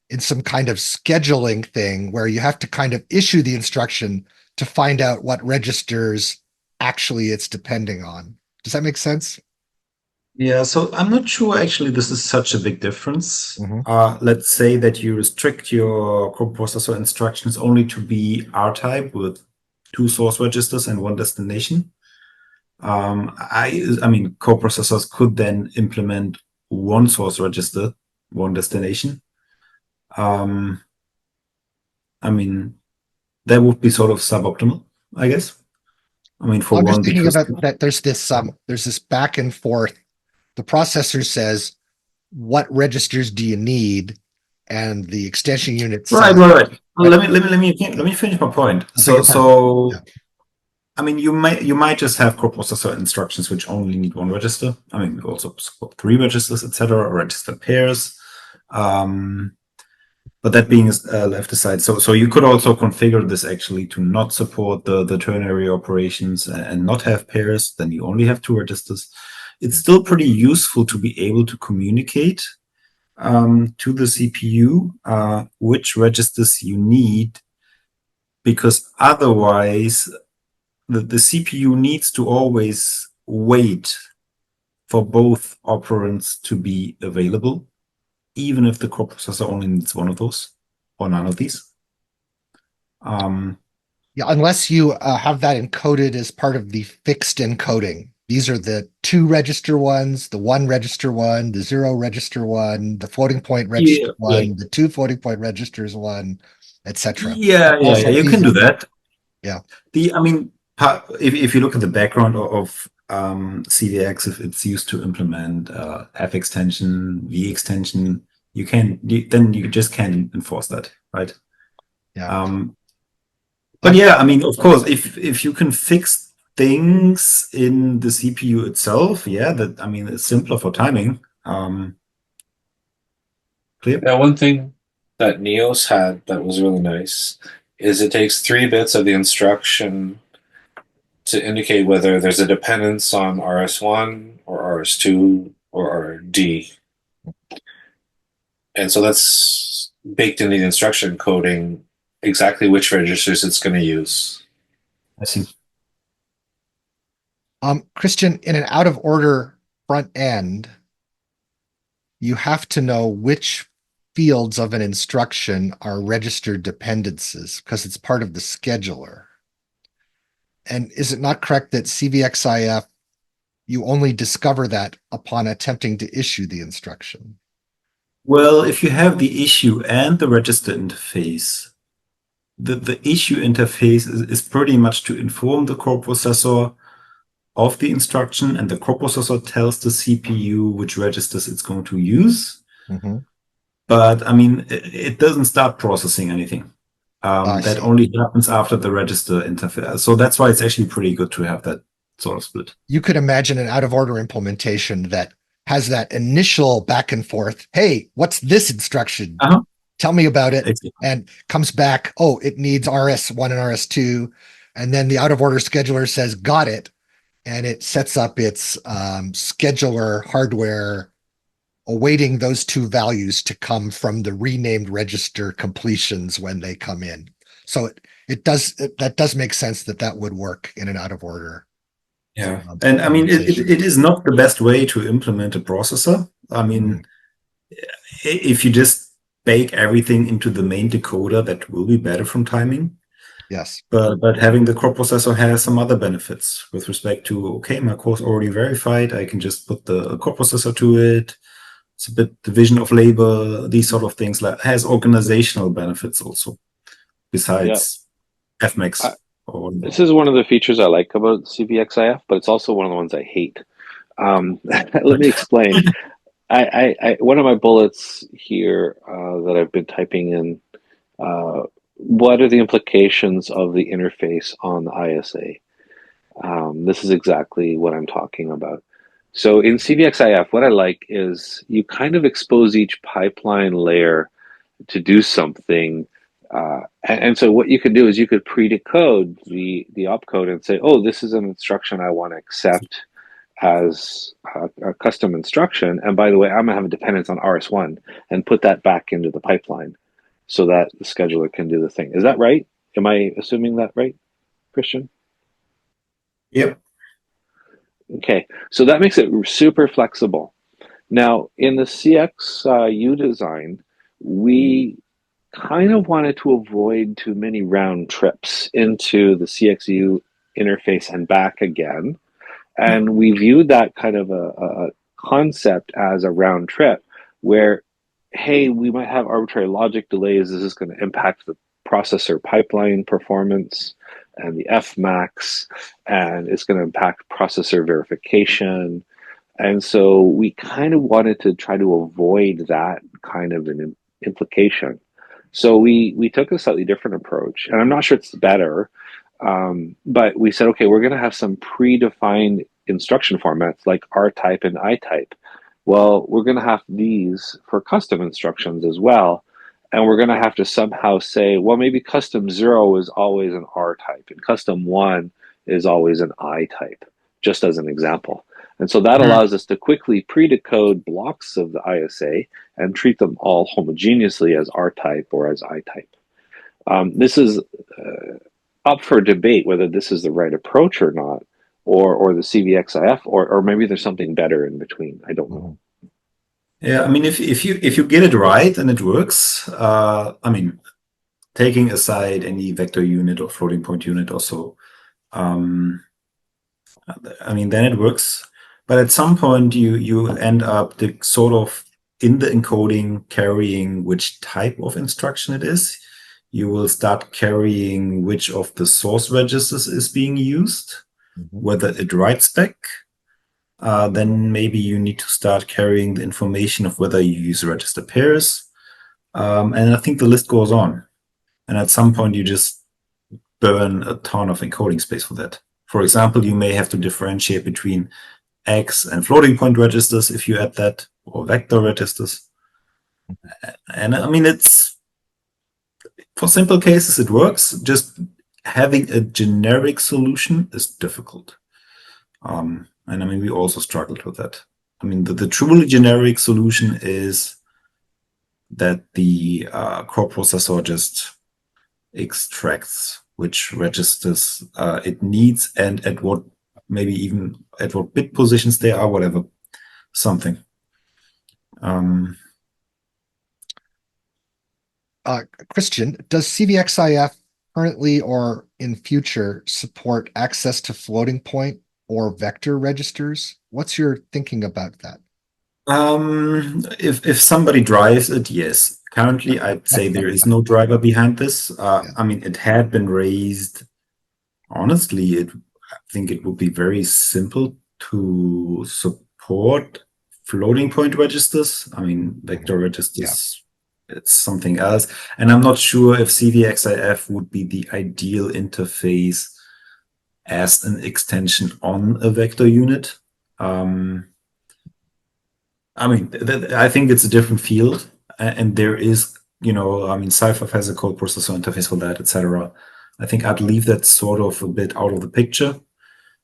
in some kind of scheduling thing where you have to kind of issue the instruction to find out what registers actually it's depending on? Does that make sense? Yeah, so I'm not sure actually this is such a big difference. Let's say that you restrict your coprocessor instructions only to be R-type with 2 source registers and 1 destination. I mean, coprocessors could then implement 1 source register, 1 destination. I mean, that would be sort of suboptimal, I guess. I mean, for I'm one, just thinking because about that there's this back and forth. The processor says, what registers do you need? And the extension unit says, right. Well, let me finish my point. I mean, you might just have coprocessor instructions which only need 1 register. I mean, we also support 3 registers, etc., or register pairs. But that being left aside, so you could also configure this actually to not support the ternary operations and not have pairs. Then you only have 2 registers. It's still pretty useful to be able to communicate to the CPU which registers you need, because otherwise the CPU needs to always wait for both operands to be available, even if the coprocessor only needs 1 of those or none of these. Yeah, unless you have that encoded as part of the fixed encoding. These are the 2 register ones, the 1 register one, the 0 register one, the floating point register one, the 2 floating point registers one, etc. Yeah, you can do that. Yeah. I mean, if you look at the background of CVX, if it's used to implement F extension, V extension, then you just can't enforce that, right? Yeah. But yeah, I mean, of course, if you can fix things in the CPU itself, I mean, it's simpler for timing. Clear? Yeah, one thing that Neos had that was really nice is it takes 3 bits of the instruction to indicate whether there's a dependence on RS1 or RS2 or RD. And so that's baked into the instruction coding exactly which registers it's going to use. I see. Christian, in an out-of-order front end, you have to know which fields of an instruction are registered dependencies because it's part of the scheduler. And is it not correct that CVXIF, you only discover that upon attempting to issue the instruction? Well, if you have the issue and the register interface, the issue interface is pretty much to inform the coprocessor of the instruction, and the coprocessor tells the CPU which registers it's going to use. Mm-hmm. But I mean, it doesn't start processing anything. That only happens after the register interface. So that's why it's actually pretty good to have that sort of split. You could imagine an out-of-order implementation that has that initial back and forth. Hey, what's this instruction? Tell me about it. Exactly. And comes back, oh, it needs RS1 and RS2. And then the out-of-order scheduler says, got it. And it sets up its scheduler hardware awaiting those two values to come from the renamed register completions when they come in. So that does make sense that would work in an out-of-order. Yeah, and I mean, it is not the best way to implement a processor. I mean, if you just bake everything into the main decoder, that will be better from timing. Yes. But having the coprocessor has some other benefits with respect to, okay, my core is already verified. I can just put the coprocessor to it. It's a bit division of labor, these sort of things. Like has organizational benefits also, besides FMAX. This is one of the features I like about CVXIF, but it's also one of the ones I hate. Let me explain. I one of my bullets here that I've been typing in, what are the implications of the interface on the ISA? This is exactly what I'm talking about. So in CVXIF, what I like is you kind of expose each pipeline layer to do something. And so what you could do is you could pre-decode the opcode and say, oh, this is an instruction I want to accept as a custom instruction. And by the way, I'm going to have a dependence on RS1 and put that back into the pipeline so that the scheduler can do the thing. Is that right? Am I assuming that right, Christian? Yep. Okay, so that makes it super flexible. Now, in the CXU design, we kind of wanted to avoid too many round trips into the CXU interface and back again. And we viewed that kind of a concept as a round trip where, hey, we might have arbitrary logic delays. This is going to impact the processor pipeline performance and the FMAX, and it's going to impact processor verification. And so we kind of wanted to try to avoid that kind of an implication. So we took a slightly different approach, and I'm not sure it's better, but we said, okay, we're going to have some predefined instruction formats like R-type and I-type. Well, we're going to have these for custom instructions as well, and we're going to have to somehow say, well, maybe custom 0 is always an R-type, and custom 1 is always an I-type, just as an example. And so that allows us to quickly pre-decode blocks of the ISA and treat them all homogeneously as R-type or as I-type. This is up for debate whether this is the right approach or not, or the CVXIF, or maybe there's something better in between. I don't know. Yeah, I mean, if you get it right and it works, I mean, taking aside any vector unit or floating point unit also, I mean, then it works. But at some point, you end up the sort of in the encoding carrying which type of instruction it is. You will start carrying which of the source registers is being used, whether it writes back. Then maybe you need to start carrying the information of whether you use register pairs. And I think the list goes on. And at some point, you just burn a ton of encoding space for that. For example, you may have to differentiate between X and floating point registers if you add that, or vector registers. And I mean, it's for simple cases, it works. Just having a generic solution is difficult. And I mean, we also struggled with that. I mean, the truly generic solution is that the coprocessor just extracts which registers it needs and at what, maybe even at what bit positions they are, whatever. something. Christian, does CVXIF currently or in future support access to floating point or vector registers? What's your thinking about that? If somebody drives it, yes. Currently, I'd say there is no driver behind this. I mean, it had been raised. Honestly, I think it would be very simple to support floating point registers. I mean, vector registers, it's something else. And I'm not sure if CVXIF would be the ideal interface as an extension on a vector unit. I mean, I think it's a different field, and there is, I mean, SCAIE-V has a coprocessor interface for that, etc. I think I'd leave that sort of a bit out of the picture.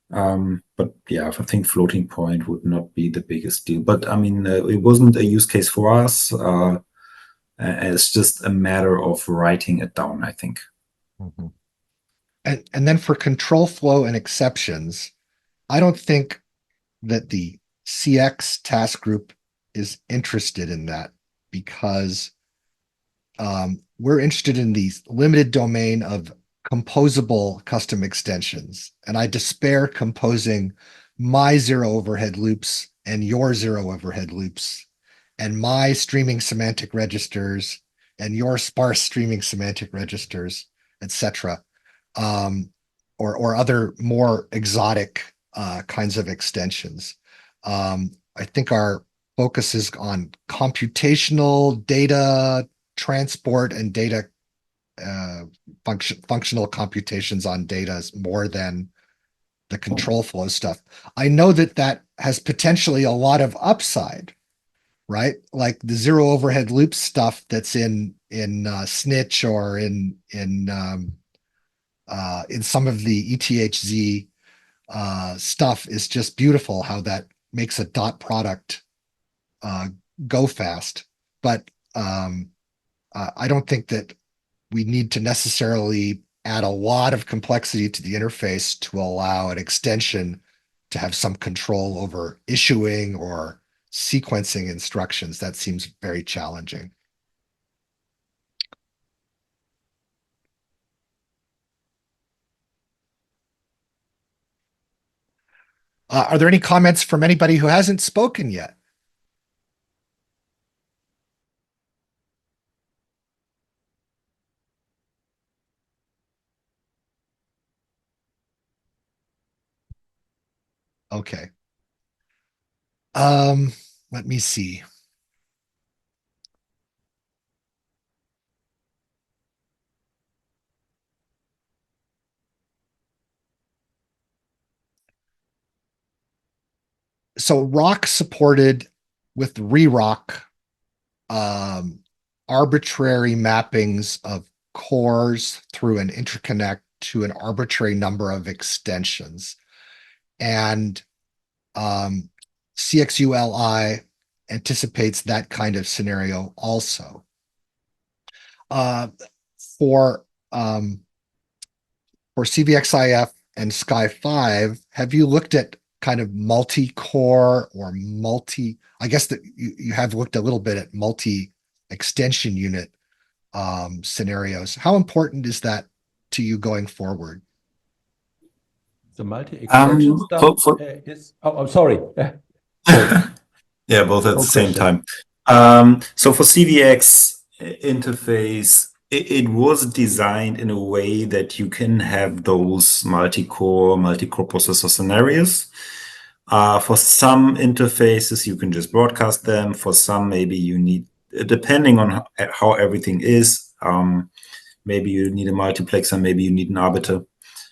But yeah, I think floating point would not be the biggest deal. But I mean, it wasn't a use case for us. It's just a matter of writing it down, I think. Mm-hmm. And then for control flow and exceptions, I don't think that the CX task group is interested in that, because we're interested in the limited domain of composable custom extensions. And I despair composing my zero overhead loops and your zero overhead loops and my streaming semantic registers and your sparse streaming semantic registers, etc. Or other more exotic kinds of extensions. I think our focus is on computational data transport and data functional computations on data more than the control flow stuff. I know that has potentially a lot of upside, right? Like the zero overhead loop stuff that's in Snitch or in some of the ETHZ stuff is just beautiful, how that makes a dot product go fast. But I don't think that we need to necessarily add a lot of complexity to the interface to allow an extension to have some control over issuing or sequencing instructions. That seems very challenging. Are there any comments from anybody who hasn't spoken yet? Okay. Let me see. So ROC supported with ReRoC arbitrary mappings of cores through an interconnect to an arbitrary number of extensions. And CXU-LI anticipates that kind of scenario also. For CVXIF and SCAIE-V, have you looked at kind of multi-core or I guess that you have looked a little bit at multi-extension unit scenarios. How important is that to you going forward? The multi-extension stuff is... Oh, I'm sorry. Yeah, both at the same time. So for CVX interface, it was designed in a way that you can have those multi-core processor scenarios. For some interfaces, you can just broadcast them. For some, maybe you need, depending on how everything is, maybe you need a multiplexer, maybe you need an arbiter.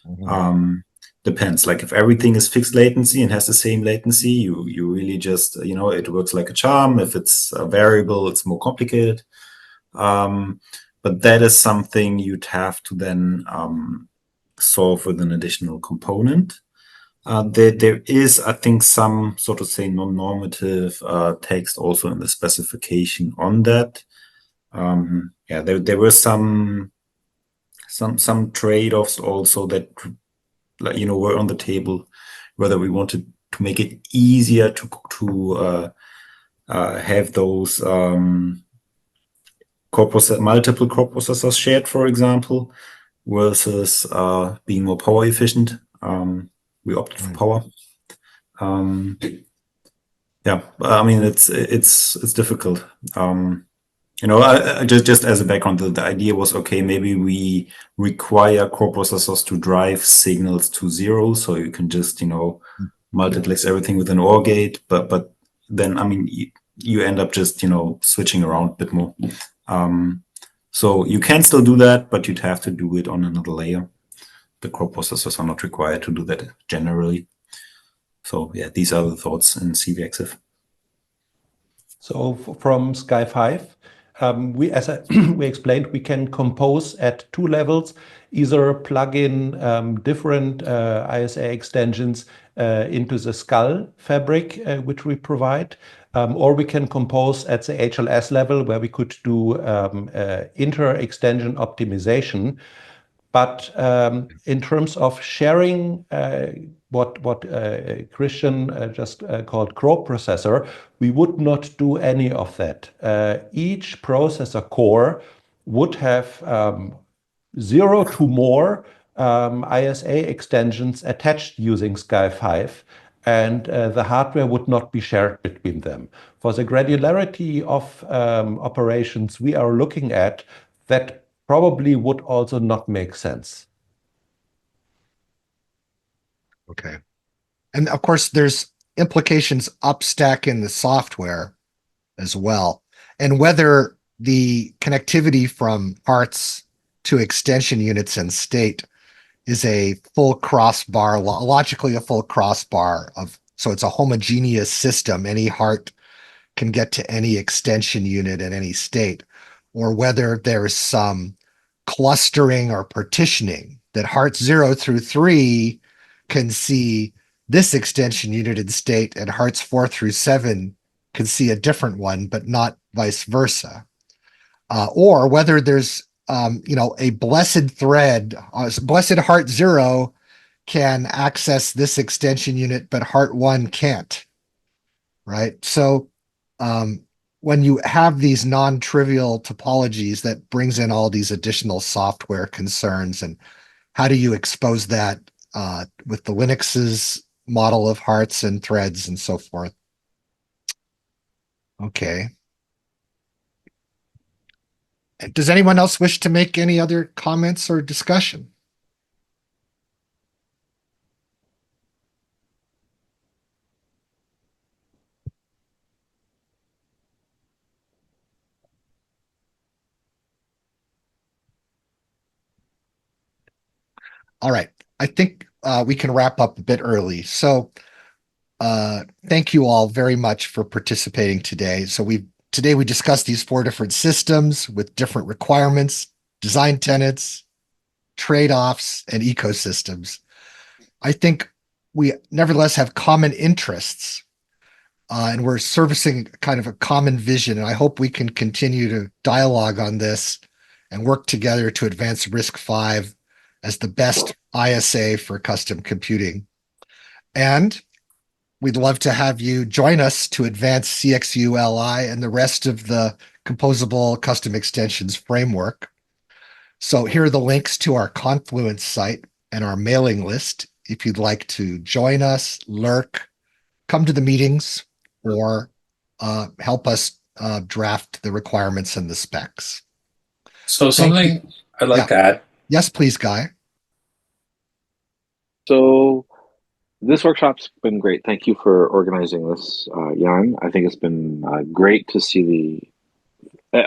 Mm-hmm. Depends. Like if everything is fixed latency and has the same latency, you really just, it works like a charm. If it's a variable, it's more complicated. But that is something you'd have to then solve with an additional component. There is, I think, some sort of say non-normative text also in the specification on that. Yeah, there were some trade-offs also that were on the table, whether we wanted to make it easier to have those multiple coprocessors shared, for example, versus being more power efficient. We opted for power. Yeah, I mean it's difficult. Just as a background, the idea was, okay, maybe we require coprocessors to drive signals to zero, so you can just multiplex everything with an OR gate, but then I mean you end up just switching around a bit more. So you can still do that, but you'd have to do it on another layer. The coprocessors are not required to do that generally. So yeah, these are the thoughts in CVXF. So from SCAIE-V, as we explained, we can compose at two levels, either plug in different ISA extensions into the skull fabric, which we provide, or we can compose at the HLS level, where we could do inter-extension optimization. But in terms of sharing what Christian just called coprocessor, we would not do any of that. Each processor core would have 0 to more ISA extensions attached using SCAIE-V, and the hardware would not be shared between them. For the granularity of operations we are looking at, that probably would also not make sense. Okay. And of course, there's implications upstack in the software as well. And whether the connectivity from parts to extension units and state is a full crossbar, logically a full crossbar so it's a homogeneous system. Any heart can get to any extension unit at any state, or whether there's some clustering or partitioning that hearts 0 through 3 can see this extension unit in state and hearts 4 through 7 can see a different one, but not vice versa. Or whether there's a blessed thread, blessed heart 0 can access this extension unit, but heart 1 can't, right? So when you have these non-trivial topologies, that brings in all these additional software concerns. And how do you expose that with the Linux's model of hearts and threads and so forth? Okay. Does anyone else wish to make any other comments or discussion? All right. I think we can wrap up a bit early. So thank you all very much for participating today. So today we discussed these 4 different systems with different requirements, design tenets, trade-offs, and ecosystems. I think we nevertheless have common interests, and we're servicing kind of a common vision. And I hope we can continue to dialogue on this and work together to advance RISC-V as the best ISA for custom computing. And we'd love to have you join us to advance CXU-LI and the rest of the Composable Custom Extensions framework. So here are the links to our Confluence site and our mailing list if you'd like to join us, lurk, come to the meetings, or help us draft the requirements and the specs. So something I'd like to add. Yes, please, Guy. So this workshop's been great. Thank you for organizing this, Jan. I think it's been great to see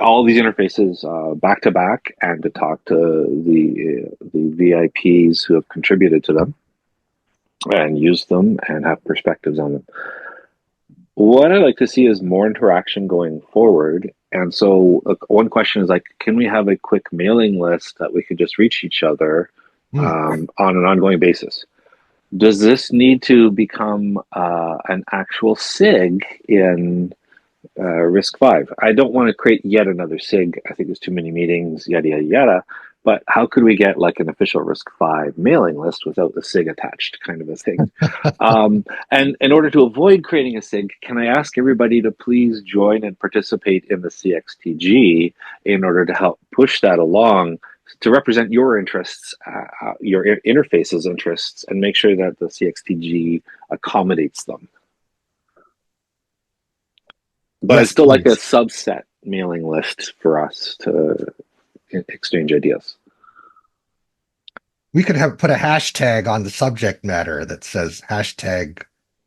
all these interfaces back to back and to talk to the VIPs who have contributed to them and used them and have perspectives on them. What I'd like to see is more interaction going forward. And so one question is can we have a quick mailing list that we could just reach each other on an ongoing basis? Does this need to become an actual SIG in RISC-V? I don't want to create yet another SIG. I think there's too many meetings, yada, yada, yada. but how could we get like an official RISC-V mailing list without the SIG attached, kind of a thing? And in order to avoid creating a SIG, can I ask everybody to please join and participate in the CXTG in order to help push that along to represent your interests, your interface's interests, and make sure that the CXTG accommodates them? But Yes, it's still like a please. subset mailing list for us to exchange ideas. We could have put a hashtag on the subject matter that says hashtag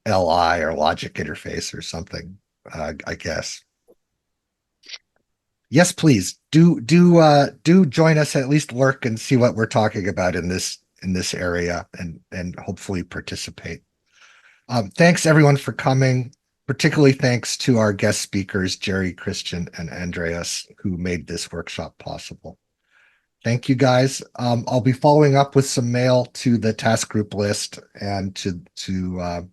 LI or logic interface or something, I guess. Yes, please do join us, at least lurk and see what we're talking about in this area, and hopefully participate. Thanks everyone for coming. Particularly thanks to our guest speakers, Jerry, Christian, and Andreas, who made this workshop possible. Thank you, guys. I'll be following up with some mail to the task group list and to I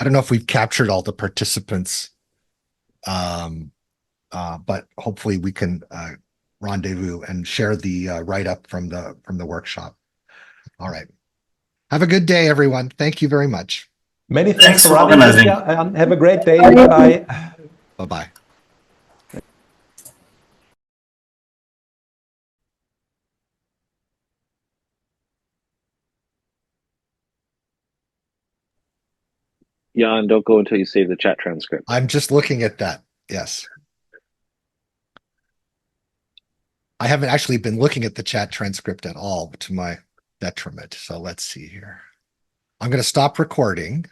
don't know if we've captured all the participants, but hopefully we can rendezvous and share the write-up from the workshop. All right. Have a good day, everyone. Thank you very much. Many thanks for organizing. and have a great day. Bye. Bye-bye. Jan, don't go until you save the chat transcript. I'm just looking at that. Yes. I haven't actually been looking at the chat transcript at all, to my detriment. So let's see here. I'm going to stop recording.